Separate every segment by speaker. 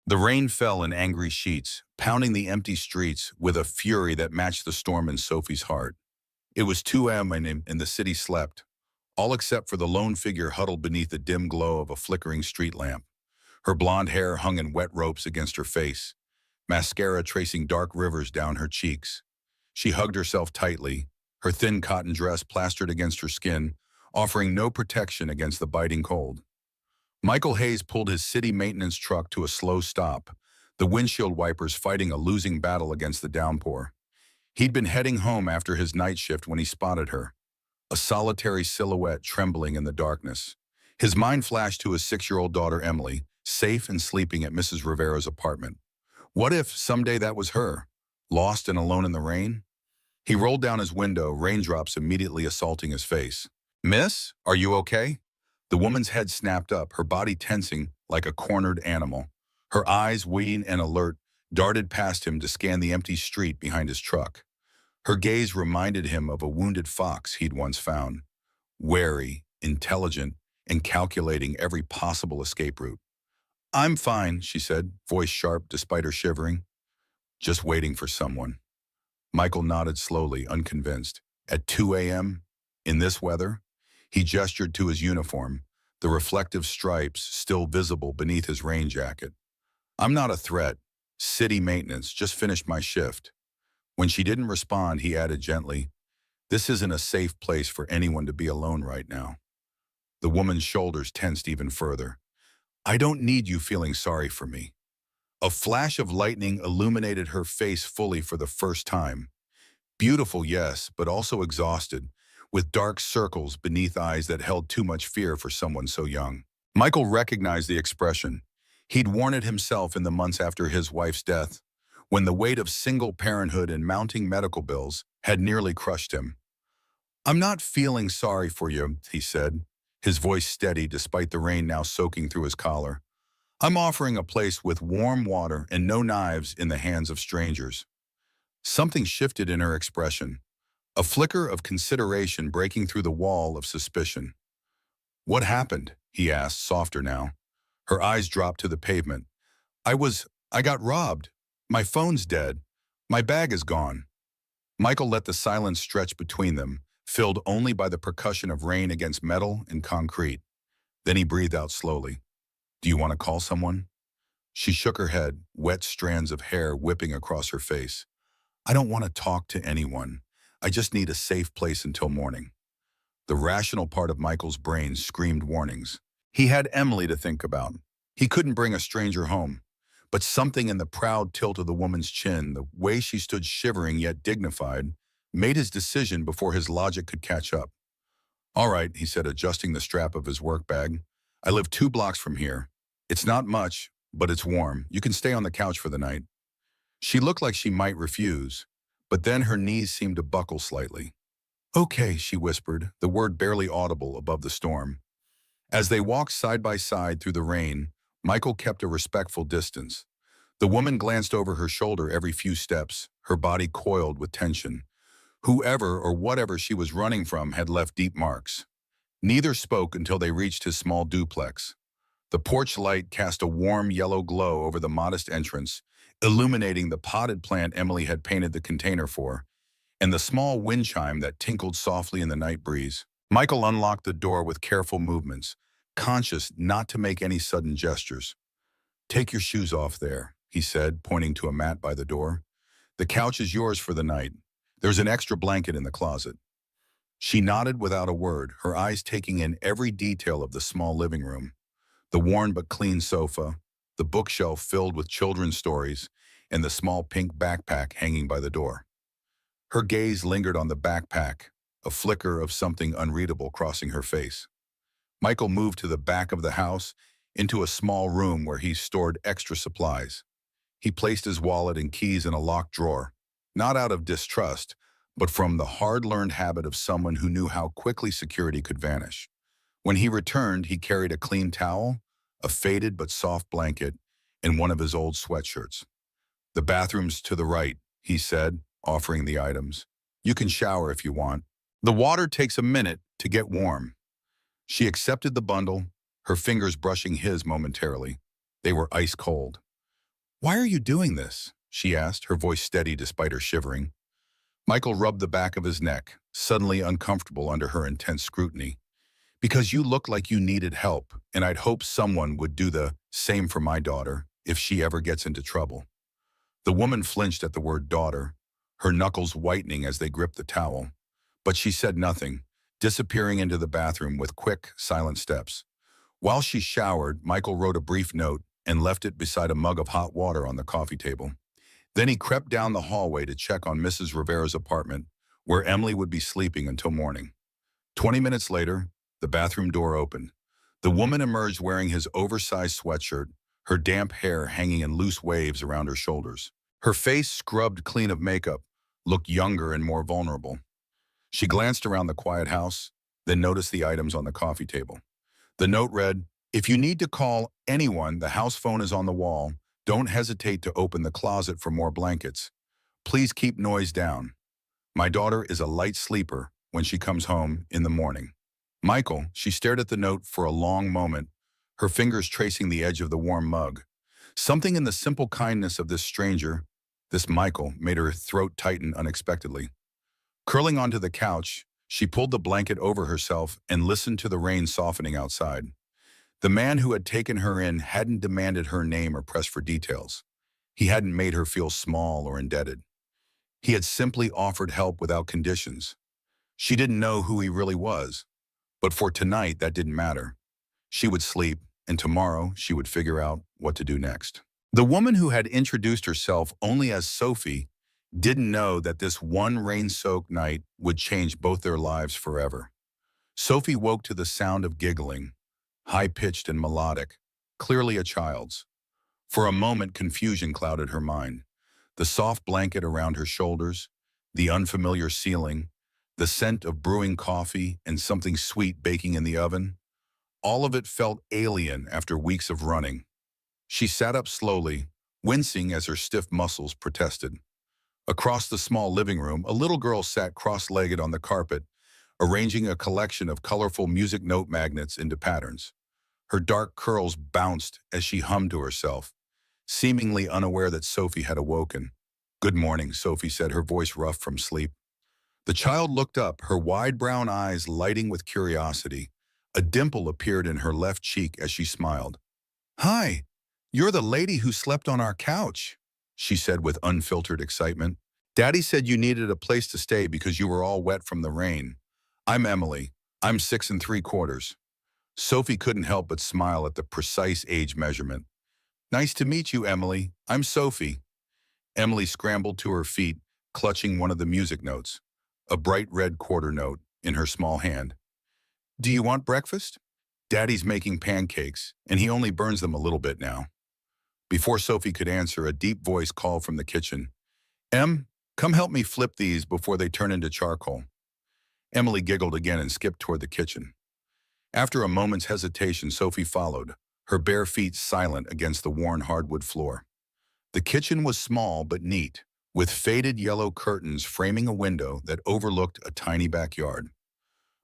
Speaker 1: The rain fell in angry sheets, pounding the empty streets with a fury that matched the storm in Sophie's heart. It was 2 a.m. and the city slept, all except for the lone figure huddled beneath the dim glow of a flickering street lamp. Her blonde hair hung in wet ropes against her face, mascara tracing dark rivers down her cheeks. She hugged herself tightly, her thin cotton dress plastered against her skin, offering no protection against the biting cold. Michael Hayes pulled his city maintenance truck to a slow stop, the windshield wipers fighting a losing battle against the downpour. He'd been heading home after his night shift when he spotted her, a solitary silhouette trembling in the darkness. His mind flashed to his 6-year-old daughter Emily, safe and sleeping at Mrs. Rivera's apartment. What if someday that was her, lost and alone in the rain? He rolled down his window, raindrops immediately assaulting his face. "Miss, are you okay?" The woman's head snapped up, her body tensing like a cornered animal. Her eyes, wide and alert, darted past him to scan the empty street behind his truck. Her gaze reminded him of a wounded fox he'd once found, wary, intelligent, and calculating every possible escape route. "I'm fine," she said, voice sharp despite her shivering. "Just waiting for someone." Michael nodded slowly, unconvinced. At 2 a.m., in this weather? He gestured to his uniform, the reflective stripes still visible beneath his rain jacket. "I'm not a threat. City maintenance, just finished my shift." When she didn't respond, he added gently, "This isn't a safe place for anyone to be alone right now." The woman's shoulders tensed even further. "I don't need you feeling sorry for me." A flash of lightning illuminated her face fully for the first time. Beautiful, yes, but also exhausted, with dark circles beneath eyes that held too much fear for someone so young. Michael recognized the expression. He'd worn it himself in the months after his wife's death, when the weight of single parenthood and mounting medical bills had nearly crushed him. "I'm not feeling sorry for you," he said, his voice steady despite the rain now soaking through his collar. "I'm offering a place with warm water and no knives in the hands of strangers." Something shifted in her expression, a flicker of consideration breaking through the wall of suspicion. "What happened?" he asked, softer now. Her eyes dropped to the pavement. I got robbed. My phone's dead. My bag is gone." Michael let the silence stretch between them, filled only by the percussion of rain against metal and concrete. Then he breathed out slowly. "Do you want to call someone?" She shook her head, wet strands of hair whipping across her face. "I don't want to talk to anyone. I just need a safe place until morning." The rational part of Michael's brain screamed warnings. He had Emily to think about. He couldn't bring a stranger home. But something in the proud tilt of the woman's chin, the way she stood shivering yet dignified, made his decision before his logic could catch up. "All right," he said, adjusting the strap of his work bag. "I live 2 blocks from here. It's not much, but it's warm. You can stay on the couch for the night." She looked like she might refuse, but then her knees seemed to buckle slightly. "Okay," she whispered, the word barely audible above the storm. As they walked side by side through the rain, Michael kept a respectful distance. The woman glanced over her shoulder every few steps, her body coiled with tension. Whoever or whatever she was running from had left deep marks. Neither spoke until they reached his small duplex. The porch light cast a warm yellow glow over the modest entrance, illuminating the potted plant Emily had painted the container for, and the small wind chime that tinkled softly in the night breeze. Michael unlocked the door with careful movements, conscious not to make any sudden gestures. "Take your shoes off there," he said, pointing to a mat by the door. "The couch is yours for the night. There's an extra blanket in the closet." She nodded without a word, her eyes taking in every detail of the small living room. The worn but clean sofa, the bookshelf filled with children's stories, and the small pink backpack hanging by the door. Her gaze lingered on the backpack, a flicker of something unreadable crossing her face. Michael moved to the back of the house, into a small room where he stored extra supplies. He placed his wallet and keys in a locked drawer, not out of distrust, but from the hard-learned habit of someone who knew how quickly security could vanish. When he returned, he carried a clean towel, a faded but soft blanket, and one of his old sweatshirts. "The bathroom's to the right," he said, offering the items. "You can shower if you want. The water takes a minute to get warm." She accepted the bundle, her fingers brushing his momentarily. They were ice cold. "Why are you doing this?" she asked, her voice steady despite her shivering. Michael rubbed the back of his neck, suddenly uncomfortable under her intense scrutiny. "Because you look like you needed help, and I'd hope someone would do the same for my daughter if she ever gets into trouble." The woman flinched at the word daughter, her knuckles whitening as they gripped the towel. But she said nothing, disappearing into the bathroom with quick, silent steps. While she showered, Michael wrote a brief note and left it beside a mug of hot water on the coffee table. Then he crept down the hallway to check on Mrs. Rivera's apartment, where Emily would be sleeping until morning. 20 minutes later, the bathroom door opened. The woman emerged wearing his oversized sweatshirt, her damp hair hanging in loose waves around her shoulders. Her face, scrubbed clean of makeup, looked younger and more vulnerable. She glanced around the quiet house, then noticed the items on the coffee table. The note read, "If you need to call anyone, the house phone is on the wall. Don't hesitate to open the closet for more blankets. Please keep noise down. My daughter is a light sleeper when she comes home in the morning." Michael, she stared at the note for a long moment, her fingers tracing the edge of the warm mug. Something in the simple kindness of this stranger, this Michael, made her throat tighten unexpectedly. Curling onto the couch, she pulled the blanket over herself and listened to the rain softening outside. The man who had taken her in hadn't demanded her name or pressed for details. He hadn't made her feel small or indebted. He had simply offered help without conditions. She didn't know who he really was, but for tonight that didn't matter. She would sleep, and tomorrow she would figure out what to do next. The woman who had introduced herself only as Sophie didn't know that this one rain-soaked night would change both their lives forever. Sophie woke to the sound of giggling, high-pitched and melodic, clearly a child's. For a moment, confusion clouded her mind. The soft blanket around her shoulders, the unfamiliar ceiling, the scent of brewing coffee and something sweet baking in the oven. All of it felt alien after weeks of running. She sat up slowly, wincing as her stiff muscles protested. Across the small living room, a little girl sat cross-legged on the carpet, arranging a collection of colorful music note magnets into patterns. Her dark curls bounced as she hummed to herself, seemingly unaware that Sophie had awoken. "Good morning," Sophie said, her voice rough from sleep. The child looked up, her wide brown eyes lighting with curiosity. A dimple appeared in her left cheek as she smiled. "Hi, you're the lady who slept on our couch," she said with unfiltered excitement. "Daddy said you needed a place to stay because you were all wet from the rain. I'm Emily. I'm 6 3/4." Sophie couldn't help but smile at the precise age measurement. "Nice to meet you, Emily. I'm Sophie." Emily scrambled to her feet, clutching one of the music notes, a bright red quarter note, in her small hand. "Do you want breakfast? Daddy's making pancakes, and he only burns them a little bit now." Before Sophie could answer, a deep voice called from the kitchen. "Em, come help me flip these before they turn into charcoal." Emily giggled again and skipped toward the kitchen. After a moment's hesitation, Sophie followed, her bare feet silent against the worn hardwood floor. The kitchen was small but neat, with faded yellow curtains framing a window that overlooked a tiny backyard.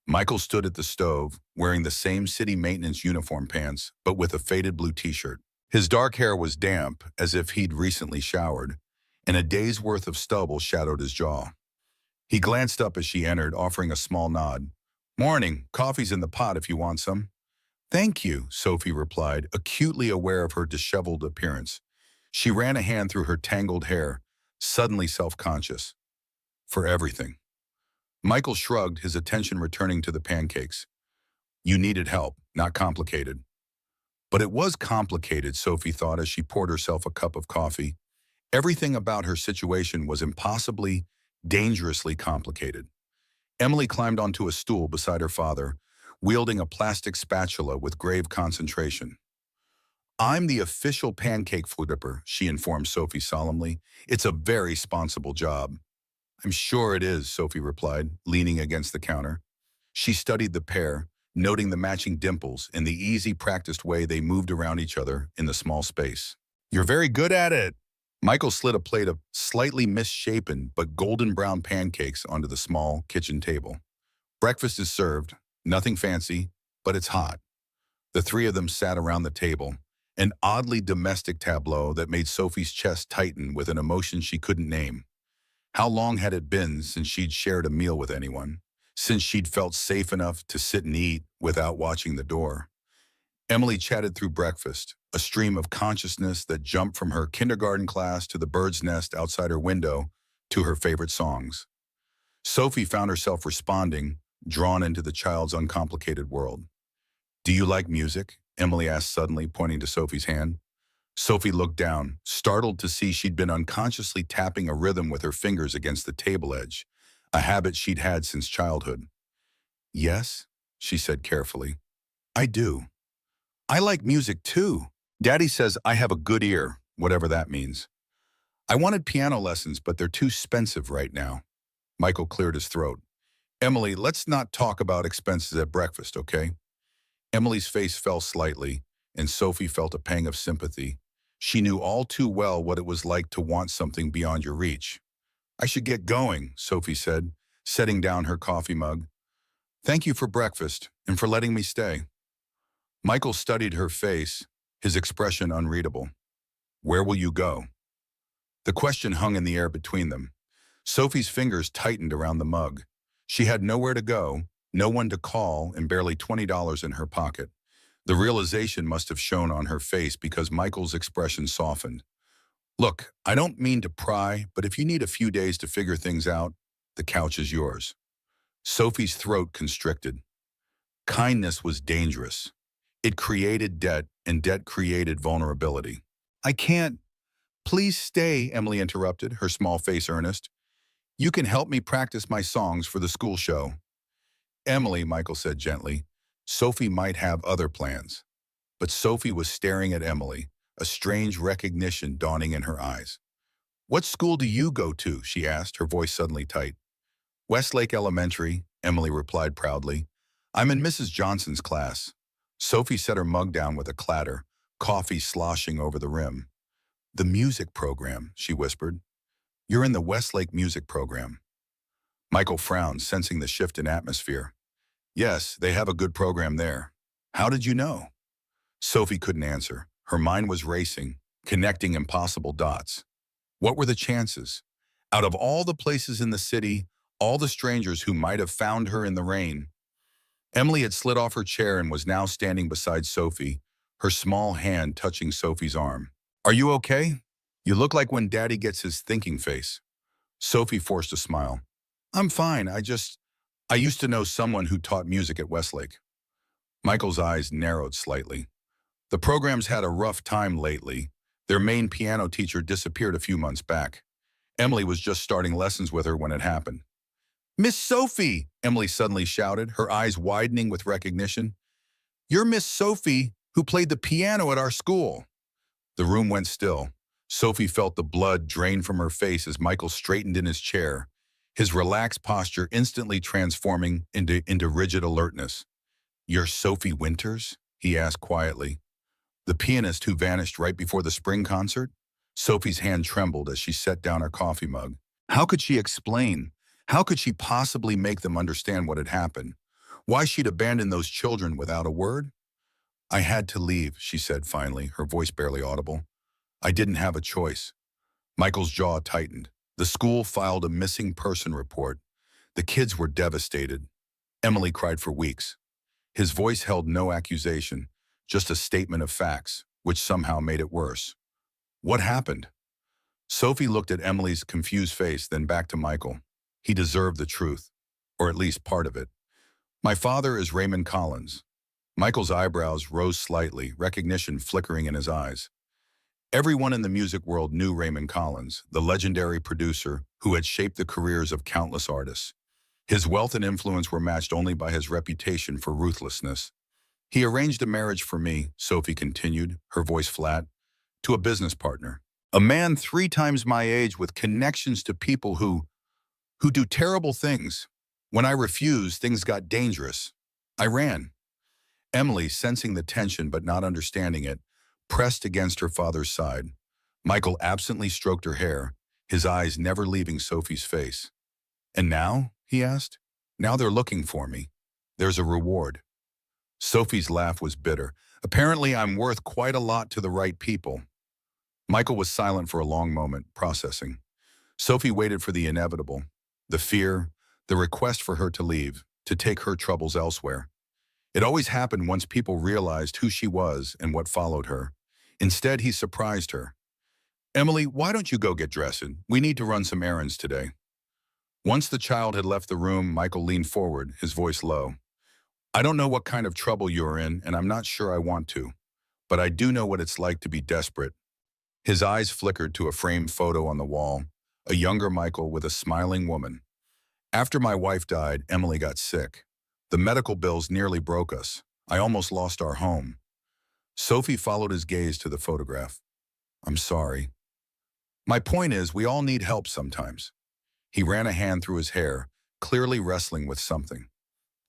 Speaker 1: Michael stood at the stove, wearing the same city maintenance uniform pants, but with a faded blue t-shirt. His dark hair was damp, as if he'd recently showered, and a day's worth of stubble shadowed his jaw. He glanced up as she entered, offering a small nod. "Morning, coffee's in the pot if you want some." "Thank you," Sophie replied, acutely aware of her disheveled appearance. She ran a hand through her tangled hair, suddenly self-conscious. "For everything." Michael shrugged, his attention returning to the pancakes. "You needed help, not complicated." But it was complicated, Sophie thought as she poured herself a cup of coffee. Everything about her situation was impossibly, dangerously complicated. Emily climbed onto a stool beside her father, wielding a plastic spatula with grave concentration. "I'm the official pancake flipper," she informed Sophie solemnly. "It's a very responsible job." "I'm sure it is," Sophie replied, leaning against the counter. She studied the pair, noting the matching dimples and the easy, practiced way they moved around each other in the small space. "You're very good at it." Michael slid a plate of slightly misshapen but golden brown pancakes onto the small kitchen table. "Breakfast is served, nothing fancy, but it's hot." The three of them sat around the table, an oddly domestic tableau that made Sophie's chest tighten with an emotion she couldn't name. How long had it been since she'd shared a meal with anyone? Since she'd felt safe enough to sit and eat without watching the door? Emily chatted through breakfast, a stream of consciousness that jumped from her kindergarten class to the bird's nest outside her window to her favorite songs. Sophie found herself responding, drawn into the child's uncomplicated world. "Do you like music?" Emily asked suddenly, pointing to Sophie's hand. Sophie looked down, startled to see she'd been unconsciously tapping a rhythm with her fingers against the table edge, a habit she'd had since childhood. "Yes," she said carefully. "I do. I like music too. Daddy says I have a good ear, whatever that means. I wanted piano lessons, but they're too expensive right now." Michael cleared his throat. "Emily, let's not talk about expenses at breakfast, okay?" Emily's face fell slightly, and Sophie felt a pang of sympathy. She knew all too well what it was like to want something beyond your reach. "I should get going," Sophie said, setting down her coffee mug. "Thank you for breakfast and for letting me stay." Michael studied her face, his expression unreadable. "Where will you go?" The question hung in the air between them. Sophie's fingers tightened around the mug. She had nowhere to go, no one to call, and barely $20 in her pocket. The realization must have shown on her face because Michael's expression softened. "Look, I don't mean to pry, but if you need a few days to figure things out, the couch is yours." Sophie's throat constricted. Kindness was dangerous. It created debt, and debt created vulnerability. "I can't." "Please stay," Emily interrupted, her small face earnest. "You can help me practice my songs for the school show." "Emily," Michael said gently, "Sophie might have other plans." But Sophie was staring at Emily, a strange recognition dawning in her eyes. "What school do you go to?" she asked, her voice suddenly tight. "Westlake Elementary," Emily replied proudly. "I'm in Mrs. Johnson's class." Sophie set her mug down with a clatter, coffee sloshing over the rim. "The music program," she whispered. "You're in the Westlake music program." Michael frowned, sensing the shift in atmosphere. "Yes, they have a good program there." "How did you know?" Sophie couldn't answer. Her mind was racing, connecting impossible dots. What were the chances? Out of all the places in the city, all the strangers who might have found her in the rain. Emily had slid off her chair and was now standing beside Sophie, her small hand touching Sophie's arm. "Are you okay? You look like when Daddy gets his thinking face." Sophie forced a smile. "I'm fine. I used to know someone who taught music at Westlake." Michael's eyes narrowed slightly. "The program's had a rough time lately. Their main piano teacher disappeared a few months back. Emily was just starting lessons with her when it happened." "Miss Sophie!" Emily suddenly shouted, her eyes widening with recognition. "You're Miss Sophie, who played the piano at our school." The room went still. Sophie felt the blood drain from her face as Michael straightened in his chair, his relaxed posture instantly transforming into rigid alertness. "You're Sophie Winters?" he asked quietly. "The pianist who vanished right before the spring concert?" Sophie's hand trembled as she set down her coffee mug. How could she explain? How could she possibly make them understand what had happened? Why she'd abandoned those children without a word? "I had to leave," she said finally, her voice barely audible. "I didn't have a choice." Michael's jaw tightened. The school filed a missing person report. The kids were devastated. Emily cried for weeks. His voice held no accusation, just a statement of facts, which somehow made it worse. "What happened?" Sophie looked at Emily's confused face, then back to Michael. He deserved the truth, or at least part of it. "My father is Raymond Collins." Michael's eyebrows rose slightly, recognition flickering in his eyes. Everyone in the music world knew Raymond Collins, the legendary producer who had shaped the careers of countless artists. His wealth and influence were matched only by his reputation for ruthlessness. "He arranged a marriage for me," Sophie continued, her voice flat, "to a business partner. A man 3 times my age with connections to people who do terrible things. When I refused, things got dangerous. I ran." Emily, sensing the tension but not understanding it, pressed against her father's side. Michael absently stroked her hair, his eyes never leaving Sophie's face. "And now?" he asked. "Now they're looking for me. There's a reward." Sophie's laugh was bitter. Apparently, I'm worth quite a lot to the right people. Michael was silent for a long moment, processing. Sophie waited for the inevitable, the fear, the request for her to leave, to take her troubles elsewhere. It always happened once people realized who she was and what followed her. Instead, he surprised her. Emily, why don't you go get dressed? We need to run some errands today. Once the child had left the room, Michael leaned forward, his voice low. I don't know what kind of trouble you're in, and I'm not sure I want to, but I do know what it's like to be desperate. His eyes flickered to a framed photo on the wall, a younger Michael with a smiling woman. After my wife died, Emily got sick. The medical bills nearly broke us. I almost lost our home. Sophie followed his gaze to the photograph. I'm sorry. My point is, we all need help sometimes. He ran a hand through his hair, clearly wrestling with something.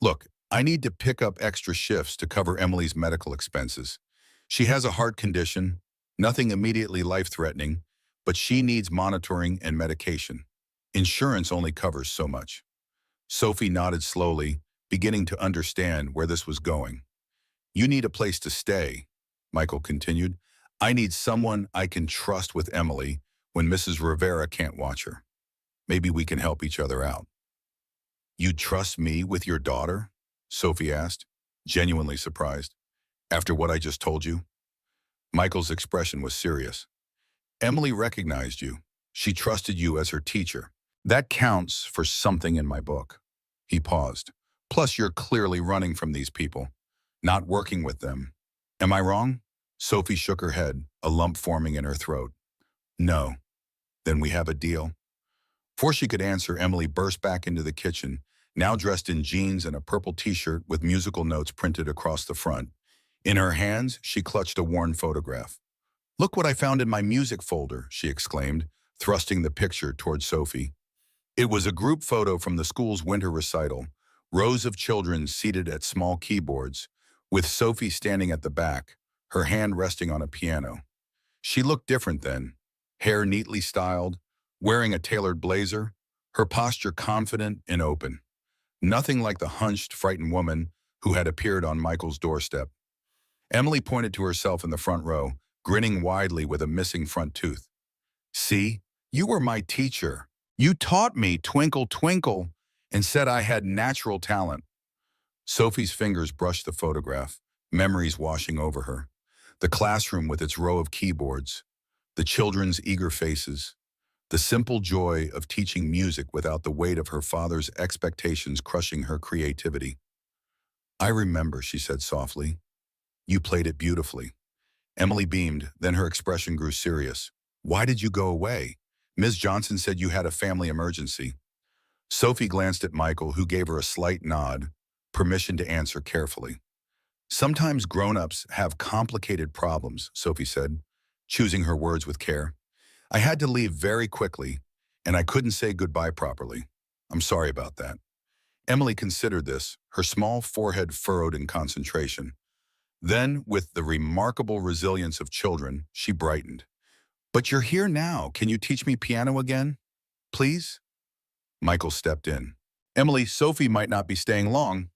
Speaker 1: Look, I need to pick up extra shifts to cover Emily's medical expenses. She has a heart condition, nothing immediately life-threatening, but she needs monitoring and medication. Insurance only covers so much. Sophie nodded slowly, beginning to understand where this was going. You need a place to stay, Michael continued. I need someone I can trust with Emily when Mrs. Rivera can't watch her. Maybe we can help each other out. You trust me with your daughter? Sophie asked, genuinely surprised. After what I just told you? Michael's expression was serious. Emily recognized you. She trusted you as her teacher. That counts for something in my book. He paused. Plus, you're clearly running from these people, not working with them. Am I wrong? Sophie shook her head, a lump forming in her throat. No. Then we have a deal. Before she could answer, Emily burst back into the kitchen, now dressed in jeans and a purple t-shirt with musical notes printed across the front. In her hands, she clutched a worn photograph. Look what I found in my music folder, she exclaimed, thrusting the picture toward Sophie. It was a group photo from the school's winter recital, rows of children seated at small keyboards, with Sophie standing at the back, her hand resting on a piano. She looked different then, hair neatly styled, wearing a tailored blazer, her posture confident and open. Nothing like the hunched, frightened woman who had appeared on Michael's doorstep. Emily pointed to herself in the front row, grinning widely with a missing front tooth. See, you were my teacher. You taught me twinkle, twinkle, and said I had natural talent. Sophie's fingers brushed the photograph, memories washing over her. The classroom with its row of keyboards, the children's eager faces, the simple joy of teaching music without the weight of her father's expectations crushing her creativity. I remember, she said softly. You played it beautifully. Emily beamed, then her expression grew serious. Why did you go away? Ms. Johnson said you had a family emergency. Sophie glanced at Michael, who gave her a slight nod, permission to answer carefully. Sometimes grown-ups have complicated problems, Sophie said, choosing her words with care. I had to leave very quickly, and I couldn't say goodbye properly. I'm sorry about that. Emily considered this, her small forehead furrowed in concentration. Then, with the remarkable resilience of children, she brightened. But you're here now. Can you teach me piano again? Please? Michael stepped in. Emily, Sophie might not be staying long.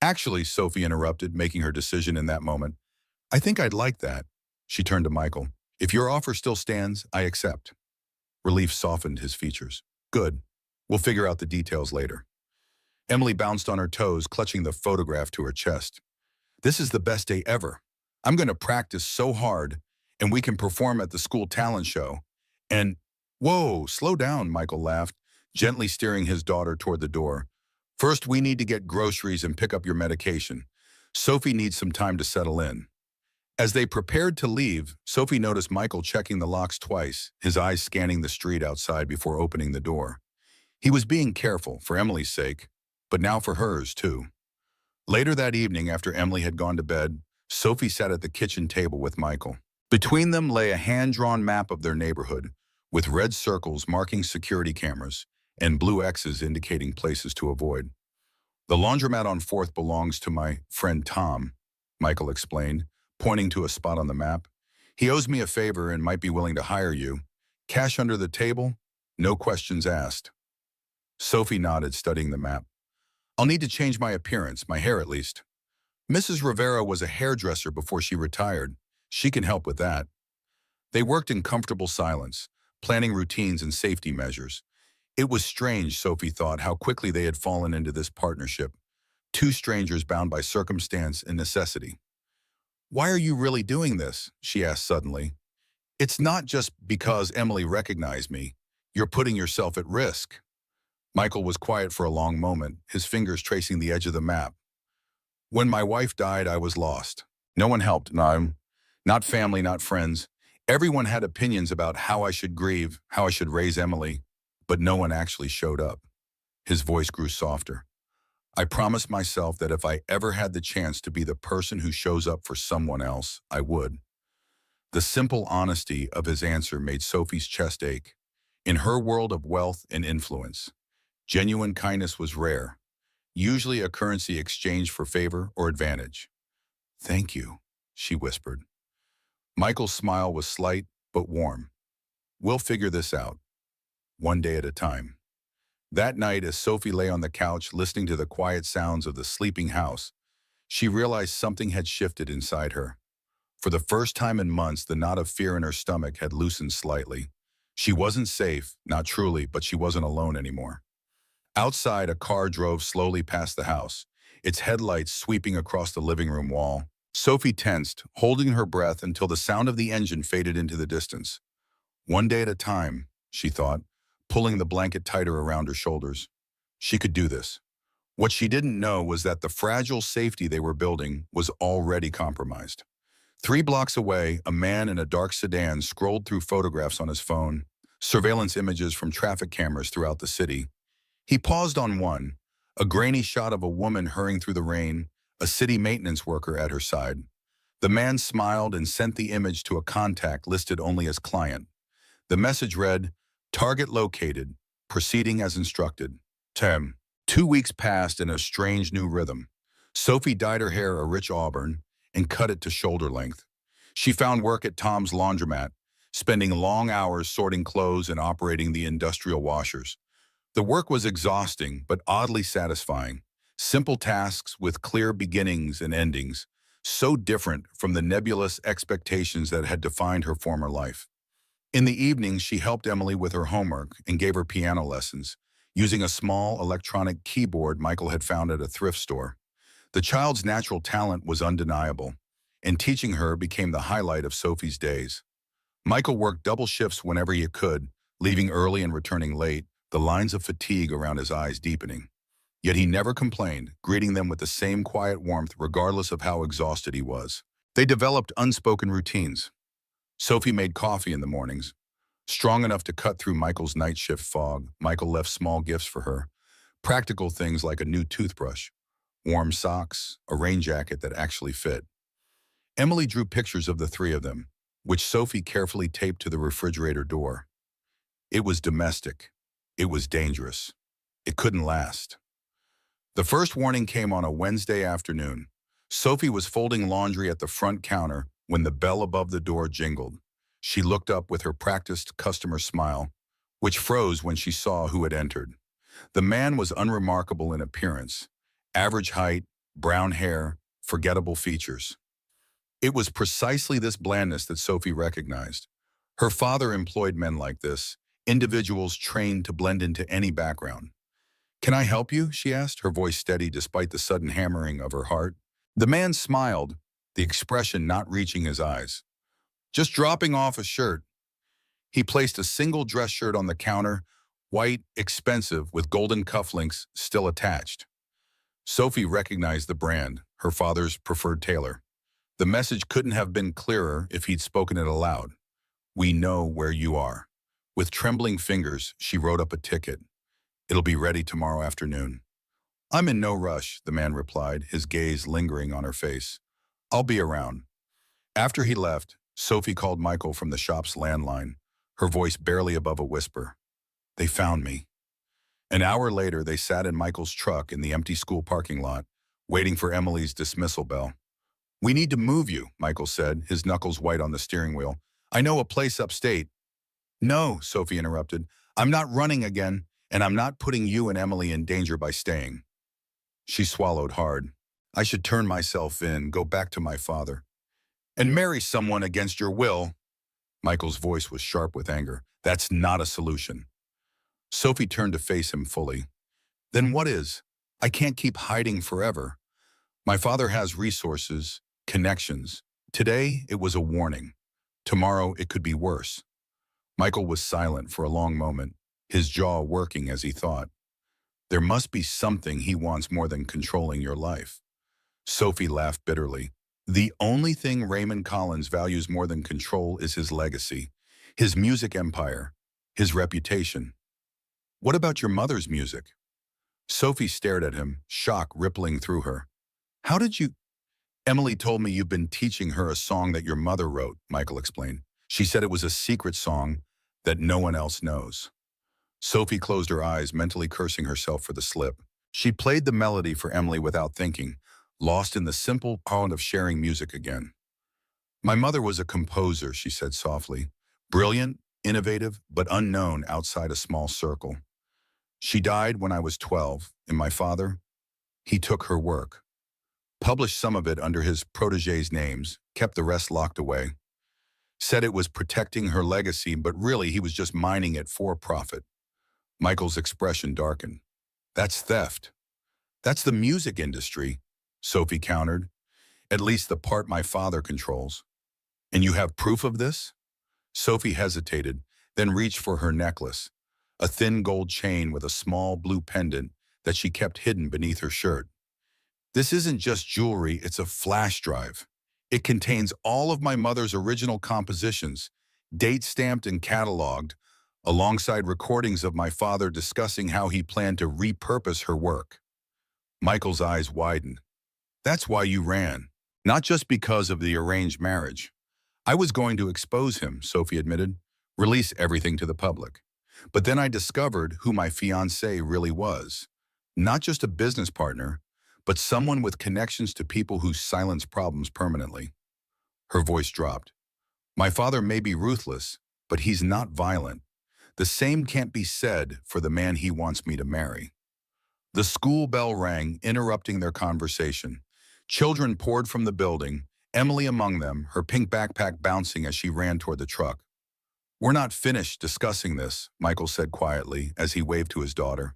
Speaker 1: Actually, Sophie interrupted, making her decision in that moment. I think I'd like that. She turned to Michael. If your offer still stands, I accept. Relief softened his features. Good. We'll figure out the details later. Emily bounced on her toes, clutching the photograph to her chest. This is the best day ever. I'm going to practice so hard, and we can perform at the school talent show. And, whoa, slow down, Michael laughed, gently steering his daughter toward the door. First, we need to get groceries and pick up your medication. Sophie needs some time to settle in. As they prepared to leave, Sophie noticed Michael checking the locks twice, his eyes scanning the street outside before opening the door. He was being careful, for Emily's sake, but now for hers, too. Later that evening, after Emily had gone to bed, Sophie sat at the kitchen table with Michael. Between them lay a hand-drawn map of their neighborhood, with red circles marking security cameras and blue X's indicating places to avoid. The laundromat on 4th belongs to my friend Tom, Michael explained, pointing to a spot on the map. He owes me a favor and might be willing to hire you. Cash under the table, no questions asked. Sophie nodded, studying the map. I'll need to change my appearance, my hair at least. Mrs. Rivera was a hairdresser before she retired. She can help with that. They worked in comfortable silence, planning routines and safety measures. It was strange, Sophie thought, how quickly they had fallen into this partnership. Two strangers bound by circumstance and necessity. "Why are you really doing this?" she asked suddenly. "It's not just because Emily recognized me. You're putting yourself at risk." Michael was quiet for a long moment, his fingers tracing the edge of the map. "When my wife died, I was lost. No one helped, no, not family, not friends. Everyone had opinions about how I should grieve, how I should raise Emily, but no one actually showed up." His voice grew softer. "I promised myself that if I ever had the chance to be the person who shows up for someone else, I would." The simple honesty of his answer made Sophie's chest ache. In her world of wealth and influence, genuine kindness was rare, usually a currency exchanged for favor or advantage. "Thank you," she whispered. Michael's smile was slight but warm. "We'll figure this out, one day at a time." That night, as Sophie lay on the couch listening to the quiet sounds of the sleeping house, she realized something had shifted inside her. For the first time in months, the knot of fear in her stomach had loosened slightly. She wasn't safe, not truly, but she wasn't alone anymore. Outside, a car drove slowly past the house, its headlights sweeping across the living room wall. Sophie tensed, holding her breath until the sound of the engine faded into the distance. One day at a time, she thought, pulling the blanket tighter around her shoulders. She could do this. What she didn't know was that the fragile safety they were building was already compromised. 3 blocks away, a man in a dark sedan scrolled through photographs on his phone, surveillance images from traffic cameras throughout the city. He paused on one, a grainy shot of a woman hurrying through the rain, a city maintenance worker at her side. The man smiled and sent the image to a contact listed only as client. The message read, "Target located, proceeding as instructed." Tem. 2 weeks passed in a strange new rhythm. Sophie dyed her hair a rich auburn and cut it to shoulder length. She found work at Tom's laundromat, spending long hours sorting clothes and operating the industrial washers. The work was exhausting but oddly satisfying. Simple tasks with clear beginnings and endings, so different from the nebulous expectations that had defined her former life. In the evenings, she helped Emily with her homework and gave her piano lessons, using a small electronic keyboard Michael had found at a thrift store. The child's natural talent was undeniable, and teaching her became the highlight of Sophie's days. Michael worked double shifts whenever he could, leaving early and returning late, the lines of fatigue around his eyes deepening. Yet he never complained, greeting them with the same quiet warmth regardless of how exhausted he was. They developed unspoken routines. Sophie made coffee in the mornings. Strong enough to cut through Michael's night shift fog, Michael left small gifts for her. Practical things like a new toothbrush, warm socks, a rain jacket that actually fit. Emily drew pictures of the three of them, which Sophie carefully taped to the refrigerator door. It was domestic. It was dangerous. It couldn't last. The first warning came on a Wednesday afternoon. Sophie was folding laundry at the front counter when the bell above the door jingled. She looked up with her practiced customer smile, which froze when she saw who had entered. The man was unremarkable in appearance. Average height, brown hair, forgettable features. It was precisely this blandness that Sophie recognized. Her father employed men like this, individuals trained to blend into any background. "Can I help you?" she asked, her voice steady despite the sudden hammering of her heart. The man smiled, the expression not reaching his eyes. "Just dropping off a shirt." He placed a single dress shirt on the counter, white, expensive, with golden cufflinks still attached. Sophie recognized the brand, her father's preferred tailor. The message couldn't have been clearer if he'd spoken it aloud. "We know where you are." With trembling fingers, she wrote up a ticket. "It'll be ready tomorrow afternoon." "I'm in no rush," the man replied, his gaze lingering on her face. "I'll be around." After he left, Sophie called Michael from the shop's landline, her voice barely above a whisper. "They found me." An hour later, they sat in Michael's truck in the empty school parking lot, waiting for Emily's dismissal bell. "We need to move you," Michael said, his knuckles white on the steering wheel. "I know a place upstate." "No," Sophie interrupted. "I'm not running again, and I'm not putting you and Emily in danger by staying." She swallowed hard. I should turn myself in, go back to my father, and marry someone against your will. Michael's voice was sharp with anger. That's not a solution. Sophie turned to face him fully. Then what is? I can't keep hiding forever. My father has resources, connections. Today, it was a warning. Tomorrow, it could be worse. Michael was silent for a long moment, his jaw working as he thought. There must be something he wants more than controlling your life. Sophie laughed bitterly. The only thing Raymond Collins values more than control is his legacy, his music empire, his reputation. What about your mother's music? Sophie stared at him, shock rippling through her. How did you? Emily told me you've been teaching her a song that your mother wrote, Michael explained. She said it was a secret song that no one else knows. Sophie closed her eyes, mentally cursing herself for the slip. She played the melody for Emily without thinking, lost in the simple power of sharing music again. My mother was a composer, she said softly. Brilliant, innovative, but unknown outside a small circle. She died when I was 12, and my father, he took her work, published some of it under his protégés' names, kept the rest locked away. Said it was protecting her legacy, but really he was just mining it for profit. Michael's expression darkened. That's theft. That's the music industry, Sophie countered. At least the part my father controls. And you have proof of this? Sophie hesitated, then reached for her necklace, a thin gold chain with a small blue pendant that she kept hidden beneath her shirt. This isn't just jewelry, it's a flash drive. It contains all of my mother's original compositions, date-stamped and cataloged, alongside recordings of my father discussing how he planned to repurpose her work. Michael's eyes widened. That's why you ran, not just because of the arranged marriage. I was going to expose him, Sophie admitted, release everything to the public. But then I discovered who my fiancé really was. Not just a business partner, but someone with connections to people who silence problems permanently. Her voice dropped. My father may be ruthless, but he's not violent. The same can't be said for the man he wants me to marry. The school bell rang, interrupting their conversation. Children poured from the building, Emily among them, her pink backpack bouncing as she ran toward the truck. We're not finished discussing this, Michael said quietly as he waved to his daughter.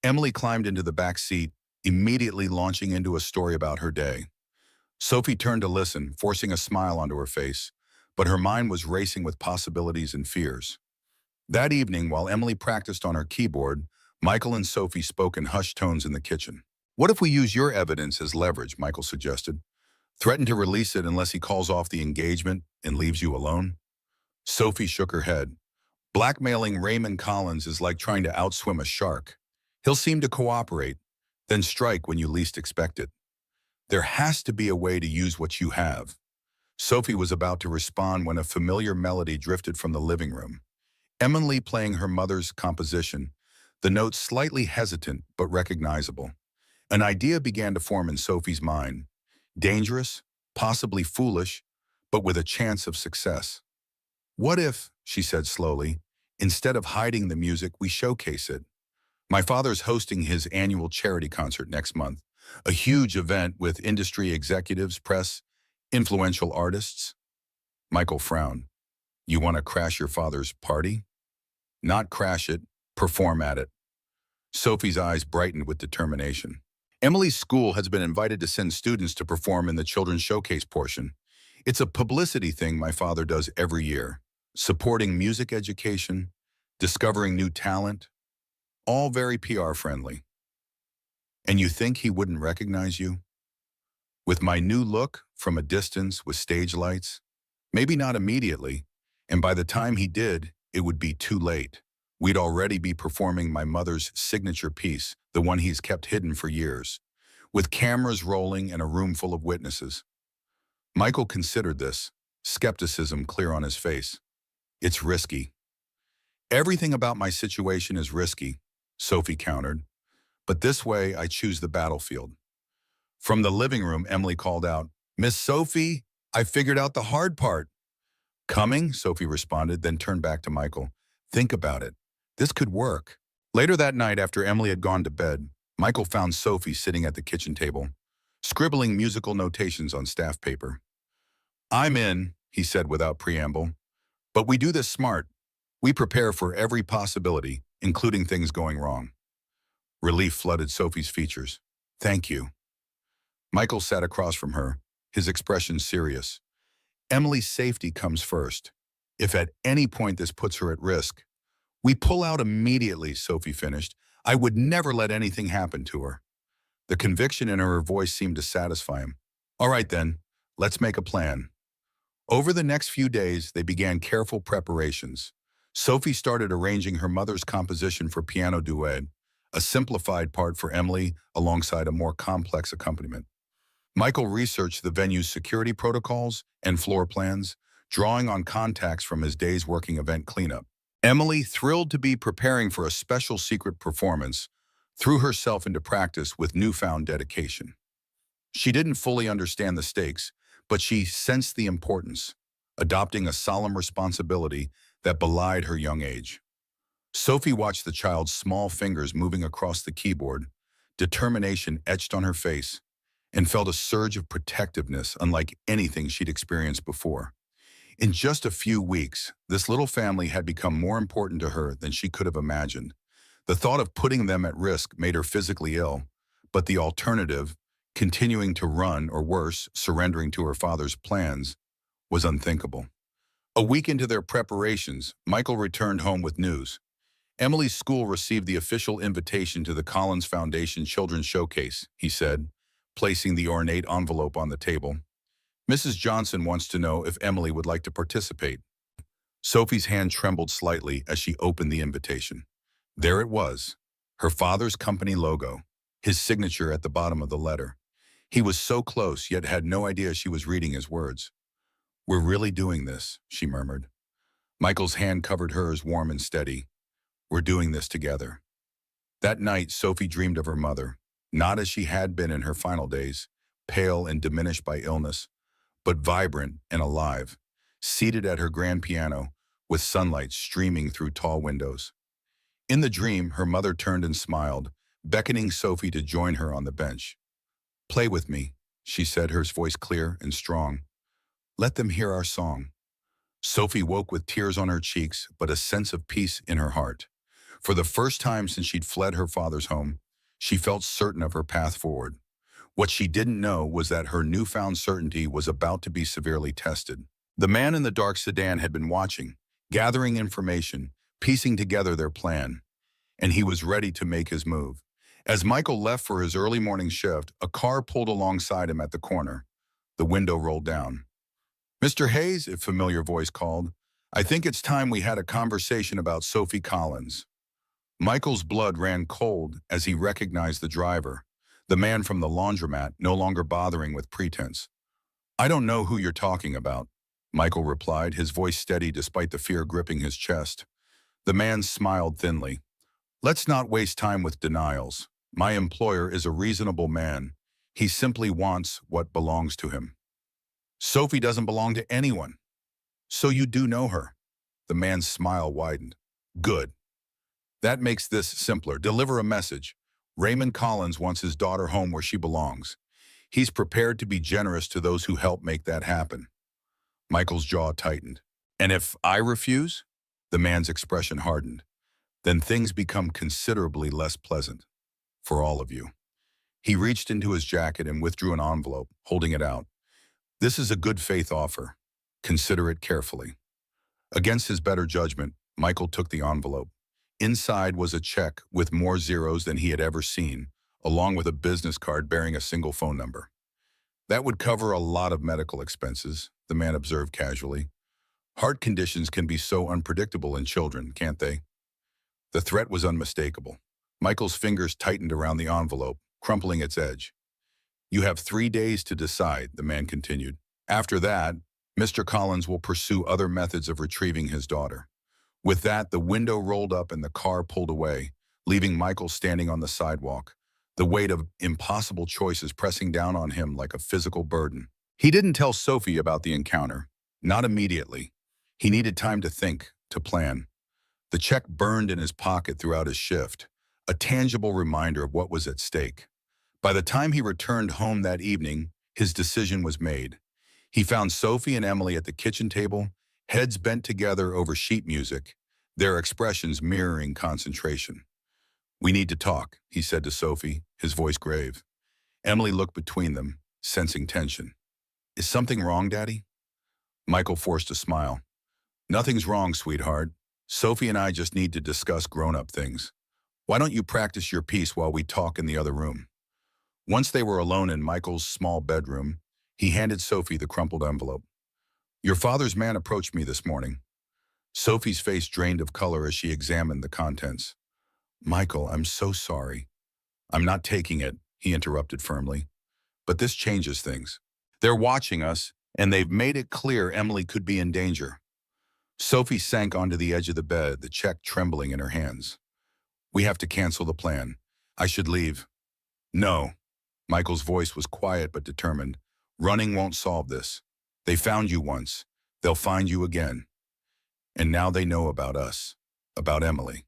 Speaker 1: Emily climbed into the back seat, immediately launching into a story about her day. Sophie turned to listen, forcing a smile onto her face, but her mind was racing with possibilities and fears. That evening, while Emily practiced on her keyboard, Michael and Sophie spoke in hushed tones in the kitchen. What if we use your evidence as leverage, Michael suggested. Threaten to release it unless he calls off the engagement and leaves you alone? Sophie shook her head. Blackmailing Raymond Collins is like trying to outswim a shark. He'll seem to cooperate, then strike when you least expect it. There has to be a way to use what you have. Sophie was about to respond when a familiar melody drifted from the living room. Emily playing her mother's composition, the notes slightly hesitant but recognizable. An idea began to form in Sophie's mind. Dangerous, possibly foolish, but with a chance of success. What if, she said slowly, instead of hiding the music, we showcase it? My father's hosting his annual charity concert next month, a huge event with industry executives, press, influential artists. Michael frowned. You want to crash your father's party? Not crash it, perform at it. Sophie's eyes brightened with determination. Emily's school has been invited to send students to perform in the children's showcase portion. It's a publicity thing my father does every year, supporting music education, discovering new talent, all very PR friendly. And you think he wouldn't recognize you? With my new look, from a distance with stage lights? Maybe not immediately, and by the time he did, it would be too late. We'd already be performing my mother's signature piece, the one he's kept hidden for years, with cameras rolling and a room full of witnesses. Michael considered this, skepticism clear on his face. It's risky. Everything about my situation is risky, Sophie countered. But this way, I choose the battlefield. From the living room, Emily called out, Miss Sophie, I figured out the hard part. Coming, Sophie responded, then turned back to Michael. Think about it. This could work. Later that night, after Emily had gone to bed, Michael found Sophie sitting at the kitchen table. scribbling musical notations on staff paper. "I'm in," he said without preamble. "But we do this smart. We prepare for every possibility, including things going wrong." Relief flooded Sophie's features. "Thank you." Michael sat across from her, his expression serious. "Emily's safety comes first. If at any point this puts her at risk, we pull out immediately," Sophie finished. "I would never let anything happen to her." The conviction in her voice seemed to satisfy him. "All right then, let's make a plan." Over the next few days, they began careful preparations. Sophie started arranging her mother's composition for piano duet, a simplified part for Emily alongside a more complex accompaniment. Michael researched the venue's security protocols and floor plans, drawing on contacts from his day's working event cleanup. Emily, thrilled to be preparing for a special secret performance, threw herself into practice with newfound dedication. She didn't fully understand the stakes, but she sensed the importance, adopting a solemn responsibility that belied her young age. Sophie watched the child's small fingers moving across the keyboard, determination etched on her face, and felt a surge of protectiveness unlike anything she'd experienced before. In just a few weeks, this little family had become more important to her than she could have imagined. The thought of putting them at risk made her physically ill, but the alternative, continuing to run or worse, surrendering to her father's plans, was unthinkable. A week into their preparations, Michael returned home with news. Emily's school received the official invitation to the Collins Foundation Children's Showcase, he said, placing the ornate envelope on the table. "Mrs. Johnson wants to know if Emily would like to participate." Sophie's hand trembled slightly as she opened the invitation. There it was, her father's company logo, his signature at the bottom of the letter. He was so close, yet had no idea she was reading his words. "We're really doing this," she murmured. Michael's hand covered hers, warm and steady. "We're doing this together." That night, Sophie dreamed of her mother, not as she had been in her final days, pale and diminished by illness, but vibrant and alive, seated at her grand piano, with sunlight streaming through tall windows. In the dream, her mother turned and smiled, beckoning Sophie to join her on the bench. "Play with me," she said, her voice clear and strong. "Let them hear our song." Sophie woke with tears on her cheeks, but a sense of peace in her heart. For the first time since she'd fled her father's home, she felt certain of her path forward. What she didn't know was that her newfound certainty was about to be severely tested. The man in the dark sedan had been watching, gathering information, piecing together their plan, and he was ready to make his move. As Michael left for his early morning shift, a car pulled alongside him at the corner. The window rolled down. "Mr. Hayes," a familiar voice called, "I think it's time we had a conversation about Sophie Collins." Michael's blood ran cold as he recognized the driver, the man from the laundromat, no longer bothering with pretense. "I don't know who you're talking about," Michael replied, his voice steady despite the fear gripping his chest. The man smiled thinly. "Let's not waste time with denials. My employer is a reasonable man. He simply wants what belongs to him." "Sophie doesn't belong to anyone." "So you do know her?" The man's smile widened. "Good. That makes this simpler. Deliver a message. Raymond Collins wants his daughter home where she belongs. He's prepared to be generous to those who help make that happen." Michael's jaw tightened. "And if I refuse?" The man's expression hardened. "Then things become considerably less pleasant. For all of you." He reached into his jacket and withdrew an envelope, holding it out. "This is a good faith offer. Consider it carefully." Against his better judgment, Michael took the envelope. Inside was a check with more zeros than he had ever seen, along with a business card bearing a single phone number. "That would cover a lot of medical expenses," the man observed casually. "Heart conditions can be so unpredictable in children, can't they?" The threat was unmistakable. Michael's fingers tightened around the envelope, crumpling its edge. "You have 3 days to decide," the man continued. "After that, Mr. Collins will pursue other methods of retrieving his daughter." With that, the window rolled up and the car pulled away, leaving Michael standing on the sidewalk, the weight of impossible choices pressing down on him like a physical burden. He didn't tell Sophie about the encounter. Not immediately. He needed time to think, to plan. The check burned in his pocket throughout his shift, a tangible reminder of what was at stake. By the time he returned home that evening, his decision was made. He found Sophie and Emily at the kitchen table, heads bent together over sheet music, their expressions mirroring concentration. "We need to talk," he said to Sophie, his voice grave. Emily looked between them, sensing tension. "Is something wrong, Daddy?" Michael forced a smile. "Nothing's wrong, sweetheart. Sophie and I just need to discuss grown-up things. Why don't you practice your piece while we talk in the other room?" Once they were alone in Michael's small bedroom, he handed Sophie the crumpled envelope. "Your father's man approached me this morning." Sophie's face drained of color as she examined the contents. "Michael, I'm so sorry." "I'm not taking it," he interrupted firmly. "But this changes things. They're watching us, and they've made it clear Emily could be in danger." Sophie sank onto the edge of the bed, the check trembling in her hands. "We have to cancel the plan. I should leave." "No." Michael's voice was quiet but determined. "Running won't solve this. They found you once. They'll find you again. And now they know about us, about Emily."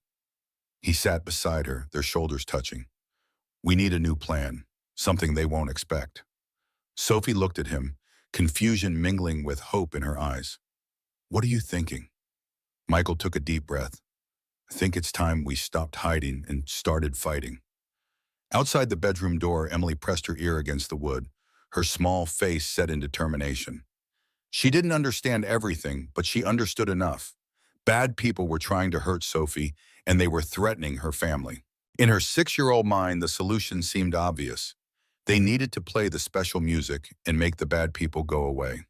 Speaker 1: He sat beside her, their shoulders touching. "We need a new plan, something they won't expect." Sophie looked at him, confusion mingling with hope in her eyes. "What are you thinking?" Michael took a deep breath. "I think it's time we stopped hiding and started fighting." Outside the bedroom door, Emily pressed her ear against the wood, her small face set in determination. She didn't understand everything, but she understood enough. Bad people were trying to hurt Sophie, and they were threatening her family. In her 6-year-old mind, the solution seemed obvious. They needed to play the special music and make the bad people go away.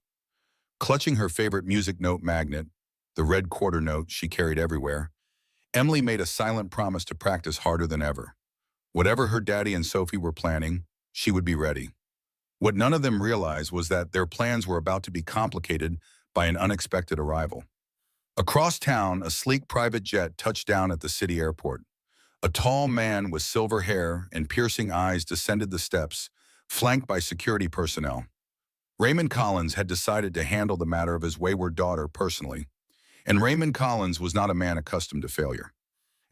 Speaker 1: Clutching her favorite music note magnet, the red quarter note she carried everywhere, Emily made a silent promise to practice harder than ever. Whatever her daddy and Sophie were planning, she would be ready. What none of them realized was that their plans were about to be complicated by an unexpected arrival. Across town, a sleek private jet touched down at the city airport. A tall man with silver hair and piercing eyes descended the steps, flanked by security personnel. Raymond Collins had decided to handle the matter of his wayward daughter personally, and Raymond Collins was not a man accustomed to failure.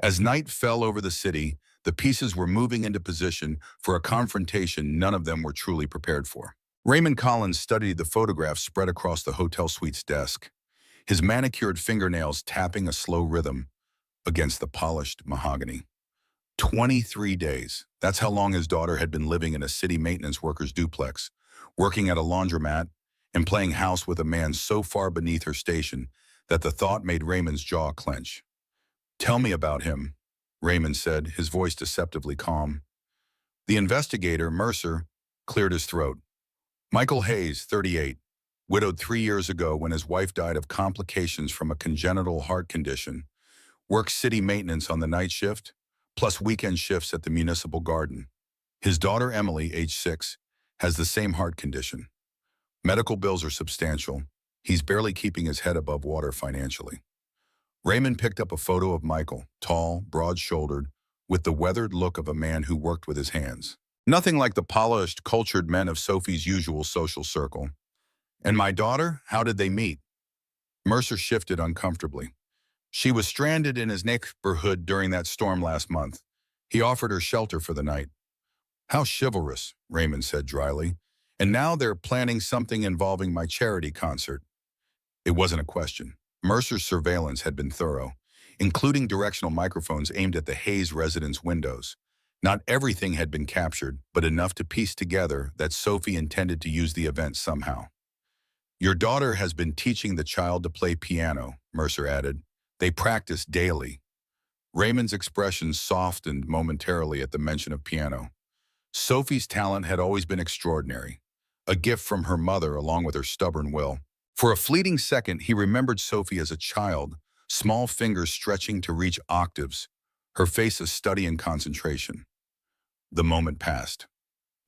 Speaker 1: As night fell over the city, the pieces were moving into position for a confrontation none of them were truly prepared for. Raymond Collins studied the photographs spread across the hotel suite's desk, his manicured fingernails tapping a slow rhythm against the polished mahogany. 23 days. That's how long his daughter had been living in a city maintenance worker's duplex, working at a laundromat, and playing house with a man so far beneath her station that the thought made Raymond's jaw clench. "Tell me about him," Raymond said, his voice deceptively calm. The investigator, Mercer, cleared his throat. "Michael Hayes, 38, widowed 3 years ago when his wife died of complications from a congenital heart condition, works city maintenance on the night shift, plus weekend shifts at the municipal garden. His daughter, Emily, age 6, has the same heart condition. Medical bills are substantial. He's barely keeping his head above water financially." Raymond picked up a photo of Michael, tall, broad-shouldered, with the weathered look of a man who worked with his hands. Nothing like the polished, cultured men of Sophie's usual social circle. "And my daughter, how did they meet?" Mercer shifted uncomfortably. "She was stranded in his neighborhood during that storm last month. He offered her shelter for the night." "How chivalrous," Raymond said dryly. "And now they're planning something involving my charity concert." It wasn't a question. Mercer's surveillance had been thorough, including directional microphones aimed at the Hayes residence windows. Not everything had been captured, but enough to piece together that Sophie intended to use the event somehow. "Your daughter has been teaching the child to play piano," Mercer added. "They practice daily." Raymond's expression softened momentarily at the mention of piano. Sophie's talent had always been extraordinary, a gift from her mother along with her stubborn will. For a fleeting second, he remembered Sophie as a child, small fingers stretching to reach octaves, her face a study in concentration. The moment passed.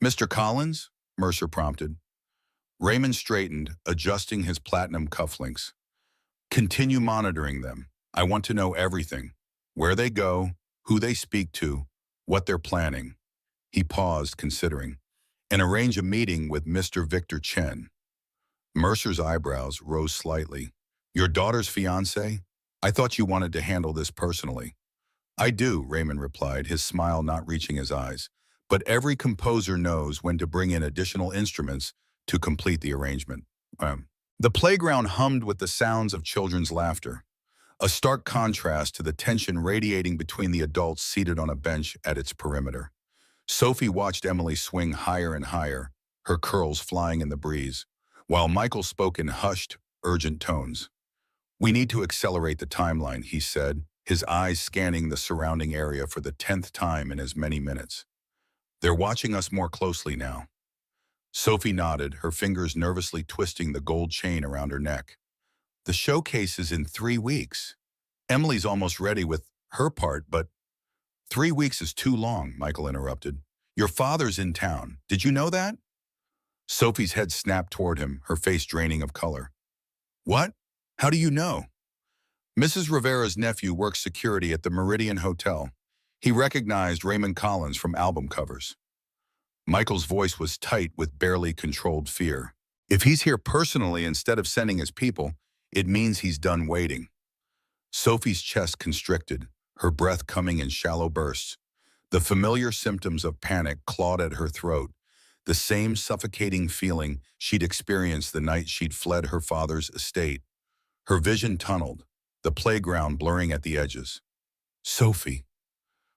Speaker 1: "Mr. Collins?" Mercer prompted. Raymond straightened, adjusting his platinum cufflinks. "Continue monitoring them. I want to know everything. Where they go, who they speak to, what they're planning." He paused, considering. "And arrange a meeting with Mr. Victor Chen." Mercer's eyebrows rose slightly. "Your daughter's fiancé? I thought you wanted to handle this personally." "I do," Raymond replied, his smile not reaching his eyes. but every composer knows when to bring in additional instruments to complete the arrangement. The playground hummed with the sounds of children's laughter, a stark contrast to the tension radiating between the adults seated on a bench at its perimeter. Sophie watched Emily swing higher and higher, her curls flying in the breeze, while Michael spoke in hushed, urgent tones. "We need to accelerate the timeline," he said, his eyes scanning the surrounding area for the 10th time in as many minutes. "They're watching us more closely now." Sophie nodded, her fingers nervously twisting the gold chain around her neck. "The showcase is in 3 weeks. Emily's almost ready with her part, but 3 weeks is too long," Michael interrupted. "Your father's in town. Did you know that?" Sophie's head snapped toward him, her face draining of color. "What? How do you know?" "Mrs. Rivera's nephew works security at the Meridian Hotel. He recognized Raymond Collins from album covers." Michael's voice was tight with barely controlled fear. "If he's here personally instead of sending his people, it means he's done waiting." Sophie's chest constricted, her breath coming in shallow bursts. The familiar symptoms of panic clawed at her throat, the same suffocating feeling she'd experienced the night she'd fled her father's estate. Her vision tunneled, the playground blurring at the edges. "Sophie."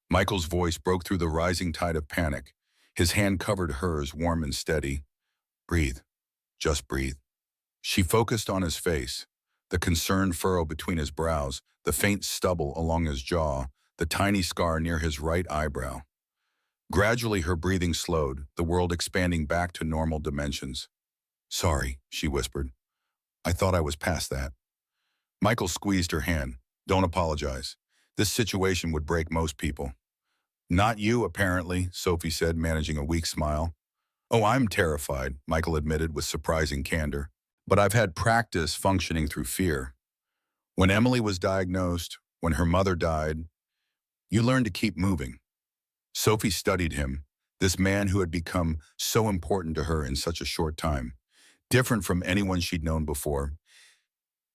Speaker 1: Michael's voice broke through the rising tide of panic. His hand covered hers, warm and steady. "Breathe. Just breathe." She focused on his face, the concerned furrow between his brows, the faint stubble along his jaw, the tiny scar near his right eyebrow. Gradually her breathing slowed, the world expanding back to normal dimensions. "Sorry," she whispered. "I thought I was past that." Michael squeezed her hand. "Don't apologize. This situation would break most people." "Not you, apparently," Sophie said, managing a weak smile. "Oh, I'm terrified," Michael admitted with surprising candor. "But I've had practice functioning through fear. When Emily was diagnosed, when her mother died, you learn to keep moving." Sophie studied him, this man who had become so important to her in such a short time, different from anyone she'd known before.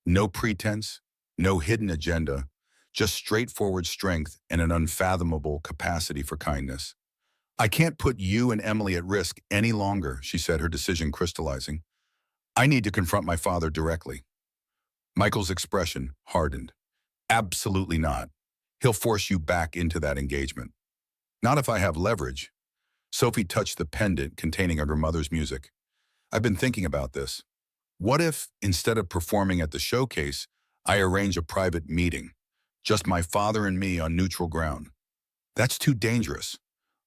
Speaker 1: No pretense, no hidden agenda, just straightforward strength and an unfathomable capacity for kindness. "I can't put you and Emily at risk any longer," she said, her decision crystallizing. "I need to confront my father directly." Michael's expression hardened. "Absolutely not. He'll force you back into that engagement." "Not if I have leverage." Sophie touched the pendant containing her mother's music. "I've been thinking about this. What if, instead of performing at the showcase, I arrange a private meeting? Just my father and me on neutral ground." "That's too dangerous."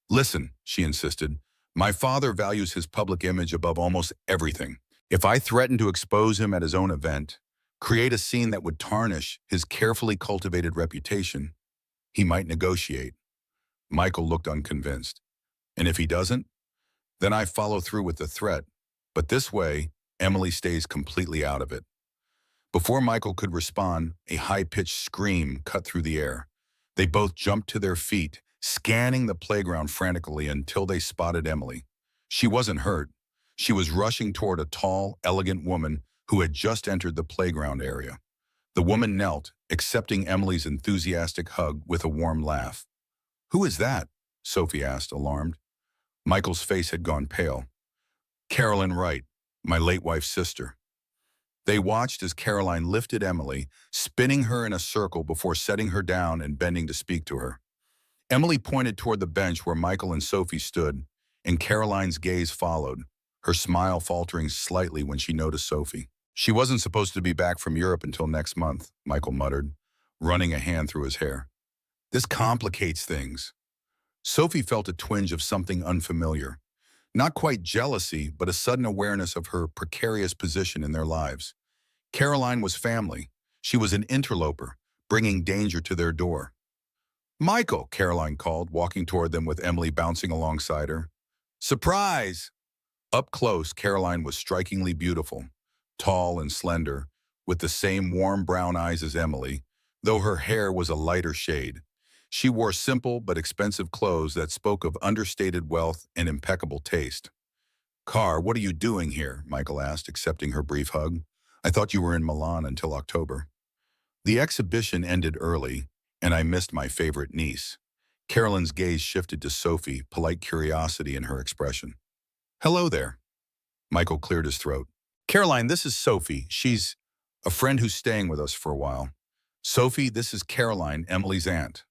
Speaker 1: "Listen," she insisted, "my father values his public image above almost everything. If I threaten to expose him at his own event, create a scene that would tarnish his carefully cultivated reputation, he might negotiate." Michael looked unconvinced. "And if he doesn't? Then I follow through with the threat. But this way, Emily stays completely out of it." Before Michael could respond, a high-pitched scream cut through the air. They both jumped to their feet, scanning the playground frantically until they spotted Emily. She wasn't hurt. She was rushing toward a tall, elegant woman who had just entered the playground area. The woman knelt, accepting Emily's enthusiastic hug with a warm laugh. "Who is that?" Sophie asked, alarmed. Michael's face had gone pale. "Carolyn Wright, my late wife's sister." They watched as Caroline lifted Emily, spinning her in a circle before setting her down and bending to speak to her. Emily pointed toward the bench where Michael and Sophie stood, and Caroline's gaze followed, her smile faltering slightly when she noticed Sophie. "She wasn't supposed to be back from Europe until next month," Michael muttered, running a hand through his hair. "This complicates things." Sophie felt a twinge of something unfamiliar. Not quite jealousy, but a sudden awareness of her precarious position in their lives. Caroline was family. She was an interloper, bringing danger to their door. "Michael," Caroline called, walking toward them with Emily bouncing alongside her. "Surprise!" Up close, Caroline was strikingly beautiful, tall and slender, with the same warm brown eyes as Emily, though her hair was a lighter shade. She wore simple but expensive clothes that spoke of understated wealth and impeccable taste. "Car, what are you doing here?" Michael asked, accepting her brief hug. "I thought you were in Milan until October." "The exhibition ended early, and I missed my favorite niece." Carolyn's gaze shifted to Sophie, polite curiosity in her expression. Hello there. Michael cleared his throat. Caroline, this is Sophie. She's a friend who's staying with us for a while. Sophie, this is Caroline, Emily's aunt.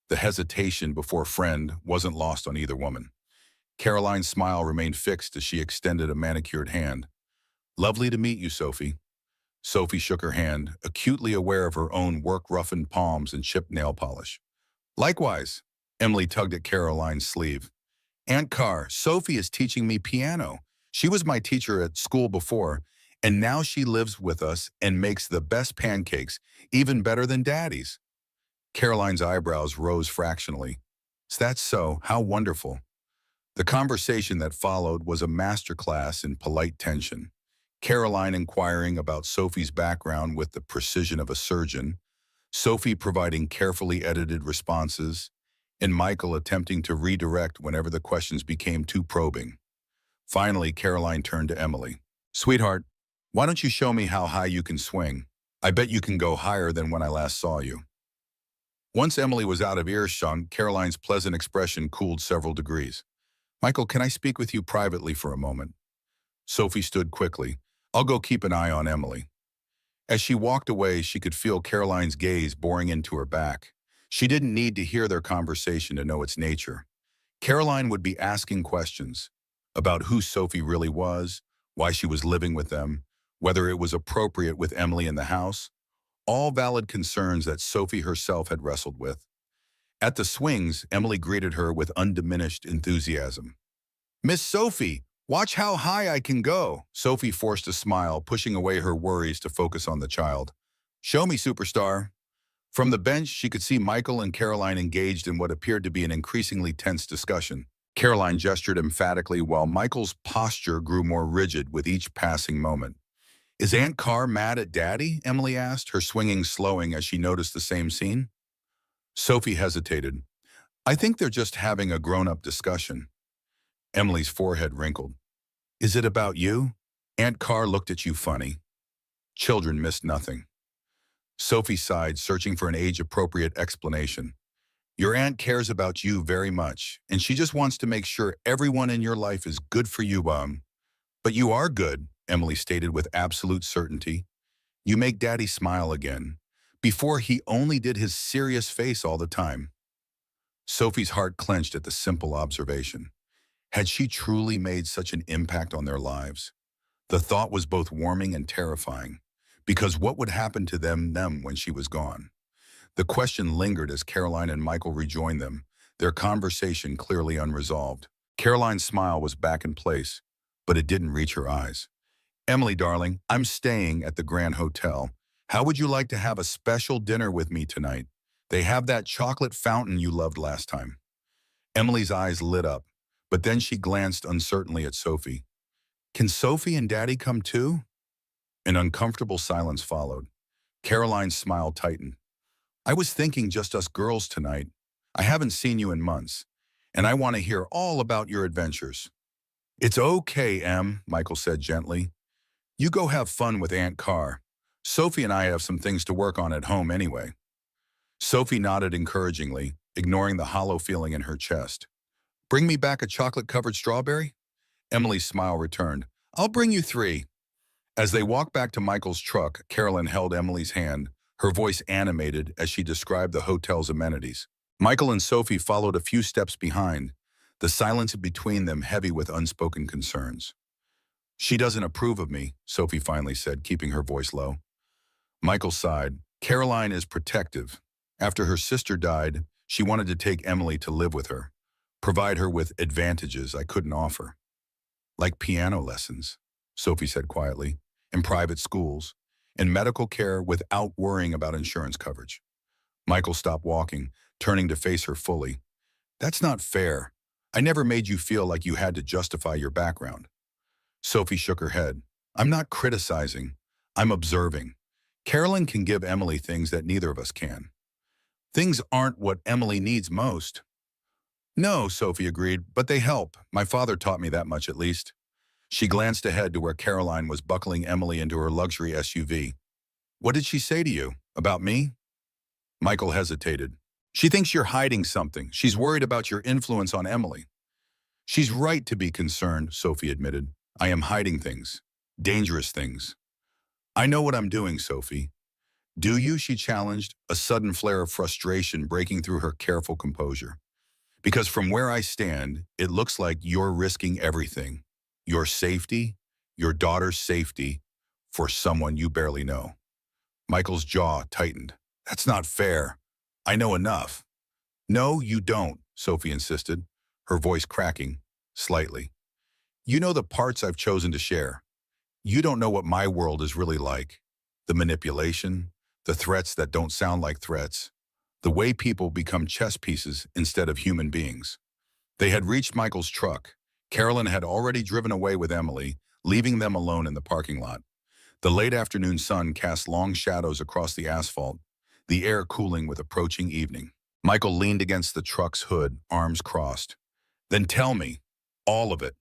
Speaker 1: The hesitation before friend wasn't lost on either woman. Caroline's smile remained fixed as she extended a manicured hand. Lovely to meet you, Sophie. Sophie shook her hand, acutely aware of her own work-roughened palms and chipped nail polish. Likewise, Emily tugged at Caroline's sleeve. Aunt Carr, Sophie is teaching me piano. She was my teacher at school before, and now she lives with us and makes the best pancakes, even better than Daddy's. Caroline's eyebrows rose fractionally. Is that so? How wonderful. The conversation that followed was a masterclass in polite tension. Caroline inquiring about Sophie's background with the precision of a surgeon, Sophie providing carefully edited responses, and Michael attempting to redirect whenever the questions became too probing. Finally, Caroline turned to Emily. Sweetheart, why don't you show me how high you can swing? I bet you can go higher than when I last saw you. Once Emily was out of earshot, Caroline's pleasant expression cooled several degrees. Michael, can I speak with you privately for a moment? Sophie stood quickly. I'll go keep an eye on Emily. As she walked away, she could feel Caroline's gaze boring into her back. She didn't need to hear their conversation to know its nature. Caroline would be asking questions about who Sophie really was, why she was living with them, whether it was appropriate with Emily in the house, all valid concerns that Sophie herself had wrestled with. At the swings, Emily greeted her with undiminished enthusiasm. Miss Sophie, watch how high I can go. Sophie forced a smile, pushing away her worries to focus on the child. Show me, superstar. From the bench, she could see Michael and Caroline engaged in what appeared to be an increasingly tense discussion. Caroline gestured emphatically while Michael's posture grew more rigid with each passing moment. Is Aunt Carr mad at Daddy? Emily asked, her swinging slowing as she noticed the same scene. Sophie hesitated. I think they're just having a grown-up discussion. Emily's forehead wrinkled. Is it about you? Aunt Carr looked at you funny. Children missed nothing. Sophie sighed, searching for an age-appropriate explanation. Your aunt cares about you very much, and she just wants to make sure everyone in your life is good for you, But you are good, Emily stated with absolute certainty. You make Daddy smile again. Before, he only did his serious face all the time. Sophie's heart clenched at the simple observation. Had she truly made such an impact on their lives? The thought was both warming and terrifying, because what would happen to them when she was gone? The question lingered as Caroline and Michael rejoined them, their conversation clearly unresolved. Caroline's smile was back in place, but it didn't reach her eyes. Emily, darling, I'm staying at the Grand Hotel. How would you like to have a special dinner with me tonight? They have that chocolate fountain you loved last time. Emily's eyes lit up, but then she glanced uncertainly at Sophie. Can Sophie and Daddy come too? An uncomfortable silence followed. Caroline's smile tightened. I was thinking just us girls tonight. I haven't seen you in months, and I want to hear all about your adventures. It's okay, Em, Michael said gently. You go have fun with Aunt Carr. Sophie and I have some things to work on at home anyway. Sophie nodded encouragingly, ignoring the hollow feeling in her chest. Bring me back a chocolate-covered strawberry? Emily's smile returned. I'll bring you 3. As they walked back to Michael's truck, Carolyn held Emily's hand, her voice animated as she described the hotel's amenities. Michael and Sophie followed a few steps behind, the silence between them heavy with unspoken concerns. She doesn't approve of me, Sophie finally said, keeping her voice low. Michael sighed. Caroline is protective. After her sister died, she wanted to take Emily to live with her, provide her with advantages I couldn't offer. Like piano lessons, Sophie said quietly, in private schools, and medical care without worrying about insurance coverage. Michael stopped walking, turning to face her fully. That's not fair. I never made you feel like you had to justify your background. Sophie shook her head. I'm not criticizing. I'm observing. Carolyn can give Emily things that neither of us can. Things aren't what Emily needs most. No, Sophie agreed, but they help. My father taught me that much at least. She glanced ahead to where Caroline was buckling Emily into her luxury SUV. What did she say to you? About me? Michael hesitated. She thinks you're hiding something. She's worried about your influence on Emily. She's right to be concerned, Sophie admitted. I am hiding things. Dangerous things. I know what I'm doing, Sophie. Do you? She challenged, a sudden flare of frustration breaking through her careful composure. Because from where I stand, it looks like you're risking everything. Your safety, your daughter's safety, for someone you barely know. Michael's jaw tightened. That's not fair. I know enough. No, you don't, Sophie insisted, her voice cracking, slightly. You know the parts I've chosen to share. You don't know what my world is really like. The manipulation, the threats that don't sound like threats, the way people become chess pieces instead of human beings. They had reached Michael's truck. Carolyn had already driven away with Emily, leaving them alone in the parking lot. The late afternoon sun cast long shadows across the asphalt, the air cooling with approaching evening. Michael leaned against the truck's hood, arms crossed. Then tell me, all of it.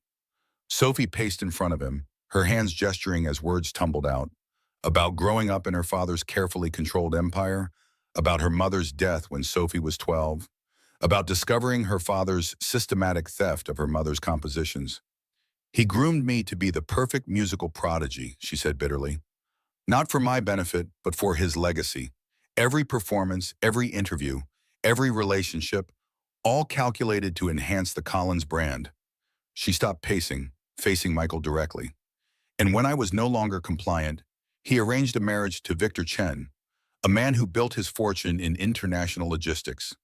Speaker 1: Sophie paced in front of him, her hands gesturing as words tumbled out. About growing up in her father's carefully controlled empire, about her mother's death when Sophie was 12, about discovering her father's systematic theft of her mother's compositions. He groomed me to be the perfect musical prodigy, she said bitterly. Not for my benefit, but for his legacy. Every performance, every interview, every relationship, all calculated to enhance the Collins brand. She stopped pacing, facing Michael directly. And when I was no longer compliant, he arranged a marriage to Victor Chen, a man who built his fortune in international logistics,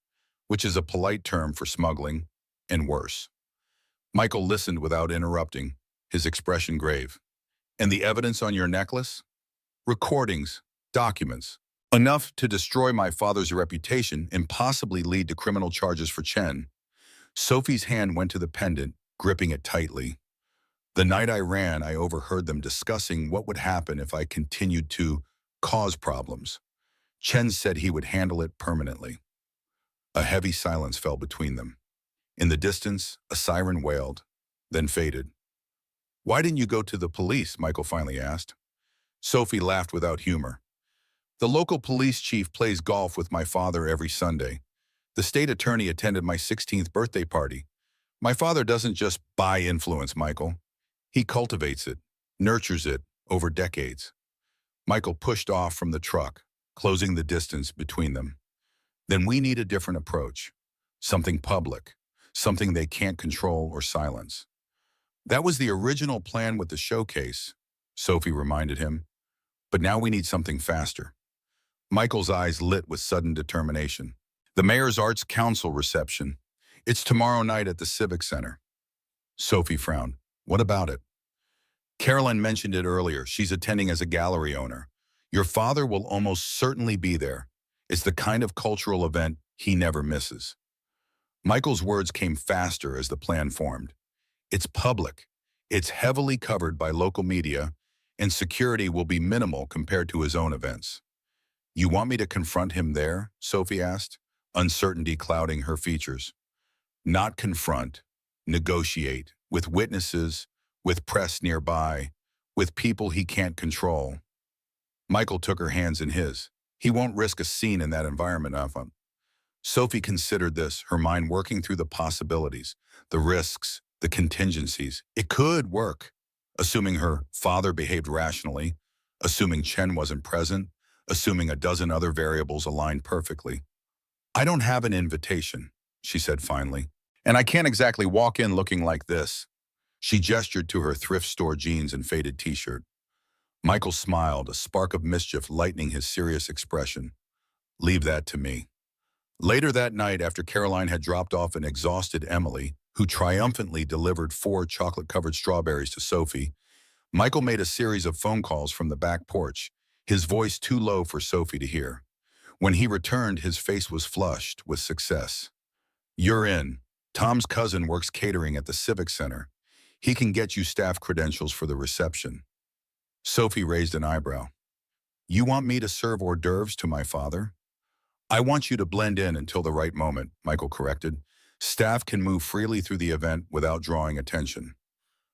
Speaker 1: which is a polite term for smuggling, and worse. Michael listened without interrupting, his expression grave. And the evidence on your necklace? Recordings, documents. Enough to destroy my father's reputation and possibly lead to criminal charges for Chen. Sophie's hand went to the pendant, gripping it tightly. The night I ran, I overheard them discussing what would happen if I continued to cause problems. Chen said he would handle it permanently. A heavy silence fell between them. In the distance, a siren wailed, then faded. Why didn't you go to the police? Michael finally asked. Sophie laughed without humor. The local police chief plays golf with my father every Sunday. The state attorney attended my 16th birthday party. My father doesn't just buy influence, Michael. He cultivates it, nurtures it over decades. Michael pushed off from the truck, closing the distance between them. Then we need a different approach. Something public, something they can't control or silence. That was the original plan with the showcase, Sophie reminded him. But now we need something faster. Michael's eyes lit with sudden determination. The Mayor's Arts Council reception. It's tomorrow night at the Civic Center. Sophie frowned. What about it? Caroline mentioned it earlier. She's attending as a gallery owner. Your father will almost certainly be there. It's the kind of cultural event he never misses. Michael's words came faster as the plan formed. It's public. It's heavily covered by local media, and security will be minimal compared to his own events. You want me to confront him there? Sophie asked, uncertainty clouding her features. Not confront, negotiate, with witnesses, with press nearby, with people he can't control. Michael took her hands in his. He won't risk a scene in that environment, Afan. Sophie considered this, her mind working through the possibilities, the risks, the contingencies. It could work, assuming her father behaved rationally, assuming Chen wasn't present, assuming a dozen other variables aligned perfectly. I don't have an invitation, she said finally, and I can't exactly walk in looking like this. She gestured to her thrift store jeans and faded t-shirt. Michael smiled, a spark of mischief lightening his serious expression. Leave that to me. Later that night, after Caroline had dropped off an exhausted Emily, who triumphantly delivered 4 chocolate-covered strawberries to Sophie, Michael made a series of phone calls from the back porch, his voice too low for Sophie to hear. When he returned, his face was flushed with success. You're in. Tom's cousin works catering at the Civic Center. He can get you staff credentials for the reception. Sophie raised an eyebrow. You want me to serve hors d'oeuvres to my father? I want you to blend in until the right moment, Michael corrected. Staff can move freely through the event without drawing attention.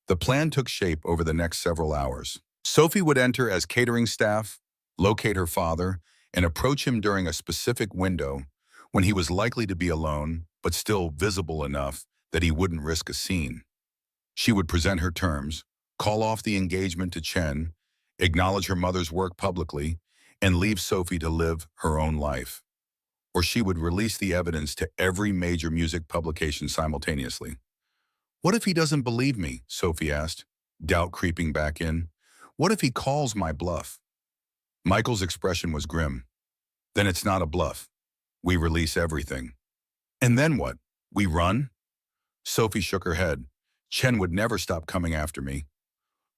Speaker 1: The plan took shape over the next several hours. Sophie would enter as catering staff, locate her father, and approach him during a specific window when he was likely to be alone, but still visible enough that he wouldn't risk a scene. She would present her terms, call off the engagement to Chen, acknowledge her mother's work publicly, and leave Sophie to live her own life. Or she would release the evidence to every major music publication simultaneously. What if he doesn't believe me? Sophie asked, doubt creeping back in. What if he calls my bluff? Michael's expression was grim. Then it's not a bluff. We release everything. And then what? We run? Sophie shook her head. Chen would never stop coming after me.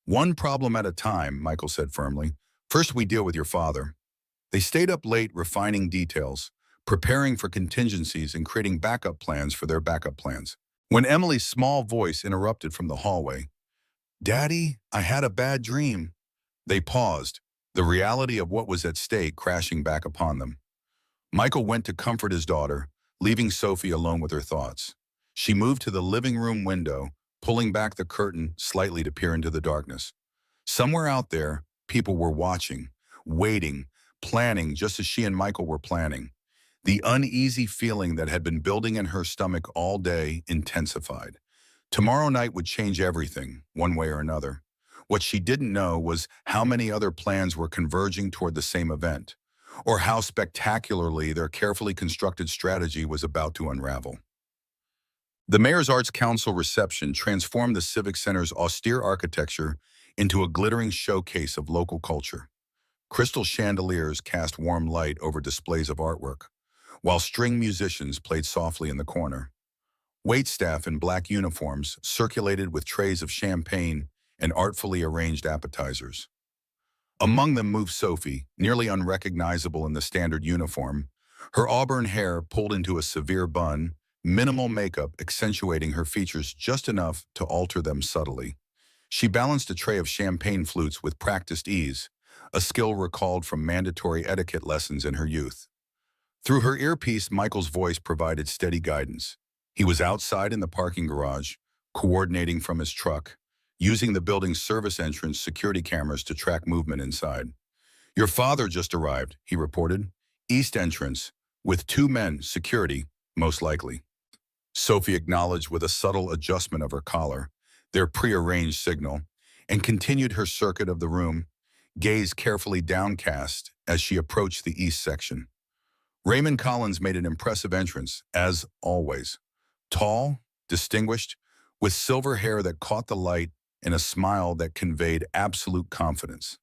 Speaker 1: One problem at a time, Michael said firmly. First we deal with your father. They stayed up late refining details, preparing for contingencies and creating backup plans for their backup plans. When Emily's small voice interrupted from the hallway, "Daddy, I had a bad dream." They paused, the reality of what was at stake crashing back upon them. Michael went to comfort his daughter, leaving Sophie alone with her thoughts. She moved to the living room window, pulling back the curtain slightly to peer into the darkness. Somewhere out there, people were watching, waiting, planning just as she and Michael were planning. The uneasy feeling that had been building in her stomach all day intensified. Tomorrow night would change everything, one way or another. What she didn't know was how many other plans were converging toward the same event, or how spectacularly their carefully constructed strategy was about to unravel. The Mayor's Arts Council reception transformed the Civic Center's austere architecture into a glittering showcase of local culture. Crystal chandeliers cast warm light over displays of artwork, while string musicians played softly in the corner. Waitstaff in black uniforms circulated with trays of champagne and artfully arranged appetizers. Among them moved Sophie, nearly unrecognizable in the standard uniform, her auburn hair pulled into a severe bun, minimal makeup accentuating her features just enough to alter them subtly. She balanced a tray of champagne flutes with practiced ease, a skill recalled from mandatory etiquette lessons in her youth. Through her earpiece, Michael's voice provided steady guidance. He was outside in the parking garage, coordinating from his truck, using the building's service entrance security cameras to track movement inside. "Your father just arrived," he reported. "East entrance, with 2 men, security, most likely." Sophie acknowledged with a subtle adjustment of her collar, their prearranged signal, and continued her circuit of the room, gaze carefully downcast as she approached the east section. Raymond Collins made an impressive entrance, as always. Tall, distinguished, with silver hair that caught the light and a smile that conveyed absolute confidence.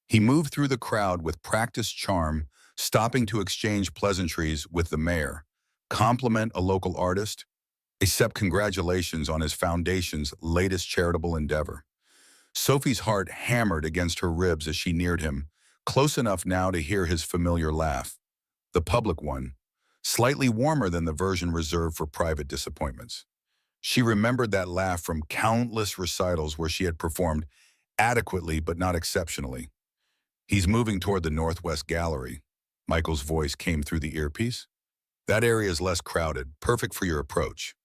Speaker 1: He moved through the crowd with practiced charm, stopping to exchange pleasantries with the mayor, compliment a local artist, accept congratulations on his foundation's latest charitable endeavor. Sophie's heart hammered against her ribs as she neared him, close enough now to hear his familiar laugh. The public one, slightly warmer than the version reserved for private disappointments. She remembered that laugh from countless recitals where she had performed adequately but not exceptionally. "He's moving toward the Northwest Gallery." Michael's voice came through the earpiece. "That area is less crowded, perfect for your approach."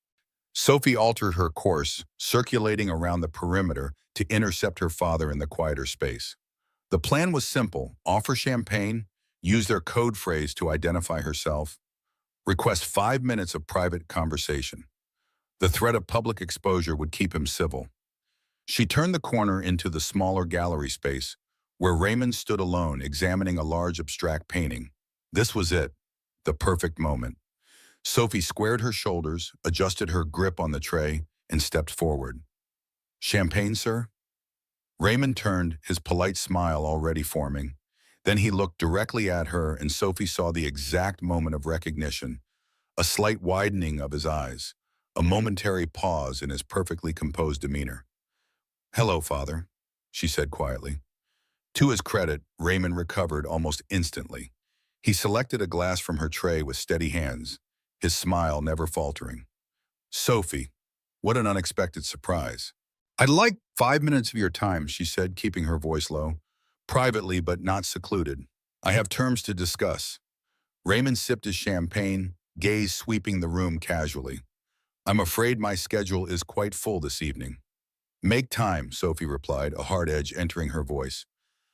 Speaker 1: Sophie altered her course, circulating around the perimeter to intercept her father in the quieter space. The plan was simple: offer champagne, use their code phrase to identify herself, request 5 minutes of private conversation. The threat of public exposure would keep him civil. She turned the corner into the smaller gallery space, where Raymond stood alone, examining a large abstract painting. This was it, the perfect moment. Sophie squared her shoulders, adjusted her grip on the tray, and stepped forward. "Champagne, sir?" Raymond turned, his polite smile already forming. Then he looked directly at her, and Sophie saw the exact moment of recognition, a slight widening of his eyes, a momentary pause in his perfectly composed demeanor. "Hello, Father," she said quietly. To his credit, Raymond recovered almost instantly. He selected a glass from her tray with steady hands, his smile never faltering. "Sophie, what an unexpected surprise." "I'd like 5 minutes of your time," she said, keeping her voice low. "Privately, but not secluded. I have terms to discuss." Raymond sipped his champagne, gaze sweeping the room casually. "I'm afraid my schedule is quite full this evening." "Make time," Sophie replied, a hard edge entering her voice.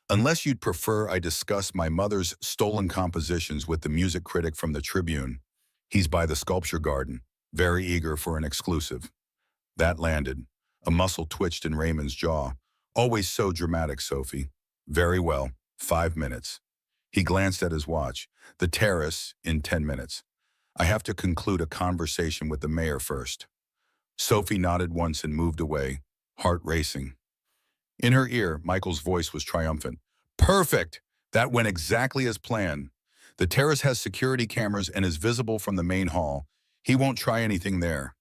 Speaker 1: "Unless you'd prefer I discuss my mother's stolen compositions with the music critic from the Tribune." He's by the sculpture garden, very eager for an exclusive. That landed. A muscle twitched in Raymond's jaw. Always so dramatic, Sophie. Very well. 5 minutes. He glanced at his watch. The terrace in 10 minutes. I have to conclude a conversation with the mayor first. Sophie nodded once and moved away, heart racing. In her ear, Michael's voice was triumphant. Perfect! That went exactly as planned. The terrace has security cameras and is visible from the main hall. He won't try anything there.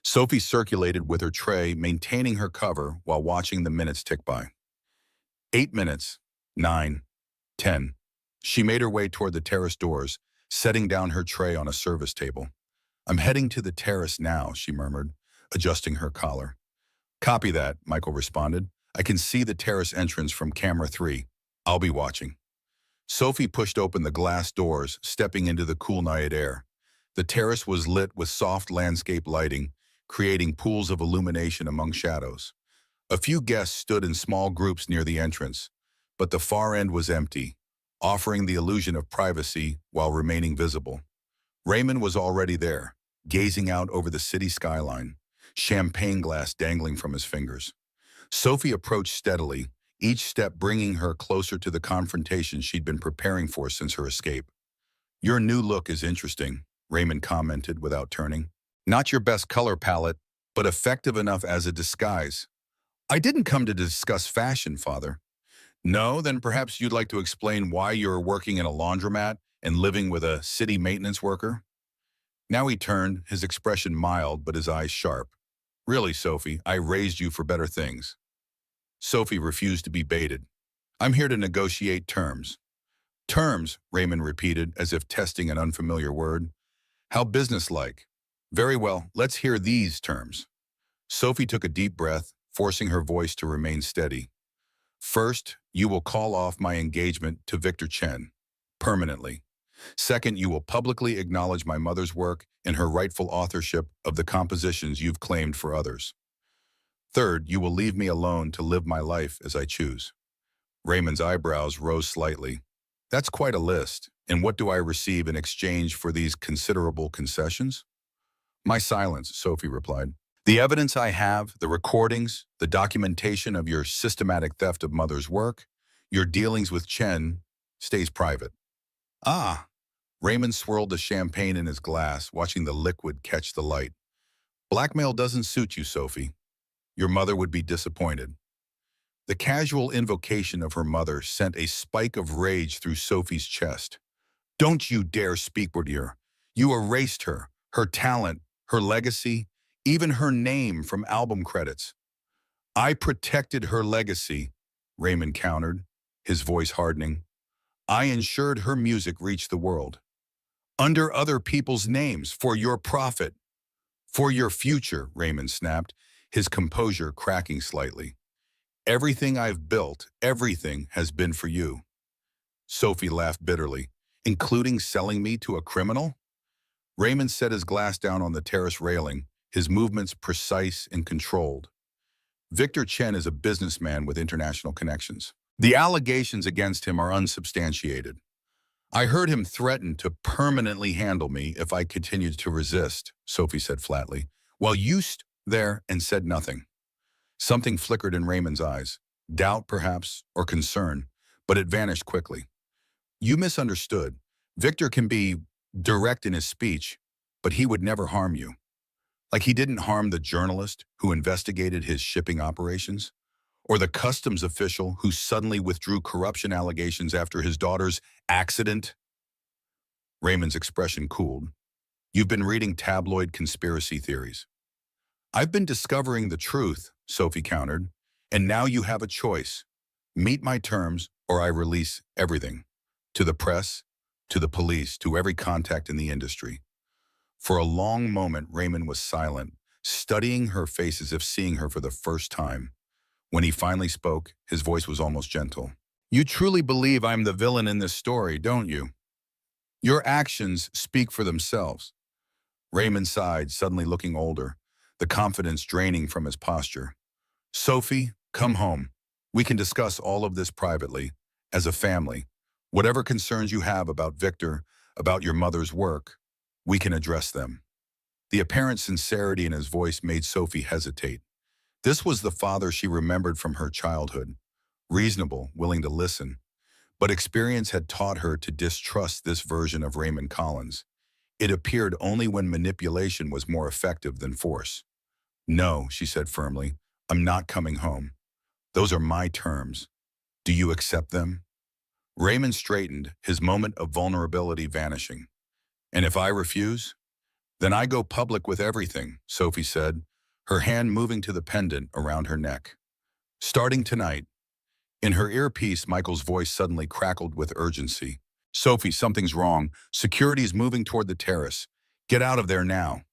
Speaker 1: Sophie circulated with her tray, maintaining her cover while watching the minutes tick by. 8 minutes. 9. 10. She made her way toward the terrace doors, setting down her tray on a service table. I'm heading to the terrace now, she murmured, adjusting her collar. Copy that, Michael responded. I can see the terrace entrance from camera 3. I'll be watching. Sophie pushed open the glass doors, stepping into the cool night air. The terrace was lit with soft landscape lighting, creating pools of illumination among shadows. A few guests stood in small groups near the entrance, but the far end was empty, offering the illusion of privacy while remaining visible. Raymond was already there, gazing out over the city skyline, champagne glass dangling from his fingers. Sophie approached steadily, each step bringing her closer to the confrontation she'd been preparing for since her escape. Your new look is interesting, Raymond commented without turning. Not your best color palette, but effective enough as a disguise. I didn't come to discuss fashion, Father. No, then perhaps you'd like to explain why you're working in a laundromat and living with a city maintenance worker? Now he turned, his expression mild but his eyes sharp. Really, Sophie, I raised you for better things. Sophie refused to be baited. I'm here to negotiate terms. Terms, Raymond repeated, as if testing an unfamiliar word. How businesslike. Very well, let's hear these terms. Sophie took a deep breath, forcing her voice to remain steady. First, you will call off my engagement to Victor Chen, permanently. Second, you will publicly acknowledge my mother's work and her rightful authorship of the compositions you've claimed for others. Third, you will leave me alone to live my life as I choose. Raymond's eyebrows rose slightly. That's quite a list. And what do I receive in exchange for these considerable concessions? My silence, Sophie replied. The evidence I have, the recordings, the documentation of your systematic theft of mother's work, your dealings with Chen, stays private. Ah, Raymond swirled the champagne in his glass, watching the liquid catch the light. Blackmail doesn't suit you, Sophie. Your mother would be disappointed. The casual invocation of her mother sent a spike of rage through Sophie's chest. Don't you dare speak with her. You erased her talent, her legacy, even her name from album credits. I protected her legacy, Raymond countered, his voice hardening. I ensured her music reached the world. Under other people's names, for your profit. For your future, Raymond snapped, his composure cracking slightly. Everything I've built, everything has been for you. Sophie laughed bitterly. Including selling me to a criminal? Raymond set his glass down on the terrace railing, his movements precise and controlled. Victor Chen is a businessman with international connections. The allegations against him are unsubstantiated. I heard him threaten to permanently handle me if I continued to resist, Sophie said flatly, while you stood there and said nothing. Something flickered in Raymond's eyes, doubt perhaps, or concern, but it vanished quickly. You misunderstood. Victor can be direct in his speech, but he would never harm you. Like he didn't harm the journalist who investigated his shipping operations, or the customs official who suddenly withdrew corruption allegations after his daughter's accident. Raymond's expression cooled. You've been reading tabloid conspiracy theories. I've been discovering the truth, Sophie countered, and now you have a choice. Meet my terms or I release everything. To the press, to the police, to every contact in the industry. For a long moment, Raymond was silent, studying her face as if seeing her for the first time. When he finally spoke, his voice was almost gentle. You truly believe I'm the villain in this story, don't you? Your actions speak for themselves. Raymond sighed, suddenly looking older, the confidence draining from his posture. Sophie, come home. We can discuss all of this privately, as a family. Whatever concerns you have about Victor, about your mother's work. We can address them." The apparent sincerity in his voice made Sophie hesitate. This was the father she remembered from her childhood. Reasonable, willing to listen. But experience had taught her to distrust this version of Raymond Collins. It appeared only when manipulation was more effective than force. "No," she said firmly, "I'm not coming home. Those are my terms. Do you accept them?" Raymond straightened, his moment of vulnerability vanishing. "And if I refuse? Then I go public with everything," Sophie said, her hand moving to the pendant around her neck. "Starting tonight." In her earpiece, Michael's voice suddenly crackled with urgency. "Sophie, something's wrong. Security's moving toward the terrace. Get out of there now."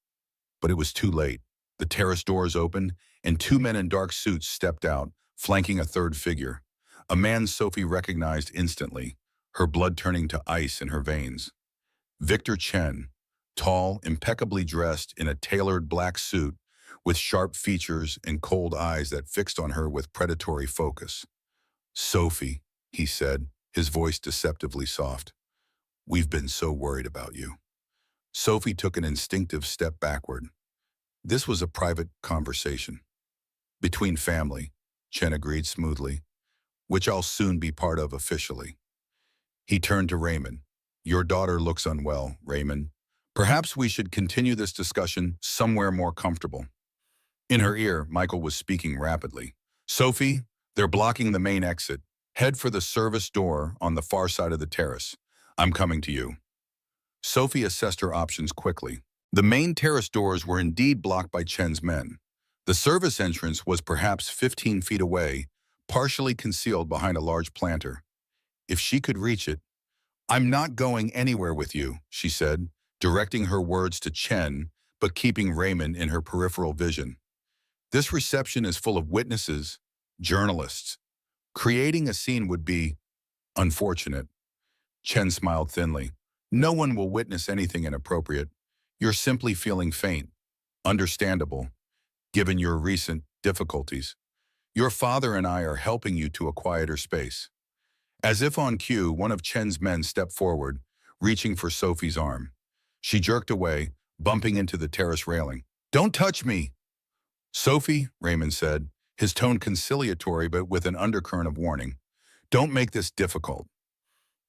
Speaker 1: But it was too late. The terrace doors opened, and two men in dark suits stepped out, flanking a third figure. A man Sophie recognized instantly, her blood turning to ice in her veins. Victor Chen, tall, impeccably dressed in a tailored black suit, with sharp features and cold eyes that fixed on her with predatory focus. "Sophie," he said, his voice deceptively soft. "We've been so worried about you." Sophie took an instinctive step backward. This was a private conversation. "Between family," Chen agreed smoothly, "which I'll soon be part of officially." He turned to Raymond. "Your daughter looks unwell, Raymond. Perhaps we should continue this discussion somewhere more comfortable." In her ear, Michael was speaking rapidly. "Sophie, they're blocking the main exit. Head for the service door on the far side of the terrace. I'm coming to you." Sophie assessed her options quickly. The main terrace doors were indeed blocked by Chen's men. The service entrance was perhaps 15 feet away, partially concealed behind a large planter. If she could reach it— "I'm not going anywhere with you," she said, directing her words to Chen, but keeping Raymond in her peripheral vision. "This reception is full of witnesses, journalists. Creating a scene would be unfortunate." Chen smiled thinly. "No one will witness anything inappropriate. You're simply feeling faint. Understandable, given your recent difficulties. Your father and I are helping you to a quieter space." As if on cue, one of Chen's men stepped forward, reaching for Sophie's arm. She jerked away, bumping into the terrace railing. "Don't touch me!" "Sophie," Raymond said, his tone conciliatory but with an undercurrent of warning, "don't make this difficult."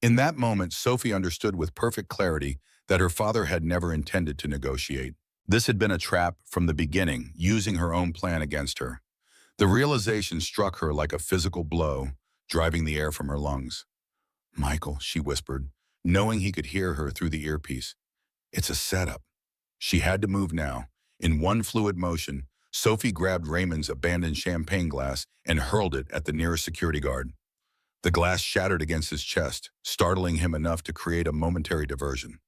Speaker 1: In that moment, Sophie understood with perfect clarity that her father had never intended to negotiate. This had been a trap from the beginning, using her own plan against her. The realization struck her like a physical blow, driving the air from her lungs. "Michael," she whispered, knowing he could hear her through the earpiece. "It's a setup." She had to move now. In one fluid motion, Sophie grabbed Raymond's abandoned champagne glass and hurled it at the nearest security guard. The glass shattered against his chest, startling him enough to create a momentary diversion.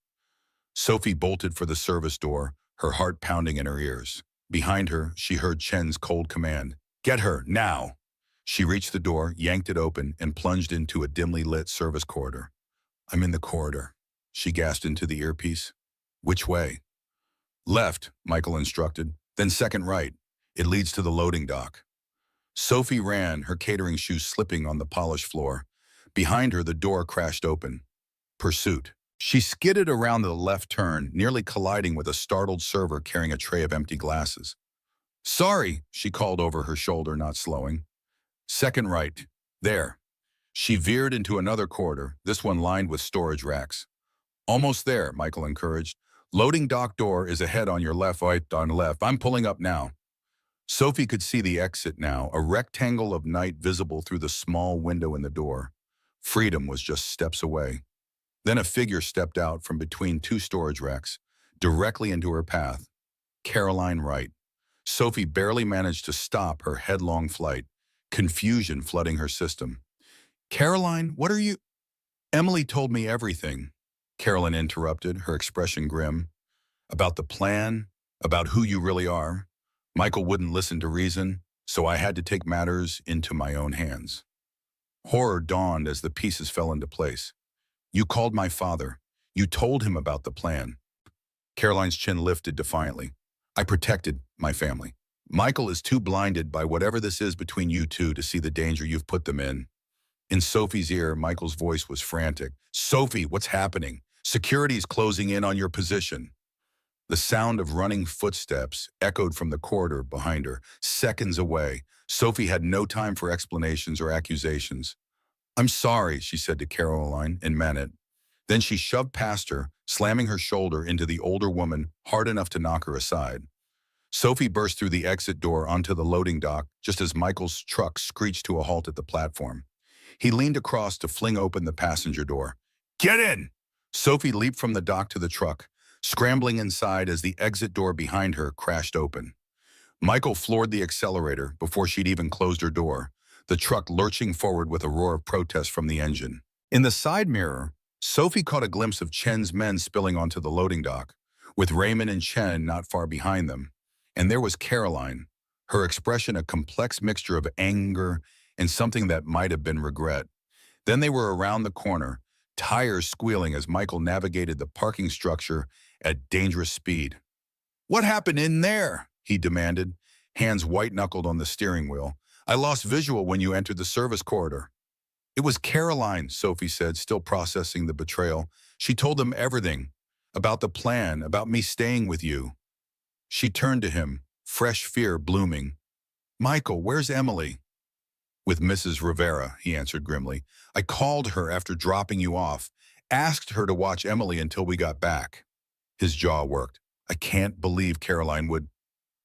Speaker 1: Sophie bolted for the service door, her heart pounding in her ears. Behind her, she heard Chen's cold command, "Get her, now!" She reached the door, yanked it open, and plunged into a dimly lit service corridor. "I'm in the corridor," she gasped into the earpiece. "Which way?" "Left," Michael instructed, "then second right. It leads to the loading dock." Sophie ran, her catering shoes slipping on the polished floor. Behind her, the door crashed open. Pursuit. She skidded around the left turn, nearly colliding with a startled server carrying a tray of empty glasses. "Sorry," she called over her shoulder, not slowing. "Second right. There." She veered into another corridor, this one lined with storage racks. "Almost there," Michael encouraged. "Loading dock door is ahead on your left, right on left. I'm pulling up now." Sophie could see the exit now, a rectangle of night visible through the small window in the door. Freedom was just steps away. Then a figure stepped out from between two storage racks, directly into her path. Caroline Wright. Sophie barely managed to stop her headlong flight, confusion flooding her system. "Caroline, what are you—" "Emily told me everything," Carolyn interrupted, her expression grim. "About the plan, about who you really are. Michael wouldn't listen to reason, so I had to take matters into my own hands." Horror dawned as the pieces fell into place. "You called my father. You told him about the plan." Caroline's chin lifted defiantly. "I protected my family. Michael is too blinded by whatever this is between you two to see the danger you've put them in." In Sophie's ear, Michael's voice was frantic. "Sophie, what's happening? Security's closing in on your position." The sound of running footsteps echoed from the corridor behind her, seconds away. Sophie had no time for explanations or accusations. "I'm sorry," she said to Caroline and meant it. Then she shoved past her, slamming her shoulder into the older woman hard enough to knock her aside. Sophie burst through the exit door onto the loading dock just as Michael's truck screeched to a halt at the platform. He leaned across to fling open the passenger door. "Get in!" Sophie leaped from the dock to the truck, scrambling inside as the exit door behind her crashed open. Michael floored the accelerator before she'd even closed her door, the truck lurching forward with a roar of protest from the engine. In the side mirror, Sophie caught a glimpse of Chen's men spilling onto the loading dock, with Raymond and Chen not far behind them. And there was Caroline, her expression a complex mixture of anger and something that might have been regret. Then they were around the corner, tires squealing as Michael navigated the parking structure at dangerous speed. "What happened in there?" he demanded, hands white-knuckled on the steering wheel. "I lost visual when you entered the service corridor." "It was Caroline," Sophie said, still processing the betrayal. "She told them everything, about the plan, about me staying with you." She turned to him, fresh fear blooming. "Michael, where's Emily?" "With Mrs. Rivera," he answered grimly. "I called her after dropping you off, asked her to watch Emily until we got back." His jaw worked. "I can't believe Caroline would—"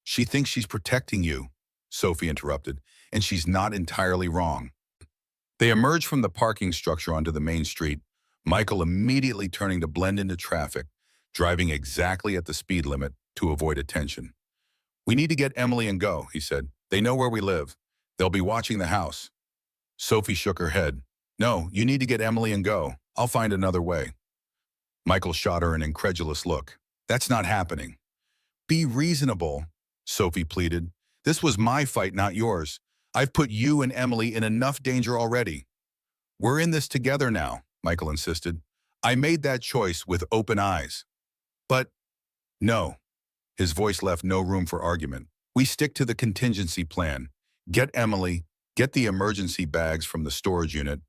Speaker 1: "She thinks she's protecting you," Sophie interrupted, "and she's not entirely wrong." They emerged from the parking structure onto the main street, Michael immediately turning to blend into traffic, driving exactly at the speed limit to avoid attention. "We need to get Emily and go," he said. "They know where we live. They'll be watching the house." Sophie shook her head. "No, you need to get Emily and go. I'll find another way." Michael shot her an incredulous look. "That's not happening." "Be reasonable," Sophie pleaded. "This was my fight, not yours. I've put you and Emily in enough danger already." "We're in this together now," Michael insisted. "I made that choice with open eyes." "But—" "No." His voice left no room for argument. "We stick to the contingency plan. Get Emily, get the emergency bags from the storage unit,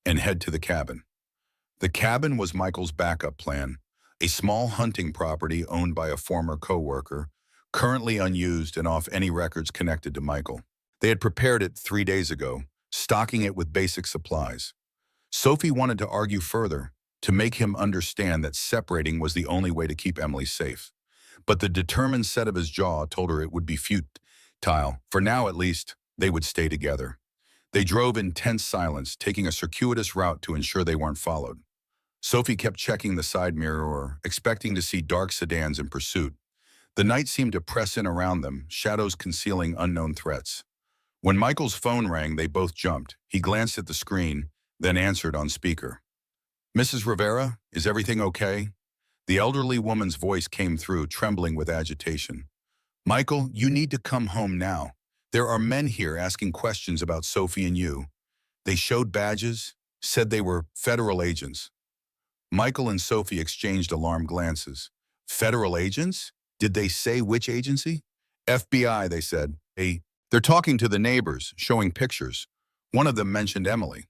Speaker 1: and head to the cabin." The cabin was Michael's backup plan, a small hunting property owned by a former co-worker, currently unused and off any records connected to Michael. They had prepared it 3 days ago, stocking it with basic supplies. Sophie wanted to argue further, to make him understand that separating was the only way to keep Emily safe. But the determined set of his jaw told her it would be futile. For now, at least, they would stay together. They drove in tense silence, taking a circuitous route to ensure they weren't followed. Sophie kept checking the side mirror, expecting to see dark sedans in pursuit. The night seemed to press in around them, shadows concealing unknown threats. When Michael's phone rang, they both jumped. He glanced at the screen, then answered on speaker. "Mrs. Rivera, is everything okay?" The elderly woman's voice came through, trembling with agitation. "Michael, you need to come home now. There are men here asking questions about Sophie and you. They showed badges, said they were federal agents." Michael and Sophie exchanged alarmed glances. "Federal agents? Did they say which agency?" "FBI," they said. They're talking to the neighbors, showing pictures. One of them mentioned Emily."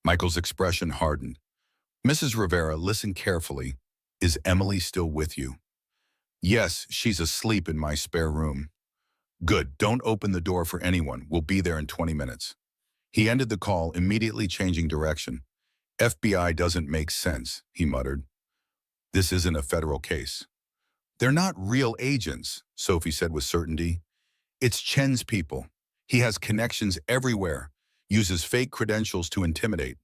Speaker 1: Michael's expression hardened. "Mrs. Rivera, listen carefully. Is Emily still with you?" "Yes, she's asleep in my spare room." "Good, don't open the door for anyone. We'll be there in 20 minutes. He ended the call, immediately changing direction. "FBI doesn't make sense," he muttered. "This isn't a federal case." "They're not real agents," Sophie said with certainty. "It's Chen's people. He has connections everywhere, uses fake credentials to intimidate."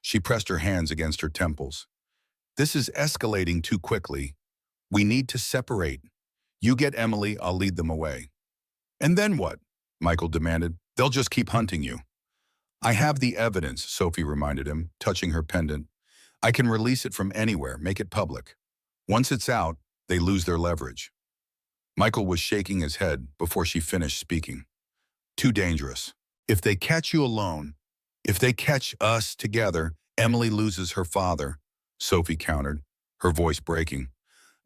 Speaker 1: She pressed her hands against her temples. "This is escalating too quickly. We need to separate. You get Emily, I'll lead them away." "And then what?" Michael demanded. "They'll just keep hunting you." "I have the evidence," Sophie reminded him, touching her pendant. "I can release it from anywhere, make it public. Once it's out, they lose their leverage." Michael was shaking his head before she finished speaking. "Too dangerous. If they catch you alone, if they catch us together, Emily loses her father," Sophie countered, her voice breaking.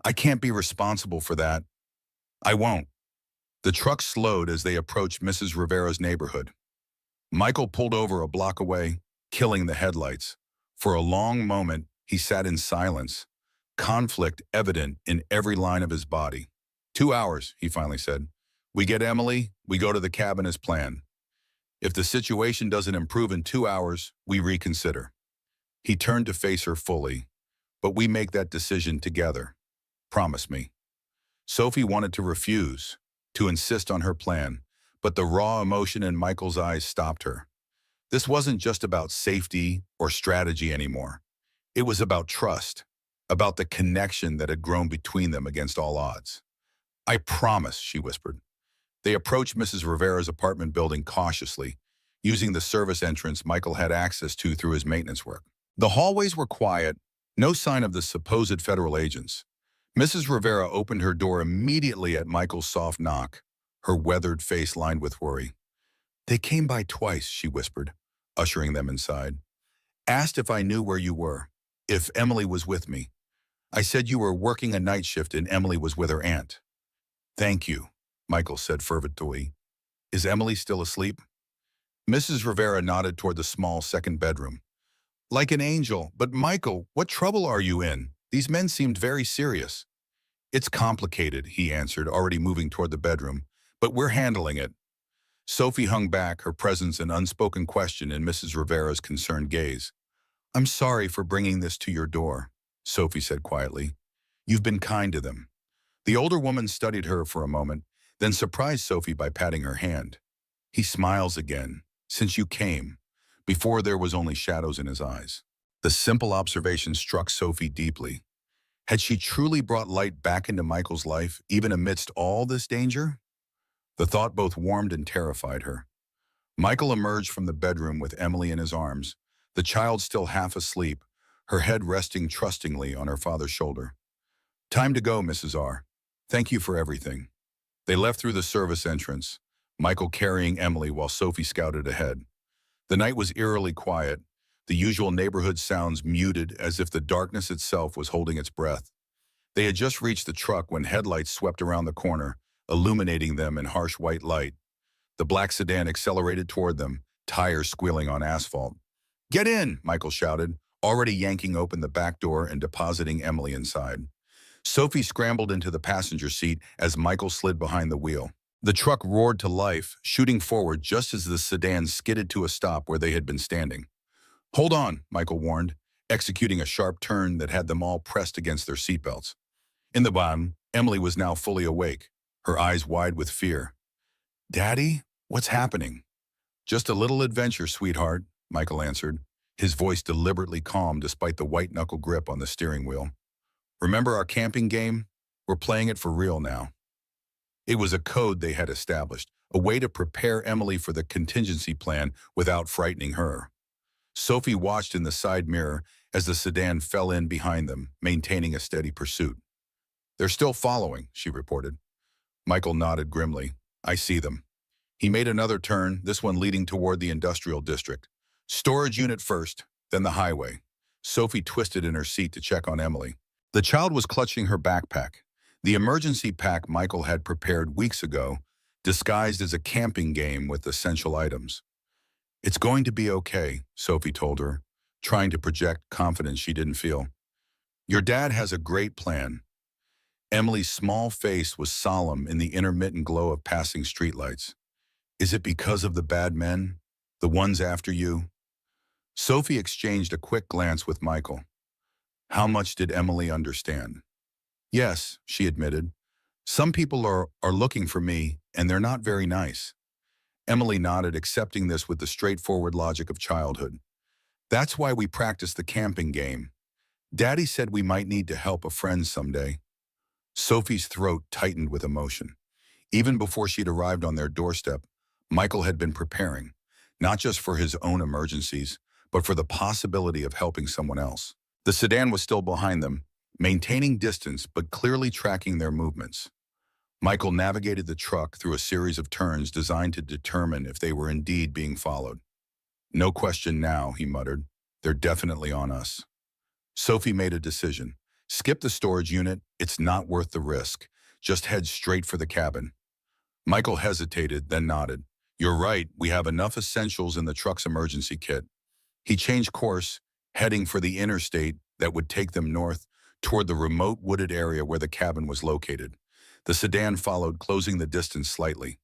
Speaker 1: "I can't be responsible for that." "I won't." The truck slowed as they approached Mrs. Rivera's neighborhood. Michael pulled over a block away, killing the headlights. For a long moment, he sat in silence, conflict evident in every line of his body. 2 hours, he finally said. We get Emily, we go to the cabin as planned. If the situation doesn't improve in 2 hours, we reconsider. He turned to face her fully. But we make that decision together. Promise me. Sophie wanted to refuse, to insist on her plan, but the raw emotion in Michael's eyes stopped her. This wasn't just about safety or strategy anymore. It was about trust, about the connection that had grown between them against all odds. I promise, she whispered. They approached Mrs. Rivera's apartment building cautiously, using the service entrance Michael had access to through his maintenance work. The hallways were quiet, no sign of the supposed federal agents. Mrs. Rivera opened her door immediately at Michael's soft knock, her weathered face lined with worry. They came by twice, she whispered, ushering them inside. Asked if I knew where you were, if Emily was with me. I said you were working a night shift and Emily was with her aunt. Thank you, Michael said fervently. Is Emily still asleep? Mrs. Rivera nodded toward the small second bedroom. Like an angel, but Michael, what trouble are you in? These men seemed very serious. It's complicated, he answered, already moving toward the bedroom, but we're handling it. Sophie hung back, her presence an unspoken question in Mrs. Rivera's concerned gaze. I'm sorry for bringing this to your door, Sophie said quietly. You've been kind to them. The older woman studied her for a moment, then surprised Sophie by patting her hand. He smiles again. Since you came. Before there was only shadows in his eyes. The simple observation struck Sophie deeply. Had she truly brought light back into Michael's life, even amidst all this danger? The thought both warmed and terrified her. Michael emerged from the bedroom with Emily in his arms, the child still half asleep, her head resting trustingly on her father's shoulder. Time to go, Mrs. R. Thank you for everything. They left through the service entrance, Michael carrying Emily while Sophie scouted ahead. The night was eerily quiet, the usual neighborhood sounds muted as if the darkness itself was holding its breath. They had just reached the truck when headlights swept around the corner, illuminating them in harsh white light. The black sedan accelerated toward them, tires squealing on asphalt. Get in, Michael shouted, already yanking open the back door and depositing Emily inside. Sophie scrambled into the passenger seat as Michael slid behind the wheel. The truck roared to life, shooting forward just as the sedan skidded to a stop where they had been standing. Hold on, Michael warned, executing a sharp turn that had them all pressed against their seatbelts. In the bottom, Emily was now fully awake, her eyes wide with fear. Daddy, what's happening? Just a little adventure, sweetheart, Michael answered, his voice deliberately calm despite the white-knuckle grip on the steering wheel. Remember our camping game? We're playing it for real now. It was a code they had established, a way to prepare Emily for the contingency plan without frightening her. Sophie watched in the side mirror as the sedan fell in behind them, maintaining a steady pursuit. They're still following, she reported. Michael nodded grimly. I see them. He made another turn, this one leading toward the industrial district. Storage unit first, then the highway. Sophie twisted in her seat to check on Emily. The child was clutching her backpack. The emergency pack Michael had prepared weeks ago, disguised as a camping game with essential items. It's going to be okay, Sophie told her, trying to project confidence she didn't feel. Your dad has a great plan. Emily's small face was solemn in the intermittent glow of passing streetlights. Is it because of the bad men? The ones after you? Sophie exchanged a quick glance with Michael. How much did Emily understand? Yes, she admitted. Some people are looking for me, and they're not very nice. Emily nodded, accepting this with the straightforward logic of childhood. That's why we practice the camping game. Daddy said we might need to help a friend someday. Sophie's throat tightened with emotion. Even before she'd arrived on their doorstep, Michael had been preparing, not just for his own emergencies, but for the possibility of helping someone else. The sedan was still behind them, maintaining distance but clearly tracking their movements. Michael navigated the truck through a series of turns designed to determine if they were indeed being followed. No question now, he muttered. They're definitely on us. Sophie made a decision. Skip the storage unit, it's not worth the risk. Just head straight for the cabin. Michael hesitated, then nodded. You're right, we have enough essentials in the truck's emergency kit. He changed course, heading for the interstate that would take them north toward the remote wooded area where the cabin was located. The sedan followed, closing the distance slightly.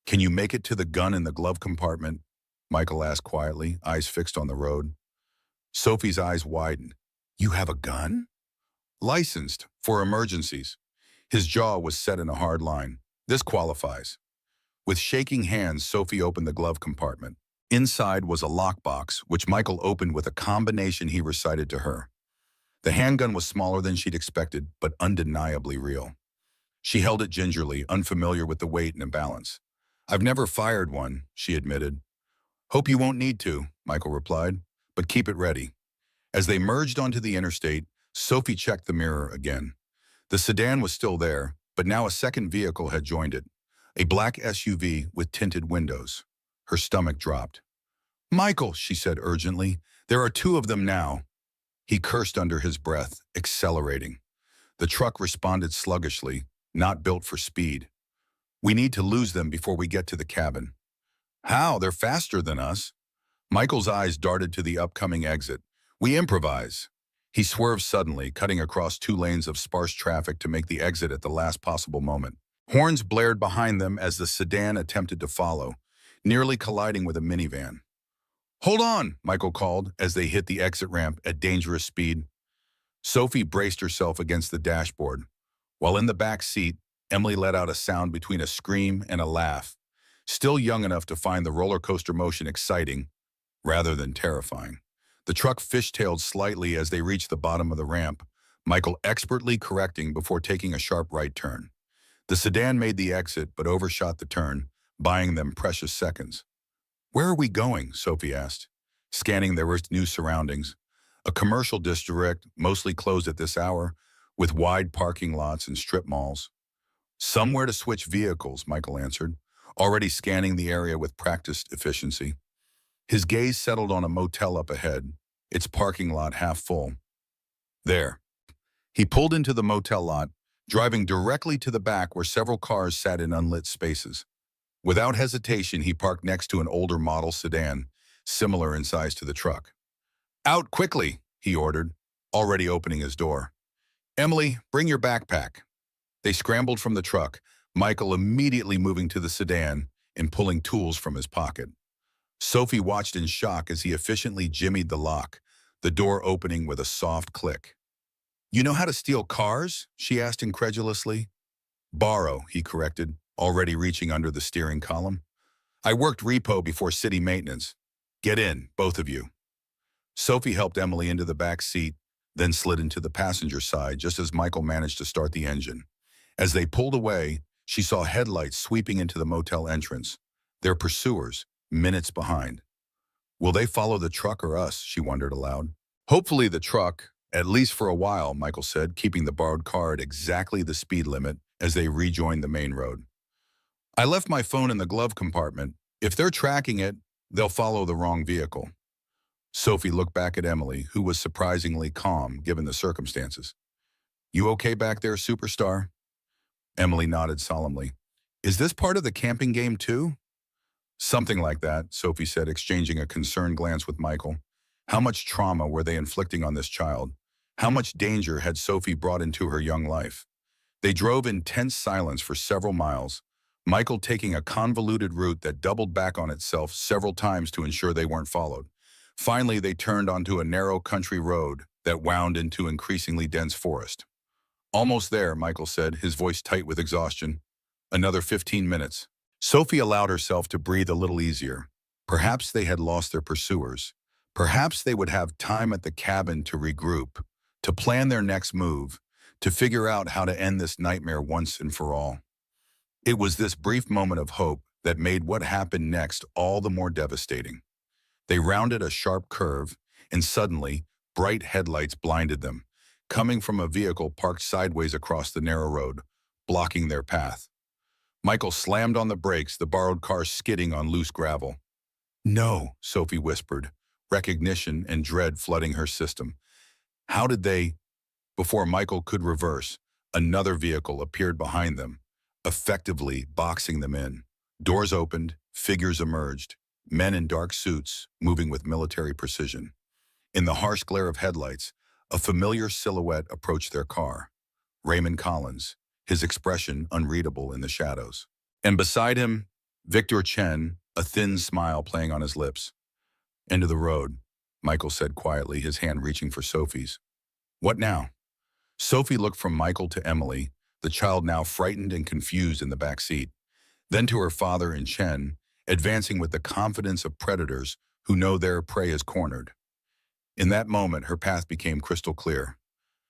Speaker 1: "Can you make it to the gun in the glove compartment?" Michael asked quietly, eyes fixed on the road. Sophie's eyes widened. "You have a gun?" "Licensed, for emergencies." His jaw was set in a hard line. "This qualifies." With shaking hands, Sophie opened the glove compartment. Inside was a lockbox, which Michael opened with a combination he recited to her. The handgun was smaller than she'd expected, but undeniably real. She held it gingerly, unfamiliar with the weight and balance. "I've never fired one," she admitted. "Hope you won't need to," Michael replied, "but keep it ready." As they merged onto the interstate, Sophie checked the mirror again. The sedan was still there, but now a second vehicle had joined it, a black SUV with tinted windows. Her stomach dropped. "Michael," she said urgently, "there are two of them now." He cursed under his breath, accelerating. The truck responded sluggishly, not built for speed. "We need to lose them before we get to the cabin." "How? They're faster than us." Michael's eyes darted to the upcoming exit. "We improvise." He swerved suddenly, cutting across 2 lanes of sparse traffic to make the exit at the last possible moment. Horns blared behind them as the sedan attempted to follow, nearly colliding with a minivan. "Hold on," Michael called as they hit the exit ramp at dangerous speed. Sophie braced herself against the dashboard. While in the back seat, Emily let out a sound between a scream and a laugh, still young enough to find the roller coaster motion exciting rather than terrifying. The truck fishtailed slightly as they reached the bottom of the ramp, Michael expertly correcting before taking a sharp right turn. The sedan made the exit but overshot the turn, buying them precious seconds. "Where are we going?" Sophie asked, scanning their new surroundings. A commercial district, mostly closed at this hour, with wide parking lots and strip malls. "Somewhere to switch vehicles," Michael answered, already scanning the area with practiced efficiency. His gaze settled on a motel up ahead, its parking lot half full. There. He pulled into the motel lot, driving directly to the back where several cars sat in unlit spaces. Without hesitation, he parked next to an older model sedan, similar in size to the truck. "Out quickly," he ordered, already opening his door. "Emily, bring your backpack." They scrambled from the truck, Michael immediately moving to the sedan and pulling tools from his pocket. Sophie watched in shock as he efficiently jimmied the lock, the door opening with a soft click. "You know how to steal cars?" she asked incredulously. "Borrow," he corrected, already reaching under the steering column. "I worked repo before city maintenance. Get in, both of you." Sophie helped Emily into the back seat, then slid into the passenger side just as Michael managed to start the engine. As they pulled away, she saw headlights sweeping into the motel entrance, their pursuers, minutes behind. Will they follow the truck or us, she wondered aloud. "Hopefully the truck, at least for a while," Michael said, keeping the borrowed car at exactly the speed limit as they rejoined the main road. "I left my phone in the glove compartment. If they're tracking it, they'll follow the wrong vehicle." Sophie looked back at Emily, who was surprisingly calm given the circumstances. "You okay back there, superstar?" Emily nodded solemnly. "Is this part of the camping game too?" "Something like that," Sophie said, exchanging a concerned glance with Michael. How much trauma were they inflicting on this child? How much danger had Sophie brought into her young life? They drove in tense silence for several miles, Michael taking a convoluted route that doubled back on itself several times to ensure they weren't followed. Finally, they turned onto a narrow country road that wound into increasingly dense forest. "Almost there," Michael said, his voice tight with exhaustion. "Another 15 minutes. Sophie allowed herself to breathe a little easier. Perhaps they had lost their pursuers. Perhaps they would have time at the cabin to regroup, to plan their next move, to figure out how to end this nightmare once and for all. It was this brief moment of hope that made what happened next all the more devastating. They rounded a sharp curve, and suddenly, bright headlights blinded them, coming from a vehicle parked sideways across the narrow road, blocking their path. Michael slammed on the brakes, the borrowed car skidding on loose gravel. "No," Sophie whispered, recognition and dread flooding her system. How did they? Before Michael could reverse, another vehicle appeared behind them, effectively boxing them in. Doors opened, figures emerged, men in dark suits, moving with military precision. In the harsh glare of headlights, A familiar silhouette approached their car. Raymond Collins, his expression unreadable in the shadows. And beside him, Victor Chen, a thin smile playing on his lips. "End of the road," Michael said quietly, his hand reaching for Sophie's. "What now?" Sophie looked from Michael to Emily, the child now frightened and confused in the back seat, then to her father and Chen, advancing with the confidence of predators who know their prey is cornered. In that moment, her path became crystal clear.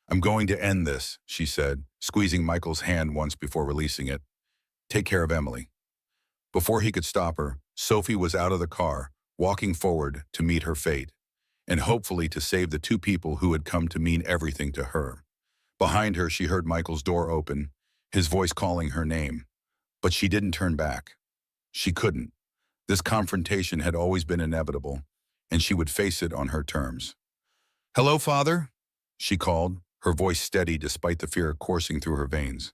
Speaker 1: "I'm going to end this," she said, squeezing Michael's hand once before releasing it. "Take care of Emily." Before he could stop her, Sophie was out of the car, walking forward to meet her fate, and hopefully to save the two people who had come to mean everything to her. Behind her, she heard Michael's door open, his voice calling her name. But she didn't turn back. She couldn't. This confrontation had always been inevitable, and she would face it on her terms. "Hello, Father," she called, her voice steady despite the fear coursing through her veins.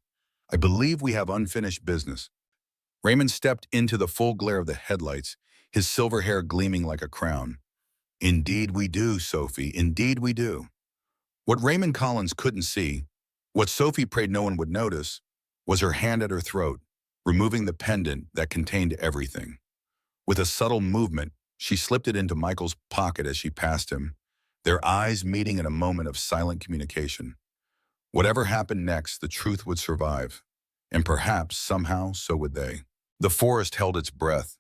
Speaker 1: "I believe we have unfinished business." Raymond stepped into the full glare of the headlights, his silver hair gleaming like a crown. "Indeed we do, Sophie, indeed we do." What Raymond Collins couldn't see, what Sophie prayed no one would notice, was her hand at her throat, removing the pendant that contained everything. With a subtle movement, she slipped it into Michael's pocket as she passed him, their eyes meeting in a moment of silent communication. Whatever happened next, the truth would survive, and perhaps, somehow, so would they. The forest held its breath.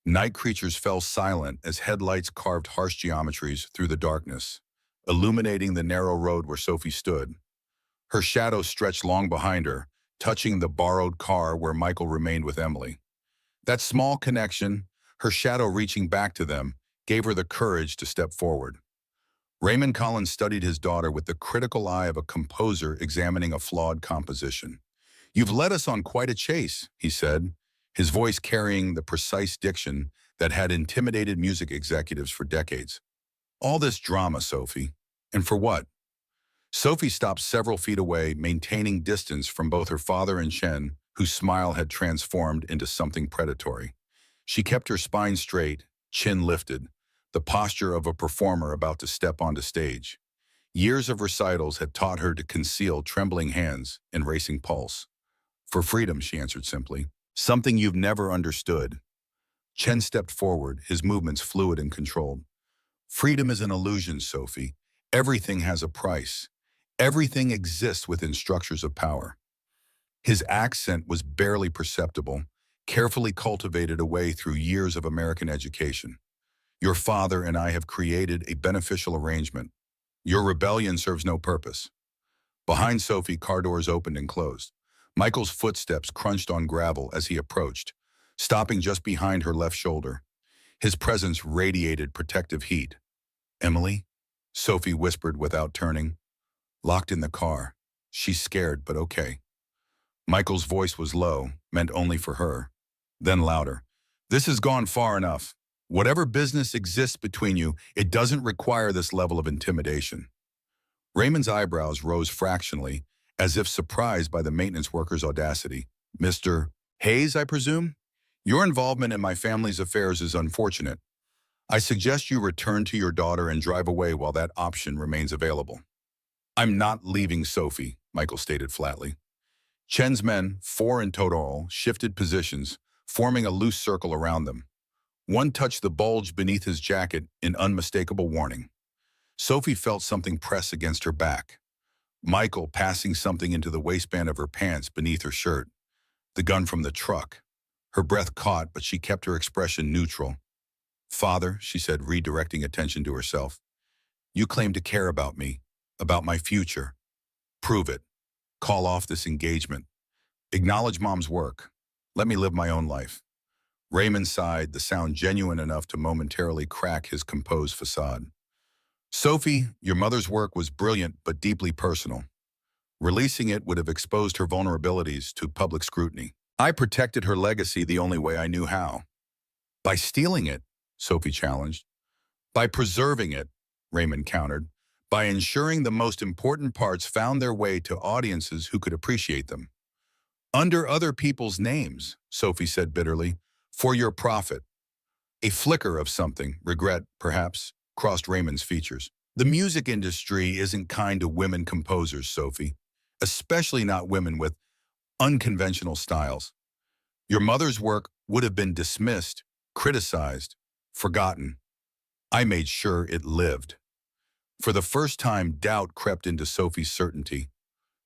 Speaker 1: Night creatures fell silent as headlights carved harsh geometries through the darkness, illuminating the narrow road where Sophie stood. Her shadow stretched long behind her, touching the borrowed car where Michael remained with Emily. That small connection, her shadow reaching back to them, gave her the courage to step forward. Raymond Collins studied his daughter with the critical eye of a composer examining a flawed composition. "You've led us on quite a chase," he said, his voice carrying the precise diction that had intimidated music executives for decades. "All this drama, Sophie. And for what?" Sophie stopped several feet away, maintaining distance from both her father and Chen, whose smile had transformed into something predatory. She kept her spine straight, chin lifted, the posture of a performer about to step onto stage. Years of recitals had taught her to conceal trembling hands and racing pulse. "For freedom," she answered simply. "Something you've never understood." Chen stepped forward, his movements fluid and controlled. "Freedom is an illusion, Sophie. Everything has a price. Everything exists within structures of power." His accent was barely perceptible, carefully cultivated away through years of American education. "Your father and I have created a beneficial arrangement. Your rebellion serves no purpose." Behind Sophie, car doors opened and closed. Michael's footsteps crunched on gravel as he approached, stopping just behind her left shoulder. His presence radiated protective heat. "Emily?" Sophie whispered without turning. "Locked in the car. She's scared, but okay." Michael's voice was low, meant only for her. Then louder. "This has gone far enough. Whatever business exists between you, it doesn't require this level of intimidation." Raymond's eyebrows rose fractionally, as if surprised by the maintenance worker's audacity. "Mr. Hayes, I presume? Your involvement in my family's affairs is unfortunate. I suggest you return to your daughter and drive away while that option remains available." "I'm not leaving Sophie," Michael stated flatly. Chen's men, 4 in total, shifted positions, forming a loose circle around them. One touched the bulge beneath his jacket in unmistakable warning. Sophie felt something press against her back. Michael passing something into the waistband of her pants beneath her shirt. The gun from the truck. Her breath caught, but she kept her expression neutral. "Father," she said, redirecting attention to herself, "you claim to care about me, about my future. Prove it. Call off this engagement. Acknowledge Mom's work. Let me live my own life." Raymond sighed, the sound genuine enough to momentarily crack his composed facade. "Sophie, your mother's work was brilliant but deeply personal. Releasing it would have exposed her vulnerabilities to public scrutiny. I protected her legacy the only way I knew how." "By stealing it," Sophie challenged. "By preserving it," Raymond countered. "By ensuring the most important parts found their way to audiences who could appreciate them." "Under other people's names," Sophie said bitterly, "for your profit." A flicker of something, regret, perhaps, crossed Raymond's features. The music industry isn't kind to women composers, Sophie, especially not women with unconventional styles. Your mother's work would have been dismissed, criticized, forgotten. I made sure it lived. For the first time, doubt crept into Sophie's certainty.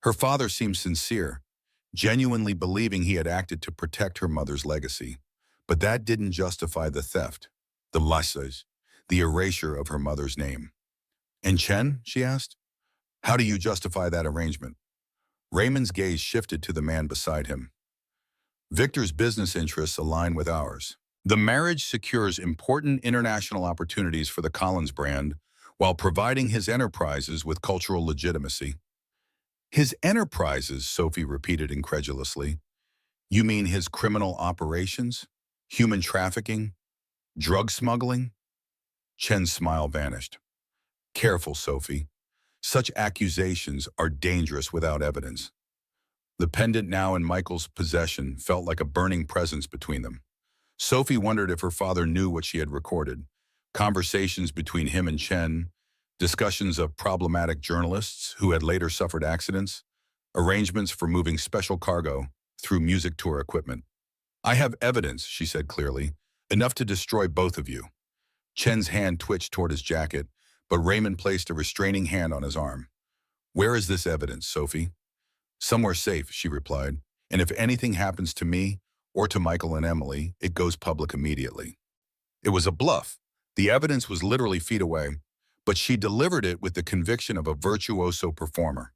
Speaker 1: Her father seemed sincere, genuinely believing he had acted to protect her mother's legacy. But that didn't justify the theft, the losses, the erasure of her mother's name. And Chen, she asked, how do you justify that arrangement? Raymond's gaze shifted to the man beside him. Victor's business interests align with ours. The marriage secures important international opportunities for the Collins brand while providing his enterprises with cultural legitimacy. His enterprises, Sophie repeated incredulously. You mean his criminal operations? Human trafficking? Drug smuggling? Chen's smile vanished. Careful, Sophie. Such accusations are dangerous without evidence. The pendant now in Michael's possession felt like a burning presence between them. Sophie wondered if her father knew what she had recorded. Conversations between him and Chen, discussions of problematic journalists who had later suffered accidents, arrangements for moving special cargo through music tour equipment. I have evidence, she said clearly, enough to destroy both of you. Chen's hand twitched toward his jacket, but Raymond placed a restraining hand on his arm. Where is this evidence, Sophie? Somewhere safe, she replied, and if anything happens to me or to Michael and Emily, it goes public immediately. It was a bluff. The evidence was literally feet away, but she delivered it with the conviction of a virtuoso performer.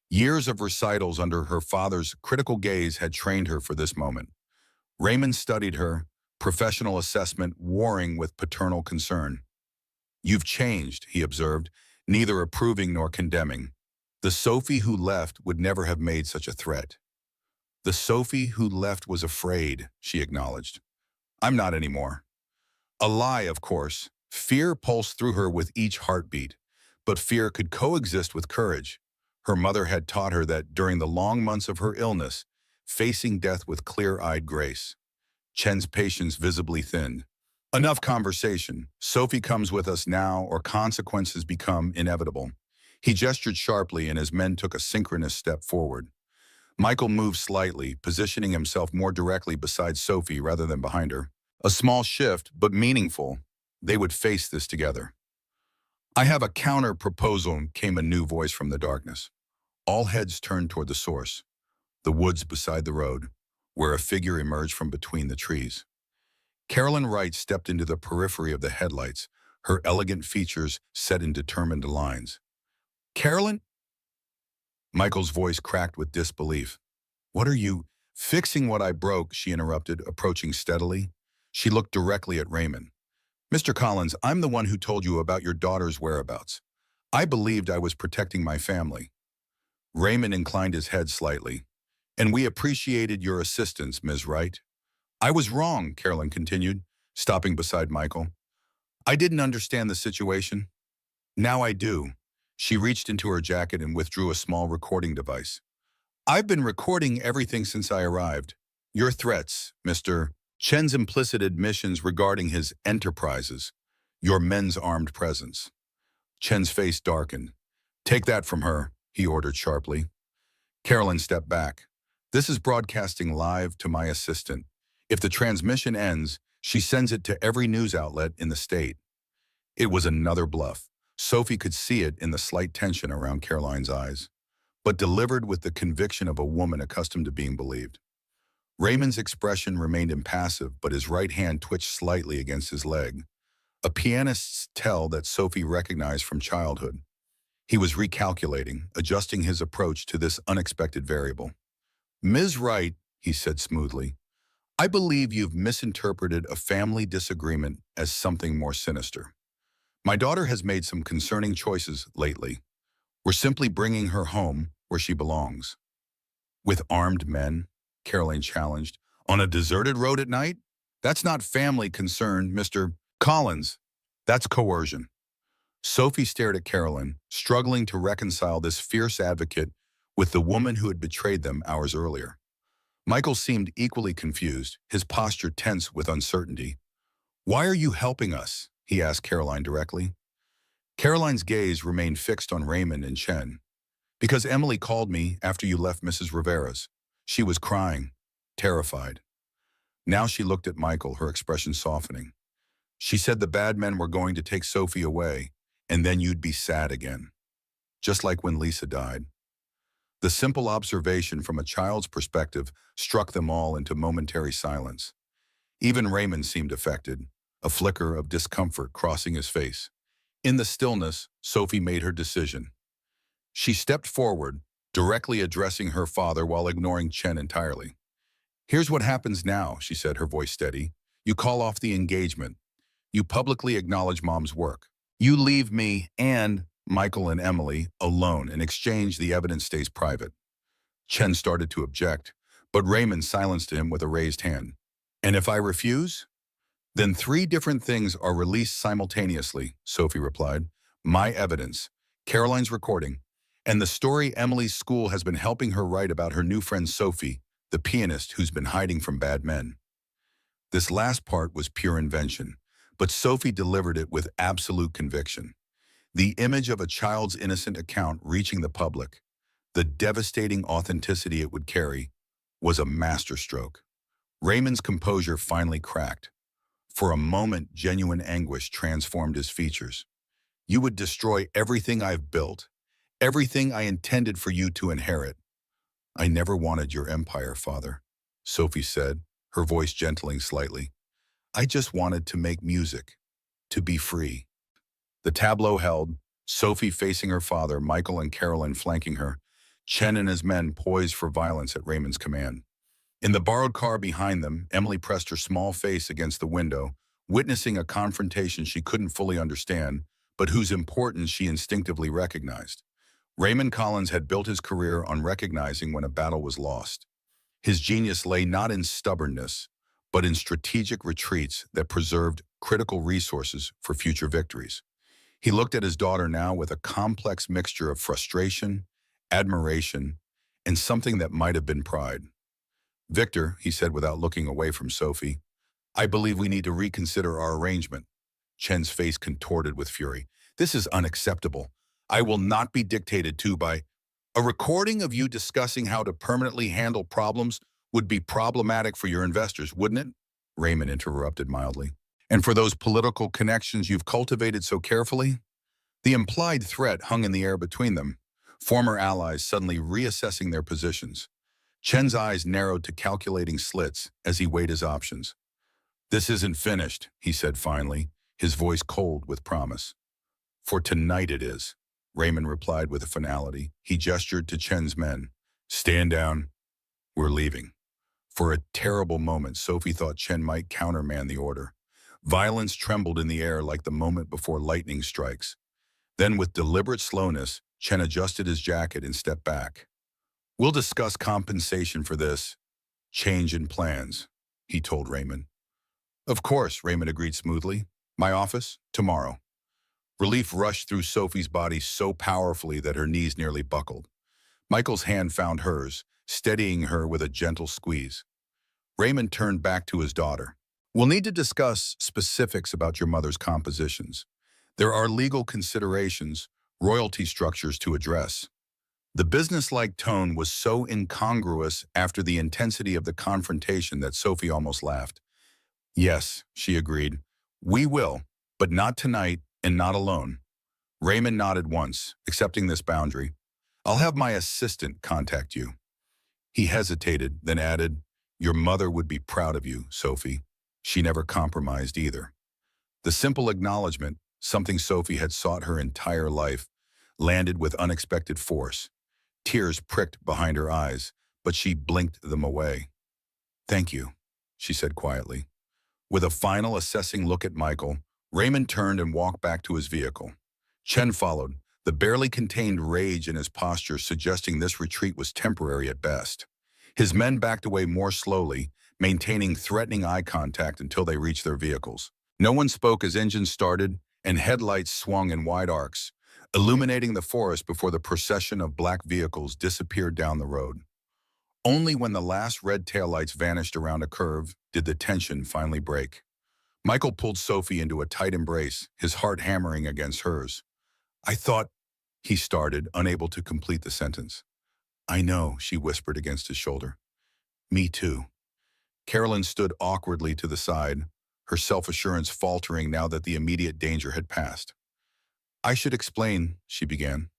Speaker 1: Years of recitals under her father's critical gaze had trained her for this moment. Raymond studied her, professional assessment warring with paternal concern. You've changed, he observed, neither approving nor condemning. The Sophie who left would never have made such a threat. The Sophie who left was afraid, she acknowledged. I'm not anymore. A lie, of course. Fear pulsed through her with each heartbeat, but fear could coexist with courage. Her mother had taught her that during the long months of her illness, facing death with clear-eyed grace. Chen's patience visibly thinned. Enough conversation. Sophie comes with us now, or consequences become inevitable. He gestured sharply, and his men took a synchronous step forward. Michael moved slightly, positioning himself more directly beside Sophie rather than behind her. A small shift, but meaningful. They would face this together. I have a counter-proposal, came a new voice from the darkness. All heads turned toward the source, the woods beside the road, where a figure emerged from between the trees. Carolyn Wright stepped into the periphery of the headlights, her elegant features set in determined lines. Carolyn? Michael's voice cracked with disbelief. What are you? Fixing what I broke, she interrupted, approaching steadily. She looked directly at Raymond. Mr. Collins, I'm the one who told you about your daughter's whereabouts. I believed I was protecting my family. Raymond inclined his head slightly. And we appreciated your assistance, Ms. Wright. I was wrong, Carolyn continued, stopping beside Michael. I didn't understand the situation. Now I do. She reached into her jacket and withdrew a small recording device. I've been recording everything since I arrived. Your threats, Mr. Chen's implicit admissions regarding his enterprises, your men's armed presence. Chen's face darkened. Take that from her, he ordered sharply. Carolyn stepped back. This is broadcasting live to my assistant. If the transmission ends, she sends it to every news outlet in the state. It was another bluff. Sophie could see it in the slight tension around Caroline's eyes, but delivered with the conviction of a woman accustomed to being believed. Raymond's expression remained impassive, but his right hand twitched slightly against his leg. A pianist's tell that Sophie recognized from childhood. He was recalculating, adjusting his approach to this unexpected variable. Ms. Wright, he said smoothly, I believe you've misinterpreted a family disagreement as something more sinister. My daughter has made some concerning choices lately. We're simply bringing her home where she belongs. With armed men, Caroline challenged, on a deserted road at night? That's not family concern, Mr. Collins. That's coercion. Sophie stared at Carolyn, struggling to reconcile this fierce advocate with the woman who had betrayed them hours earlier. Michael seemed equally confused, his posture tense with uncertainty. Why are you helping us? He asked Caroline directly. Caroline's gaze remained fixed on Raymond and Chen. Because Emily called me after you left Mrs. Rivera's. She was crying, terrified. Now she looked at Michael, her expression softening. She said the bad men were going to take Sophie away, and then you'd be sad again. Just like when Lisa died. The simple observation from a child's perspective struck them all into momentary silence. Even Raymond seemed affected, a flicker of discomfort crossing his face. In the stillness, Sophie made her decision. She stepped forward, directly addressing her father while ignoring Chen entirely. Here's what happens now, she said, her voice steady. You call off the engagement. You publicly acknowledge Mom's work. You leave me and Michael and Emily alone. In exchange, the evidence stays private. Chen started to object, but Raymond silenced him with a raised hand. And if I refuse? Then 3 different things are released simultaneously, Sophie replied. My evidence, Caroline's recording, and the story Emily's school has been helping her write about her new friend Sophie, the pianist who's been hiding from bad men. This last part was pure invention, but Sophie delivered it with absolute conviction. The image of a child's innocent account reaching the public, the devastating authenticity it would carry, was a masterstroke. Raymond's composure finally cracked. For a moment, genuine anguish transformed his features. You would destroy everything I've built, everything I intended for you to inherit. I never wanted your empire, Father, Sophie said, her voice gentling slightly. I just wanted to make music, to be free. The tableau held, Sophie facing her father, Michael and Caroline flanking her, Chen and his men poised for violence at Raymond's command. In the borrowed car behind them, Emily pressed her small face against the window, witnessing a confrontation she couldn't fully understand, but whose importance she instinctively recognized. Raymond Collins had built his career on recognizing when a battle was lost. His genius lay not in stubbornness, but in strategic retreats that preserved critical resources for future victories. He looked at his daughter now with a complex mixture of frustration, admiration, and something that might have been pride. Victor, he said without looking away from Sophie, I believe we need to reconsider our arrangement. Chen's face contorted with fury. This is unacceptable. I will not be dictated to by... A recording of you discussing how to permanently handle problems would be problematic for your investors, wouldn't it? Raymond interrupted mildly. And for those political connections you've cultivated so carefully? The implied threat hung in the air between them, former allies suddenly reassessing their positions. Chen's eyes narrowed to calculating slits as he weighed his options. This isn't finished, he said finally, his voice cold with promise. For tonight it is, Raymond replied with a finality. He gestured to Chen's men. Stand down. We're leaving. For a terrible moment, Sophie thought Chen might countermand the order. Violence trembled in the air like the moment before lightning strikes. Then, with deliberate slowness, Chen adjusted his jacket and stepped back. We'll discuss compensation for this change in plans, he told Raymond. Of course, Raymond agreed smoothly. My office, tomorrow. Relief rushed through Sophie's body so powerfully that her knees nearly buckled. Michael's hand found hers, steadying her with a gentle squeeze. Raymond turned back to his daughter. We'll need to discuss specifics about your mother's compositions. There are legal considerations, royalty structures to address. The businesslike tone was so incongruous after the intensity of the confrontation that Sophie almost laughed. Yes, she agreed. We will, but not tonight and not alone. Raymond nodded once, accepting this boundary. I'll have my assistant contact you. He hesitated, then added, Your mother would be proud of you, Sophie. She never compromised either. The simple acknowledgement, something Sophie had sought her entire life, landed with unexpected force. Tears pricked behind her eyes, but she blinked them away. Thank you, she said quietly. With a final assessing look at Michael, Raymond turned and walked back to his vehicle. Chen followed, the barely contained rage in his posture suggesting this retreat was temporary at best. His men backed away more slowly, maintaining threatening eye contact until they reached their vehicles. No one spoke as engines started and headlights swung in wide arcs, illuminating the forest before the procession of black vehicles disappeared down the road. Only when the last red taillights vanished around a curve did the tension finally break. Michael pulled Sophie into a tight embrace, his heart hammering against hers. I thought, he started, unable to complete the sentence. I know, she whispered against his shoulder. Me too. Carolyn stood awkwardly to the side, her self-assurance faltering now that the immediate danger had passed. I should explain, she began.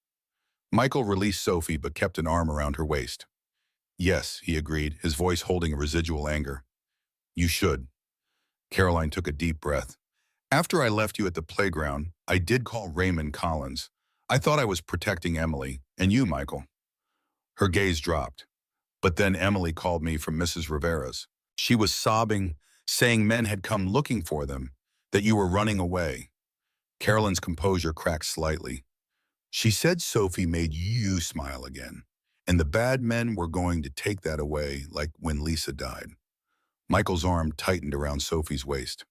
Speaker 1: Michael released Sophie but kept an arm around her waist. Yes, he agreed, his voice holding a residual anger. You should. Caroline took a deep breath. After I left you at the playground, I did call Raymond Collins. I thought I was protecting Emily, and you, Michael. Her gaze dropped. But then Emily called me from Mrs. Rivera's. She was sobbing, saying men had come looking for them, that you were running away. Carolyn's composure cracked slightly. She said Sophie made you smile again, and the bad men were going to take that away like when Lisa died. Michael's arm tightened around Sophie's waist.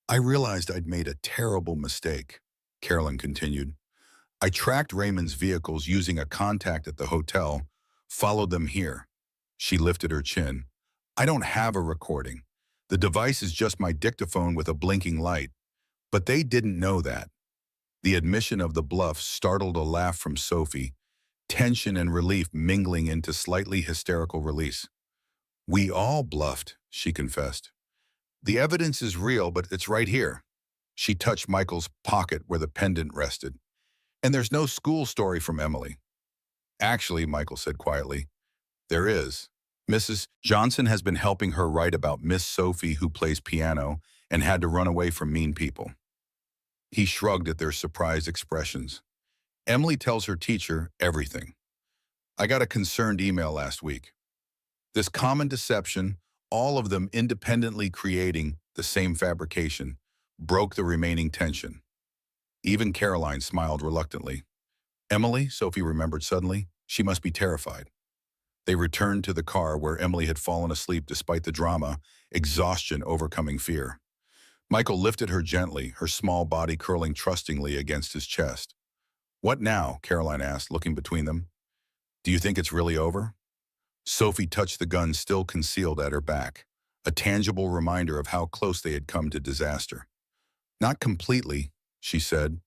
Speaker 1: I realized I'd made a terrible mistake, Carolyn continued. I tracked Raymond's vehicles using a contact at the hotel, followed them here. She lifted her chin. I don't have a recording. The device is just my dictaphone with a blinking light. But they didn't know that. The admission of the bluff startled a laugh from Sophie, tension and relief mingling into slightly hysterical release. We all bluffed, she confessed. The evidence is real, but it's right here. She touched Michael's pocket where the pendant rested. And there's no school story from Emily. Actually, Michael said quietly, there is. Mrs. Johnson has been helping her write about Miss Sophie who plays piano and had to run away from mean people. He shrugged at their surprised expressions. Emily tells her teacher everything. I got a concerned email last week. This common deception, all of them independently creating the same fabrication, broke the remaining tension. Even Caroline smiled reluctantly. Emily, Sophie remembered suddenly, she must be terrified. They returned to the car where Emily had fallen asleep despite the drama, exhaustion overcoming fear. Michael lifted her gently, her small body curling trustingly against his chest. What now? Caroline asked, looking between them. Do you think it's really over? Sophie touched the gun still concealed at her back, a tangible reminder of how close they had come to disaster. Not completely, she said.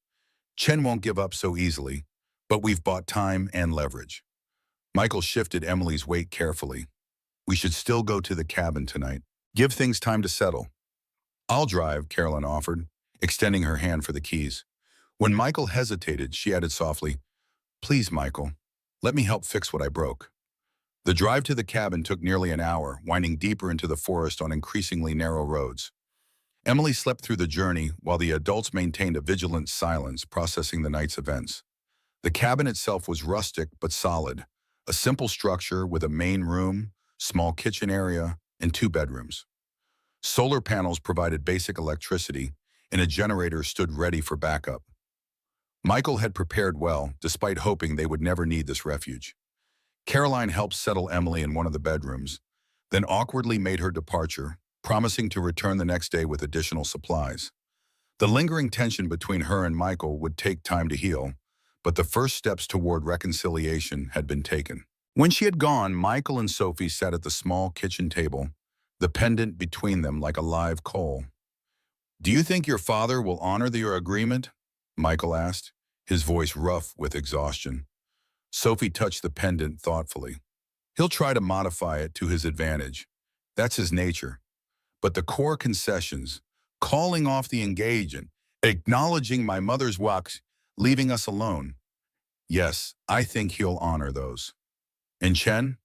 Speaker 1: Chen won't give up so easily, but we've bought time and leverage. Michael shifted Emily's weight carefully. We should still go to the cabin tonight. Give things time to settle. I'll drive, Caroline offered, extending her hand for the keys. When Michael hesitated, she added softly, Please, Michael, let me help fix what I broke. The drive to the cabin took nearly an hour, winding deeper into the forest on increasingly narrow roads. Emily slept through the journey while the adults maintained a vigilant silence, processing the night's events. The cabin itself was rustic but solid, a simple structure with a main room, small kitchen area, and 2 bedrooms. Solar panels provided basic electricity, and a generator stood ready for backup. Michael had prepared well, despite hoping they would never need this refuge. Caroline helped settle Emily in one of the bedrooms, then awkwardly made her departure, promising to return the next day with additional supplies. The lingering tension between her and Michael would take time to heal, but the first steps toward reconciliation had been taken. When she had gone, Michael and Sophie sat at the small kitchen table, the pendant between them like a live coal. Do you think your father will honor your agreement? Michael asked, his voice rough with exhaustion. Sophie touched the pendant thoughtfully. He'll try to modify it to his advantage. That's his nature. But the core concessions, calling off the engagement, acknowledging my mother's walks, leaving us alone. Yes, I think he'll honor those. And Chen?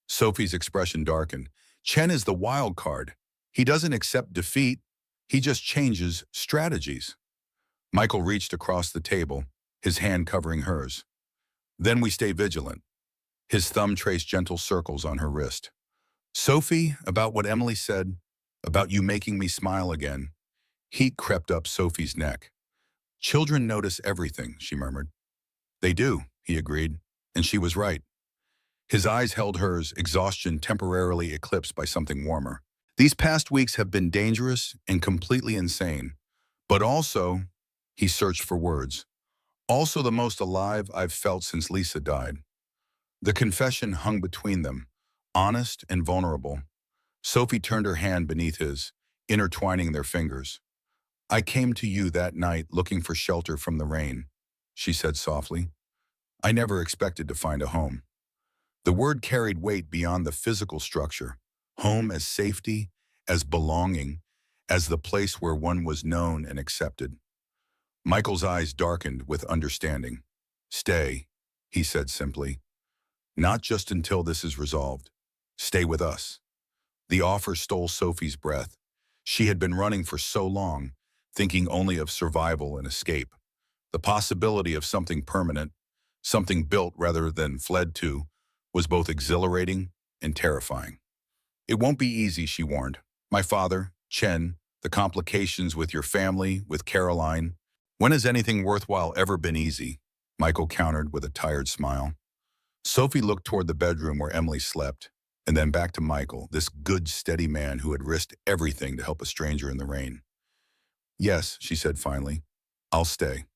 Speaker 1: Sophie's expression darkened. Chen is the wild card. He doesn't accept defeat. He just changes strategies. Michael reached across the table, his hand covering hers. Then we stay vigilant. His thumb traced gentle circles on her wrist. Sophie, about what Emily said, about you making me smile again. Heat crept up Sophie's neck. Children notice everything, she murmured. They do, he agreed, and she was right. His eyes held hers, exhaustion temporarily eclipsed by something warmer. These past weeks have been dangerous and completely insane, but also, he searched for words, also the most alive I've felt since Lisa died. The confession hung between them, honest and vulnerable. Sophie turned her hand beneath his, intertwining their fingers. I came to you that night looking for shelter from the rain. she said softly. I never expected to find a home. The word carried weight beyond the physical structure. Home as safety, as belonging, as the place where one was known and accepted. Michael's eyes darkened with understanding. Stay, he said simply. Not just until this is resolved. Stay with us. The offer stole Sophie's breath. She had been running for so long, thinking only of survival and escape. The possibility of something permanent, something built rather than fled to, was both exhilarating and terrifying. It won't be easy, she warned. My father, Chen, the complications with your family, with Caroline. When has anything worthwhile ever been easy? Michael countered with a tired smile. Sophie looked toward the bedroom where Emily slept, and then back to Michael, this good, steady man who had risked everything to help a stranger in the rain. Yes, she said finally, I'll stay.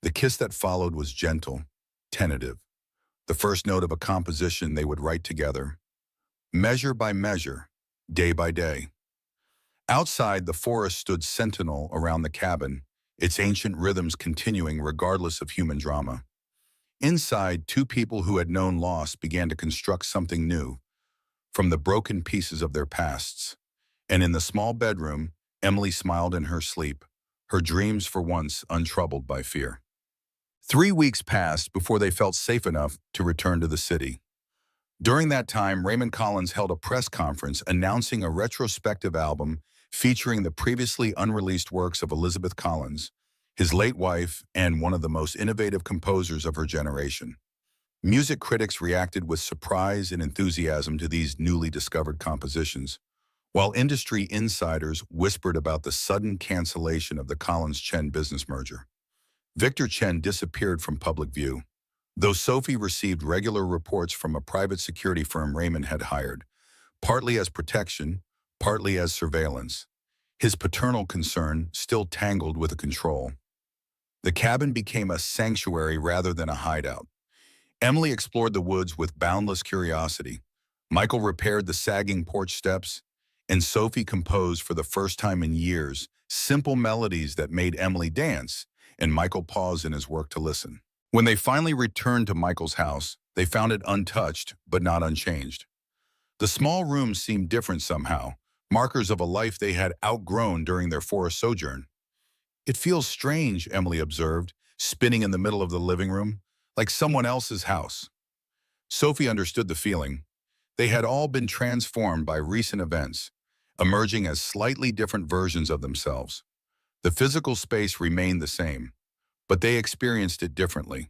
Speaker 1: The kiss that followed was gentle, tentative, the first note of a composition they would write together, measure by measure, day by day. Outside, the forest stood sentinel around the cabin, its ancient rhythms continuing regardless of human drama. Inside, two people who had known loss began to construct something new, from the broken pieces of their pasts. And in the small bedroom, Emily smiled in her sleep, her dreams for once untroubled by fear. 3 weeks passed before they felt safe enough to return to the city. During that time, Raymond Collins held a press conference announcing a retrospective album featuring the previously unreleased works of Elizabeth Collins, his late wife and one of the most innovative composers of her generation. Music critics reacted with surprise and enthusiasm to these newly discovered compositions, while industry insiders whispered about the sudden cancellation of the Collins-Chen business merger. Victor Chen disappeared from public view, though Sophie received regular reports from a private security firm Raymond had hired, partly as protection, partly as surveillance. His paternal concern still tangled with the control. The cabin became a sanctuary rather than a hideout. Emily explored the woods with boundless curiosity. Michael repaired the sagging porch steps, and Sophie composed for the first time in years simple melodies that made Emily dance, and Michael paused in his work to listen. When they finally returned to Michael's house, they found it untouched but not unchanged. The small room seemed different somehow, markers of a life they had outgrown during their forest sojourn. It feels strange, Emily observed, spinning in the middle of the living room, like someone else's house. Sophie understood the feeling. They had all been transformed by recent events, emerging as slightly different versions of themselves. The physical space remained the same, but they experienced it differently.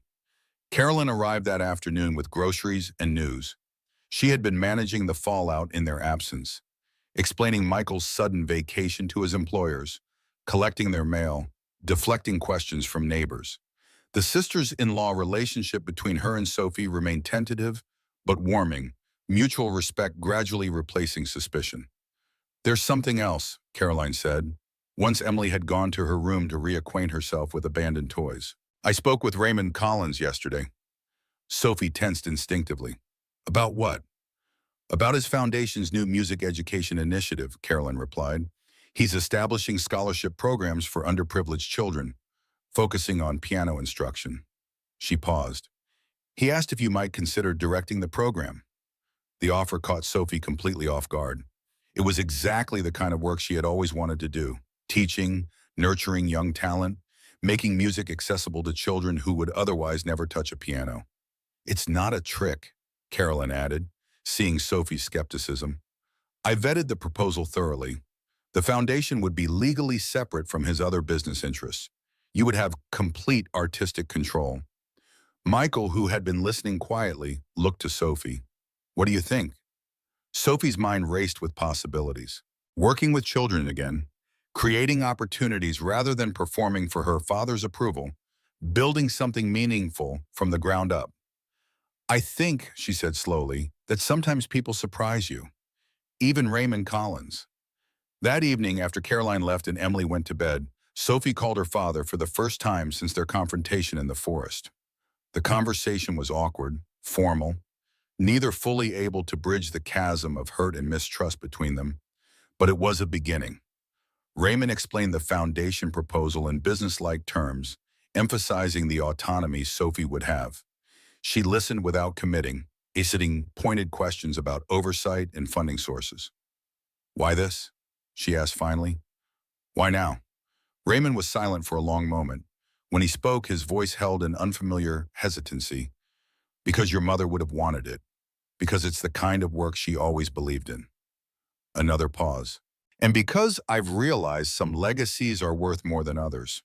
Speaker 1: Carolyn arrived that afternoon with groceries and news. She had been managing the fallout in their absence, explaining Michael's sudden vacation to his employers, collecting their mail, deflecting questions from neighbors. The sisters-in-law relationship between her and Sophie remained tentative but warming, mutual respect gradually replacing suspicion. There's something else, Caroline said, once Emily had gone to her room to reacquaint herself with abandoned toys. I spoke with Raymond Collins yesterday. Sophie tensed instinctively. About what? About his foundation's new music education initiative, Caroline replied. He's establishing scholarship programs for underprivileged children, focusing on piano instruction. She paused. He asked if you might consider directing the program. The offer caught Sophie completely off guard. It was exactly the kind of work she had always wanted to do, teaching, nurturing young talent, making music accessible to children who would otherwise never touch a piano. It's not a trick, Caroline added, seeing Sophie's skepticism. I vetted the proposal thoroughly. The foundation would be legally separate from his other business interests. You would have complete artistic control. Michael, who had been listening quietly, looked to Sophie. What do you think? Sophie's mind raced with possibilities. Working with children again, creating opportunities rather than performing for her father's approval, building something meaningful from the ground up. I think, she said slowly, that sometimes people surprise you. Even Raymond Collins. That evening, after Caroline left and Emily went to bed, Sophie called her father for the first time since their confrontation in the forest. The conversation was awkward, formal, neither fully able to bridge the chasm of hurt and mistrust between them, but it was a beginning. Raymond explained the foundation proposal in business-like terms, emphasizing the autonomy Sophie would have. She listened without committing, eliciting pointed questions about oversight and funding sources. "Why this?" she asked finally. "Why now?" Raymond was silent for a long moment. When he spoke, his voice held an unfamiliar hesitancy. "Because your mother would have wanted it. Because it's the kind of work she always believed in." Another pause. "And because I've realized some legacies are worth more than others."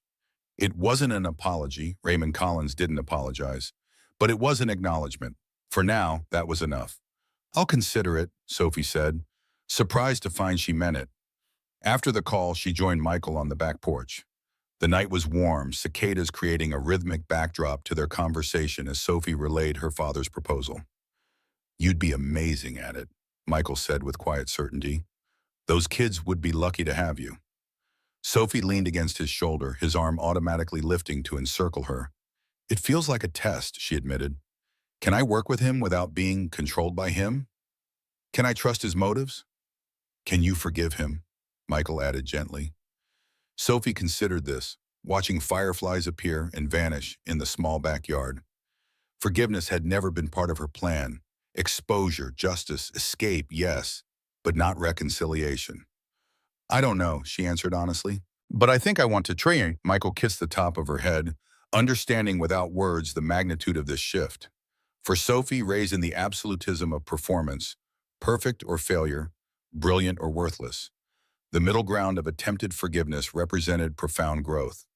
Speaker 1: It wasn't an apology. Raymond Collins didn't apologize. But it was an acknowledgement. For now, that was enough. "I'll consider it," Sophie said, surprised to find she meant it. After the call, she joined Michael on the back porch. The night was warm, cicadas creating a rhythmic backdrop to their conversation as Sophie relayed her father's proposal. "You'd be amazing at it," Michael said with quiet certainty. "Those kids would be lucky to have you." Sophie leaned against his shoulder, his arm automatically lifting to encircle her. "It feels like a test," she admitted. "Can I work with him without being controlled by him? Can I trust his motives?" "Can you forgive him?" Michael added gently. Sophie considered this, watching fireflies appear and vanish in the small backyard. Forgiveness had never been part of her plan. Exposure, justice, escape, yes, but not reconciliation. "I don't know," she answered honestly. "But I think I want to try." Michael kissed the top of her head, understanding without words the magnitude of this shift. For Sophie, raised in the absolutism of performance, perfect or failure, brilliant or worthless, the middle ground of attempted forgiveness represented profound growth.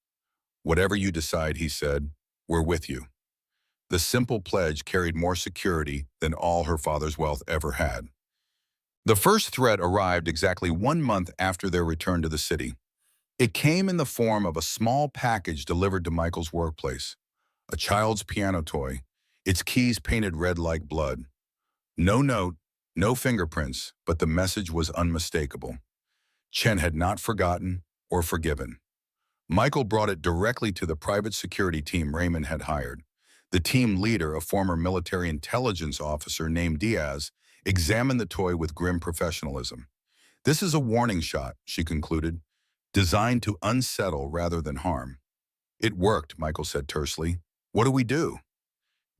Speaker 1: "Whatever you decide," he said, "we're with you." The simple pledge carried more security than all her father's wealth ever had. The first threat arrived exactly 1 month after their return to the city. It came in the form of a small package delivered to Michael's workplace. A child's piano toy, its keys painted red like blood. No note, no fingerprints, but the message was unmistakable. Chen had not forgotten or forgiven. Michael brought it directly to the private security team Raymond had hired. The team leader, a former military intelligence officer named Diaz, examined the toy with grim professionalism. "This is a warning shot," she concluded, "designed to unsettle rather than harm." "It worked," Michael said tersely. "What do we do?"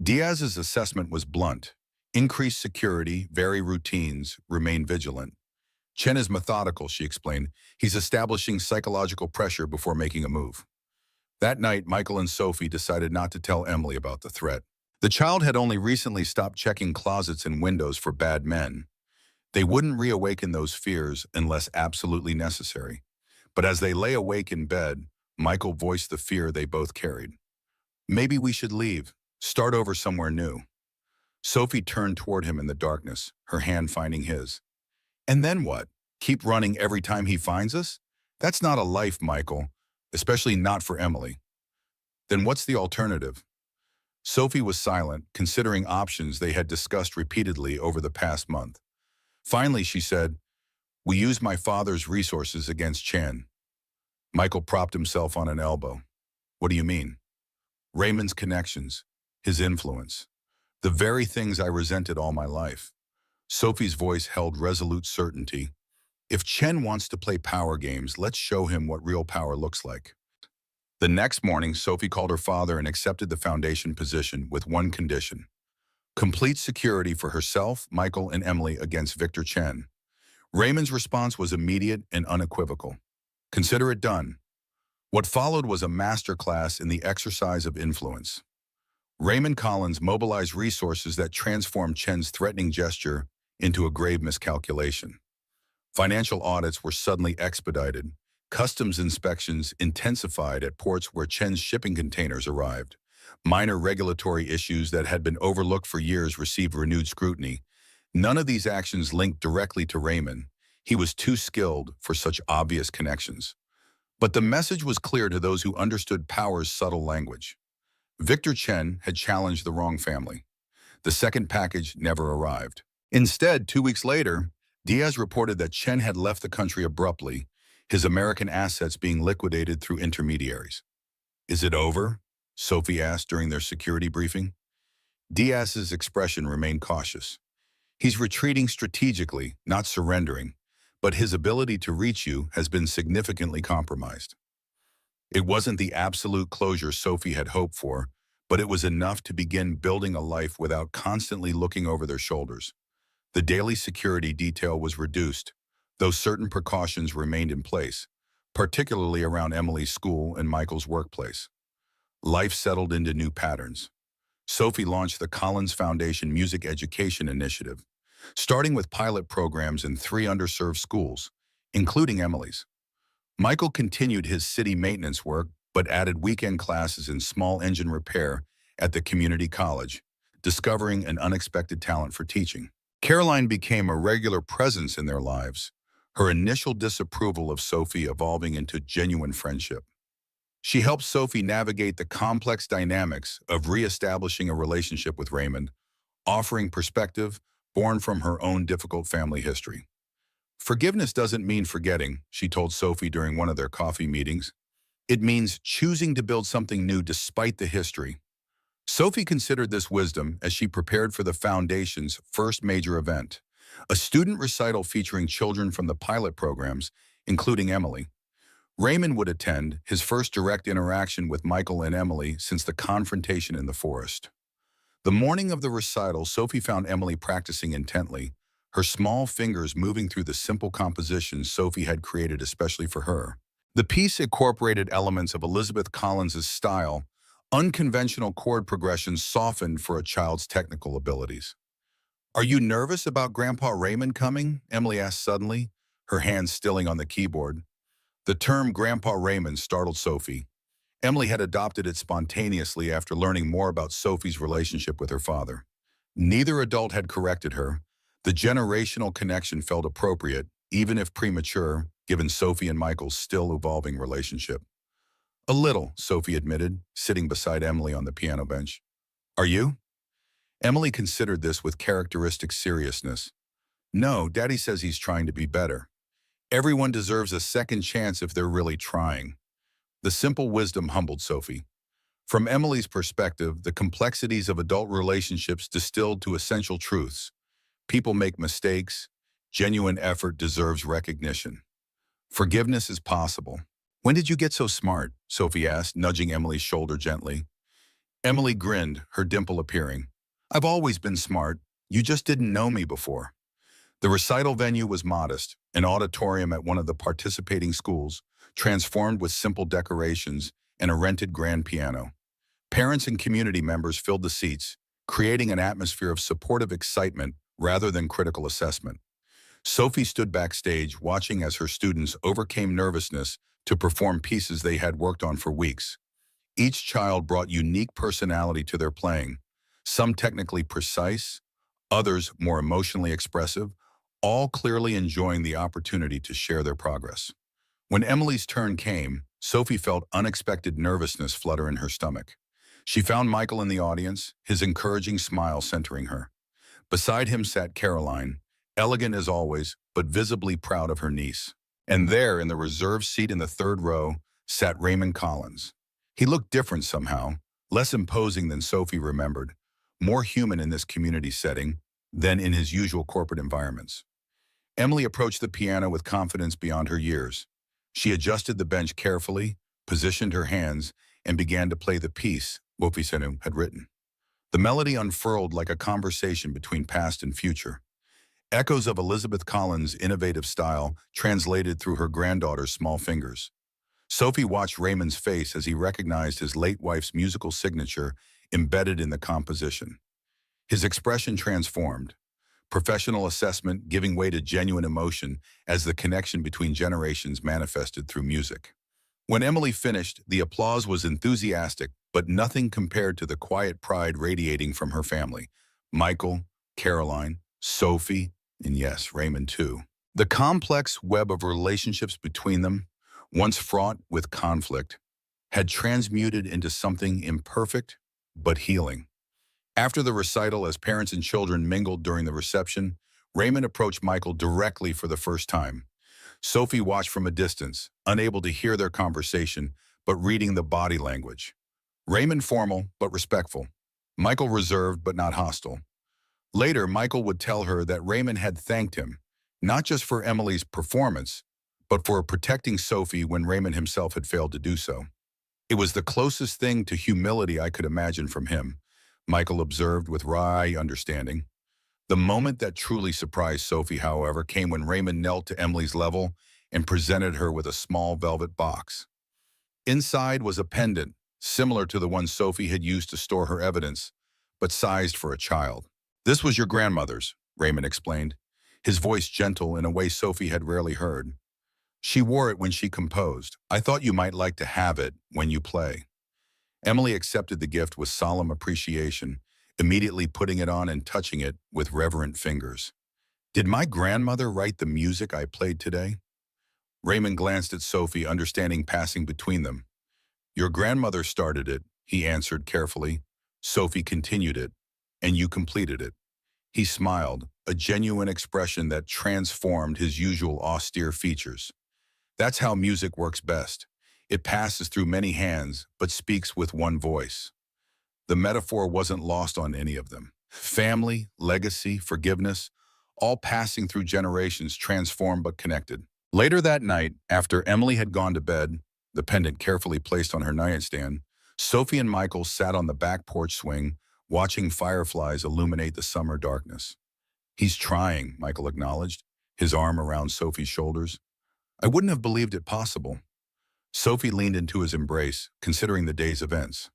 Speaker 1: Diaz's assessment was blunt. "Increase security, vary routines, remain vigilant." "Chen is methodical," she explained. "He's establishing psychological pressure before making a move." That night, Michael and Sophie decided not to tell Emily about the threat. The child had only recently stopped checking closets and windows for bad men. They wouldn't reawaken those fears unless absolutely necessary. But as they lay awake in bed, Michael voiced the fear they both carried. "Maybe we should leave, start over somewhere new." Sophie turned toward him in the darkness, her hand finding his. "And then what? Keep running every time he finds us? That's not a life, Michael, especially not for Emily." "Then what's the alternative?" Sophie was silent, considering options they had discussed repeatedly over the past month. Finally, she said, "We use my father's resources against Chen." Michael propped himself on an elbow. "What do you mean?" "Raymond's connections, his influence. The very things I resented all my life." Sophie's voice held resolute certainty. "If Chen wants to play power games, let's show him what real power looks like." The next morning, Sophie called her father and accepted the foundation position with one condition: complete security for herself, Michael, and Emily against Victor Chen. Raymond's response was immediate and unequivocal. "Consider it done." What followed was a masterclass in the exercise of influence. Raymond Collins mobilized resources that transformed Chen's threatening gesture into a grave miscalculation. Financial audits were suddenly expedited. Customs inspections intensified at ports where Chen's shipping containers arrived. Minor regulatory issues that had been overlooked for years received renewed scrutiny. None of these actions linked directly to Raymond. He was too skilled for such obvious connections. But the message was clear to those who understood power's subtle language. Victor Chen had challenged the wrong family. The second package never arrived. Instead, 2 weeks later, Diaz reported that Chen had left the country abruptly, his American assets being liquidated through intermediaries. "Is it over?" Sophie asked during their security briefing. Diaz's expression remained cautious. "He's retreating strategically, not surrendering, but his ability to reach you has been significantly compromised." It wasn't the absolute closure Sophie had hoped for, but it was enough to begin building a life without constantly looking over their shoulders. The daily security detail was reduced, though certain precautions remained in place, particularly around Emily's school and Michael's workplace. Life settled into new patterns. Sophie launched the Collins Foundation Music Education Initiative, starting with pilot programs in 3 underserved schools, including Emily's. Michael continued his city maintenance work, but added weekend classes in small engine repair at the community college, discovering an unexpected talent for teaching. Caroline became a regular presence in their lives, her initial disapproval of Sophie evolving into genuine friendship. She helped Sophie navigate the complex dynamics of reestablishing a relationship with Raymond, offering perspective born from her own difficult family history. Forgiveness doesn't mean forgetting, she told Sophie during one of their coffee meetings. It means choosing to build something new despite the history. Sophie considered this wisdom as she prepared for the Foundation's first major event, a student recital featuring children from the pilot programs, including Emily. Raymond would attend, his first direct interaction with Michael and Emily since the confrontation in the forest. The morning of the recital, Sophie found Emily practicing intently, her small fingers moving through the simple compositions Sophie had created especially for her. The piece incorporated elements of Elizabeth Collins's style, unconventional chord progressions softened for a child's technical abilities. "Are you nervous about Grandpa Raymond coming?" Emily asked suddenly, her hands stilling on the keyboard. The term Grandpa Raymond startled Sophie. Emily had adopted it spontaneously after learning more about Sophie's relationship with her father. Neither adult had corrected her. The generational connection felt appropriate, even if premature, given Sophie and Michael's still evolving relationship. "A little," Sophie admitted, sitting beside Emily on the piano bench. "Are you?" Emily considered this with characteristic seriousness. "No, Daddy says he's trying to be better. Everyone deserves a second chance if they're really trying." The simple wisdom humbled Sophie. From Emily's perspective, the complexities of adult relationships distilled to essential truths. People make mistakes. Genuine effort deserves recognition. Forgiveness is possible. "When did you get so smart?" Sophie asked, nudging Emily's shoulder gently. Emily grinned, her dimple appearing. "I've always been smart. You just didn't know me before." The recital venue was modest, an auditorium at one of the participating schools, transformed with simple decorations and a rented grand piano. Parents and community members filled the seats, creating an atmosphere of supportive excitement rather than critical assessment. Sophie stood backstage, watching as her students overcame nervousness to perform pieces they had worked on for weeks. Each child brought unique personality to their playing, some technically precise, others more emotionally expressive, all clearly enjoying the opportunity to share their progress. When Emily's turn came, Sophie felt unexpected nervousness flutter in her stomach. She found Michael in the audience, his encouraging smile centering her. Beside him sat Caroline, elegant as always, but visibly proud of her niece. And there, in the reserved seat in the third row, sat Raymond Collins. He looked different somehow, less imposing than Sophie remembered, more human in this community setting than in his usual corporate environments. Emily approached the piano with confidence beyond her years. She adjusted the bench carefully, positioned her hands, and began to play the piece Wopisenu had written. The melody unfurled like a conversation between past and future. Echoes of Elizabeth Collins' innovative style translated through her granddaughter's small fingers. Sophie watched Raymond's face as he recognized his late wife's musical signature embedded in the composition. His expression transformed, professional assessment giving way to genuine emotion as the connection between generations manifested through music. When Emily finished, the applause was enthusiastic, but nothing compared to the quiet pride radiating from her family. Michael, Caroline, Sophie, and yes, Raymond too. The complex web of relationships between them, once fraught with conflict, had transmuted into something imperfect but healing. After the recital, as parents and children mingled during the reception, Raymond approached Michael directly for the first time. Sophie watched from a distance, unable to hear their conversation, but reading the body language. Raymond formal but respectful. Michael reserved but not hostile. Later, Michael would tell her that Raymond had thanked him, not just for Emily's performance, but for protecting Sophie when Raymond himself had failed to do so. It was the closest thing to humility I could imagine from him, Michael observed with wry understanding. The moment that truly surprised Sophie, however, came when Raymond knelt to Emily's level and presented her with a small velvet box. Inside was a pendant, similar to the one Sophie had used to store her evidence, but sized for a child. This was your grandmother's, Raymond explained, his voice gentle in a way Sophie had rarely heard. She wore it when she composed. I thought you might like to have it when you play. Emily accepted the gift with solemn appreciation, immediately putting it on and touching it with reverent fingers. Did my grandmother write the music I played today? Raymond glanced at Sophie, understanding passing between them. Your grandmother started it, he answered carefully. Sophie continued it, and you completed it. He smiled, a genuine expression that transformed his usual austere features. That's how music works best. It passes through many hands, but speaks with one voice. The metaphor wasn't lost on any of them. Family, legacy, forgiveness, all passing through generations, transformed but connected. Later that night, after Emily had gone to bed, the pendant carefully placed on her nightstand, Sophie and Michael sat on the back porch swing, watching fireflies illuminate the summer darkness. He's trying, Michael acknowledged, his arm around Sophie's shoulders. I wouldn't have believed it possible. Sophie leaned into his embrace, considering the day's events.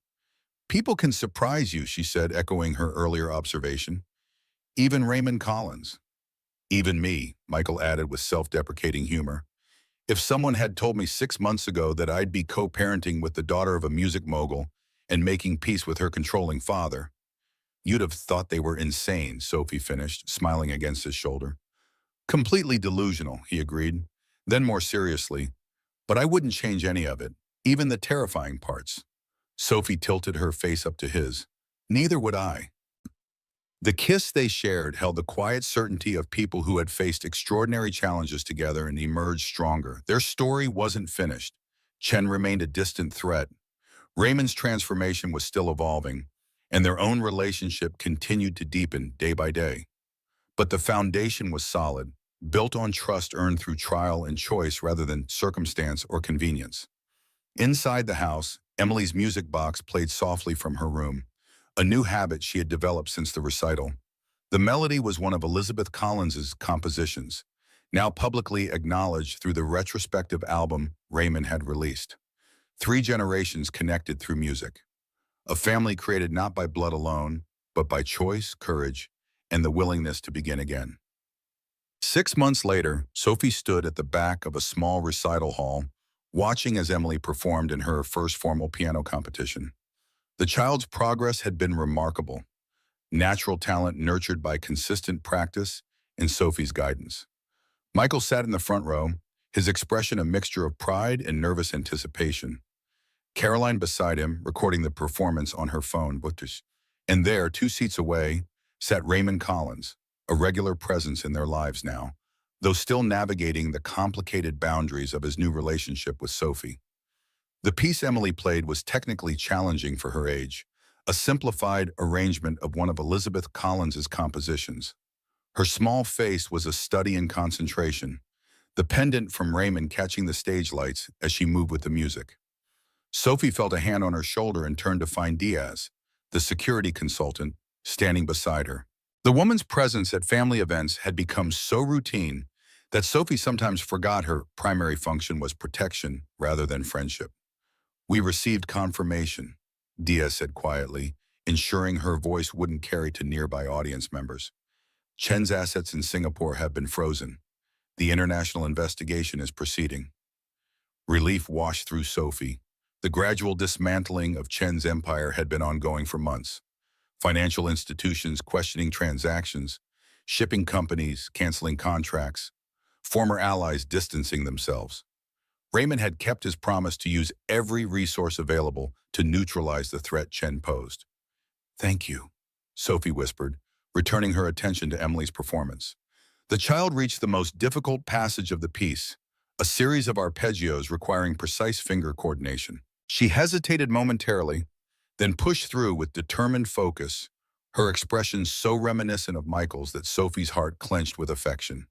Speaker 1: People can surprise you, she said, echoing her earlier observation. Even Raymond Collins. Even me, Michael added with self-deprecating humor. If someone had told me 6 months ago that I'd be co-parenting with the daughter of a music mogul and making peace with her controlling father, you'd have thought they were insane, Sophie finished, smiling against his shoulder. Completely delusional, he agreed. Then more seriously, but I wouldn't change any of it, even the terrifying parts. Sophie tilted her face up to his. Neither would I. The kiss they shared held the quiet certainty of people who had faced extraordinary challenges together and emerged stronger. Their story wasn't finished. Chen remained a distant threat. Raymond's transformation was still evolving, and their own relationship continued to deepen day by day. But the foundation was solid, built on trust earned through trial and choice rather than circumstance or convenience. Inside the house, Emily's music box played softly from her room, a new habit she had developed since the recital. The melody was one of Elizabeth Collins's compositions, now publicly acknowledged through the retrospective album Raymond had released. 3 generations connected through music. A family created not by blood alone, but by choice, courage, and the willingness to begin again. 6 months later, Sophie stood at the back of a small recital hall, watching as Emily performed in her first formal piano competition. The child's progress had been remarkable, natural talent nurtured by consistent practice and Sophie's guidance. Michael sat in the front row, his expression a mixture of pride and nervous anticipation. Caroline beside him, recording the performance on her phone, and there, 2 seats away, sat Raymond Collins, a regular presence in their lives now, though still navigating the complicated boundaries of his new relationship with Sophie. The piece Emily played was technically challenging for her age, a simplified arrangement of one of Elizabeth Collins's compositions. Her small face was a study in concentration, the pendant from Raymond catching the stage lights as she moved with the music. Sophie felt a hand on her shoulder and turned to find Diaz, the security consultant, standing beside her. The woman's presence at family events had become so routine that Sophie sometimes forgot her primary function was protection rather than friendship. We received confirmation, Diaz said quietly, ensuring her voice wouldn't carry to nearby audience members. Chen's assets in Singapore have been frozen. The international investigation is proceeding. Relief washed through Sophie. The gradual dismantling of Chen's empire had been ongoing for months. Financial institutions questioning transactions, shipping companies canceling contracts, former allies distancing themselves. Raymond had kept his promise to use every resource available to neutralize the threat Chen posed. Thank you, Sophie whispered, returning her attention to Emily's performance. The child reached the most difficult passage of the piece, a series of arpeggios requiring precise finger coordination. She hesitated momentarily, then pushed through with determined focus, her expression so reminiscent of Michael's that Sophie's heart clenched with affection.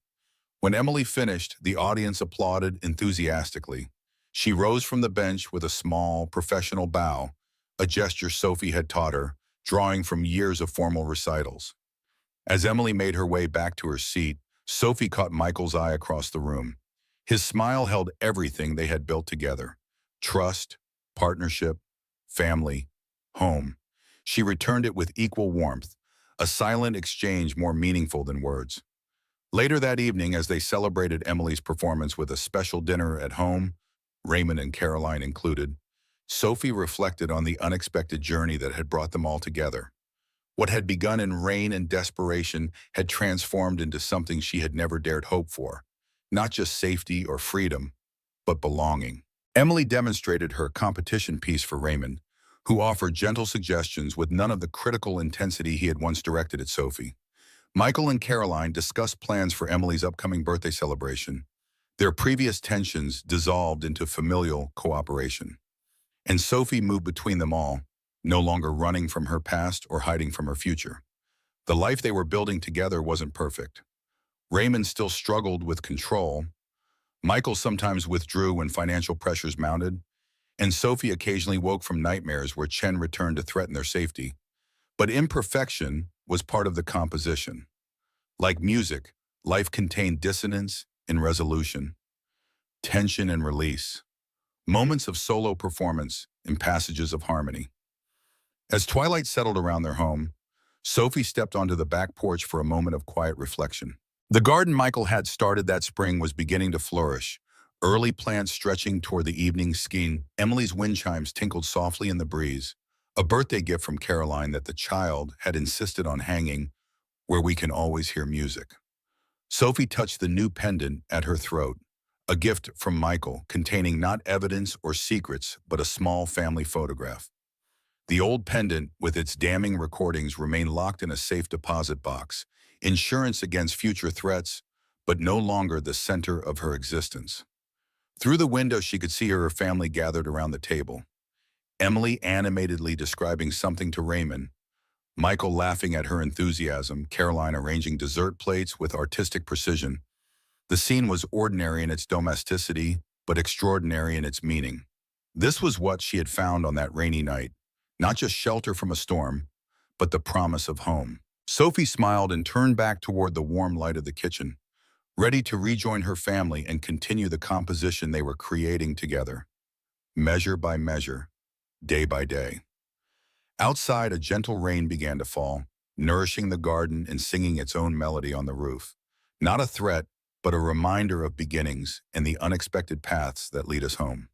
Speaker 1: When Emily finished, the audience applauded enthusiastically. She rose from the bench with a small, professional bow, a gesture Sophie had taught her, drawing from years of formal recitals. As Emily made her way back to her seat, Sophie caught Michael's eye across the room. His smile held everything they had built together: trust, partnership, family, home. She returned it with equal warmth, a silent exchange more meaningful than words. Later that evening, as they celebrated Emily's performance with a special dinner at home, Raymond and Caroline included, Sophie reflected on the unexpected journey that had brought them all together. What had begun in rain and desperation had transformed into something she had never dared hope for, not just safety or freedom, but belonging. Emily demonstrated her competition piece for Raymond, who offered gentle suggestions with none of the critical intensity he had once directed at Sophie. Michael and Caroline discussed plans for Emily's upcoming birthday celebration. Their previous tensions dissolved into familial cooperation, and Sophie moved between them all, no longer running from her past or hiding from her future. The life they were building together wasn't perfect. Raymond still struggled with control. Michael sometimes withdrew when financial pressures mounted, and Sophie occasionally woke from nightmares where Chen returned to threaten their safety. But imperfection was part of the composition. Like music, life contained dissonance and resolution, tension and release, moments of solo performance and passages of harmony. As twilight settled around their home, Sophie stepped onto the back porch for a moment of quiet reflection. The garden Michael had started that spring was beginning to flourish, early plants stretching toward the evening skin. Emily's wind chimes tinkled softly in the breeze, a birthday gift from Caroline that the child had insisted on hanging where we can always hear music. Sophie touched the new pendant at her throat, a gift from Michael containing not evidence or secrets, but a small family photograph. The old pendant, with its damning recordings, remained locked in a safe deposit box, insurance against future threats, but no longer the center of her existence. Through the window, she could see her family gathered around the table, Emily animatedly describing something to Raymond, Michael laughing at her enthusiasm, Caroline arranging dessert plates with artistic precision. The scene was ordinary in its domesticity, but extraordinary in its meaning. This was what she had found on that rainy night, not just shelter from a storm, but the promise of home. Sophie smiled and turned back toward the warm light of the kitchen, ready to rejoin her family and continue the composition they were creating together, measure by measure, day by day. Outside, a gentle rain began to fall, nourishing the garden and singing its own melody on the roof. Not a threat, but a reminder of beginnings and the unexpected paths that lead us home.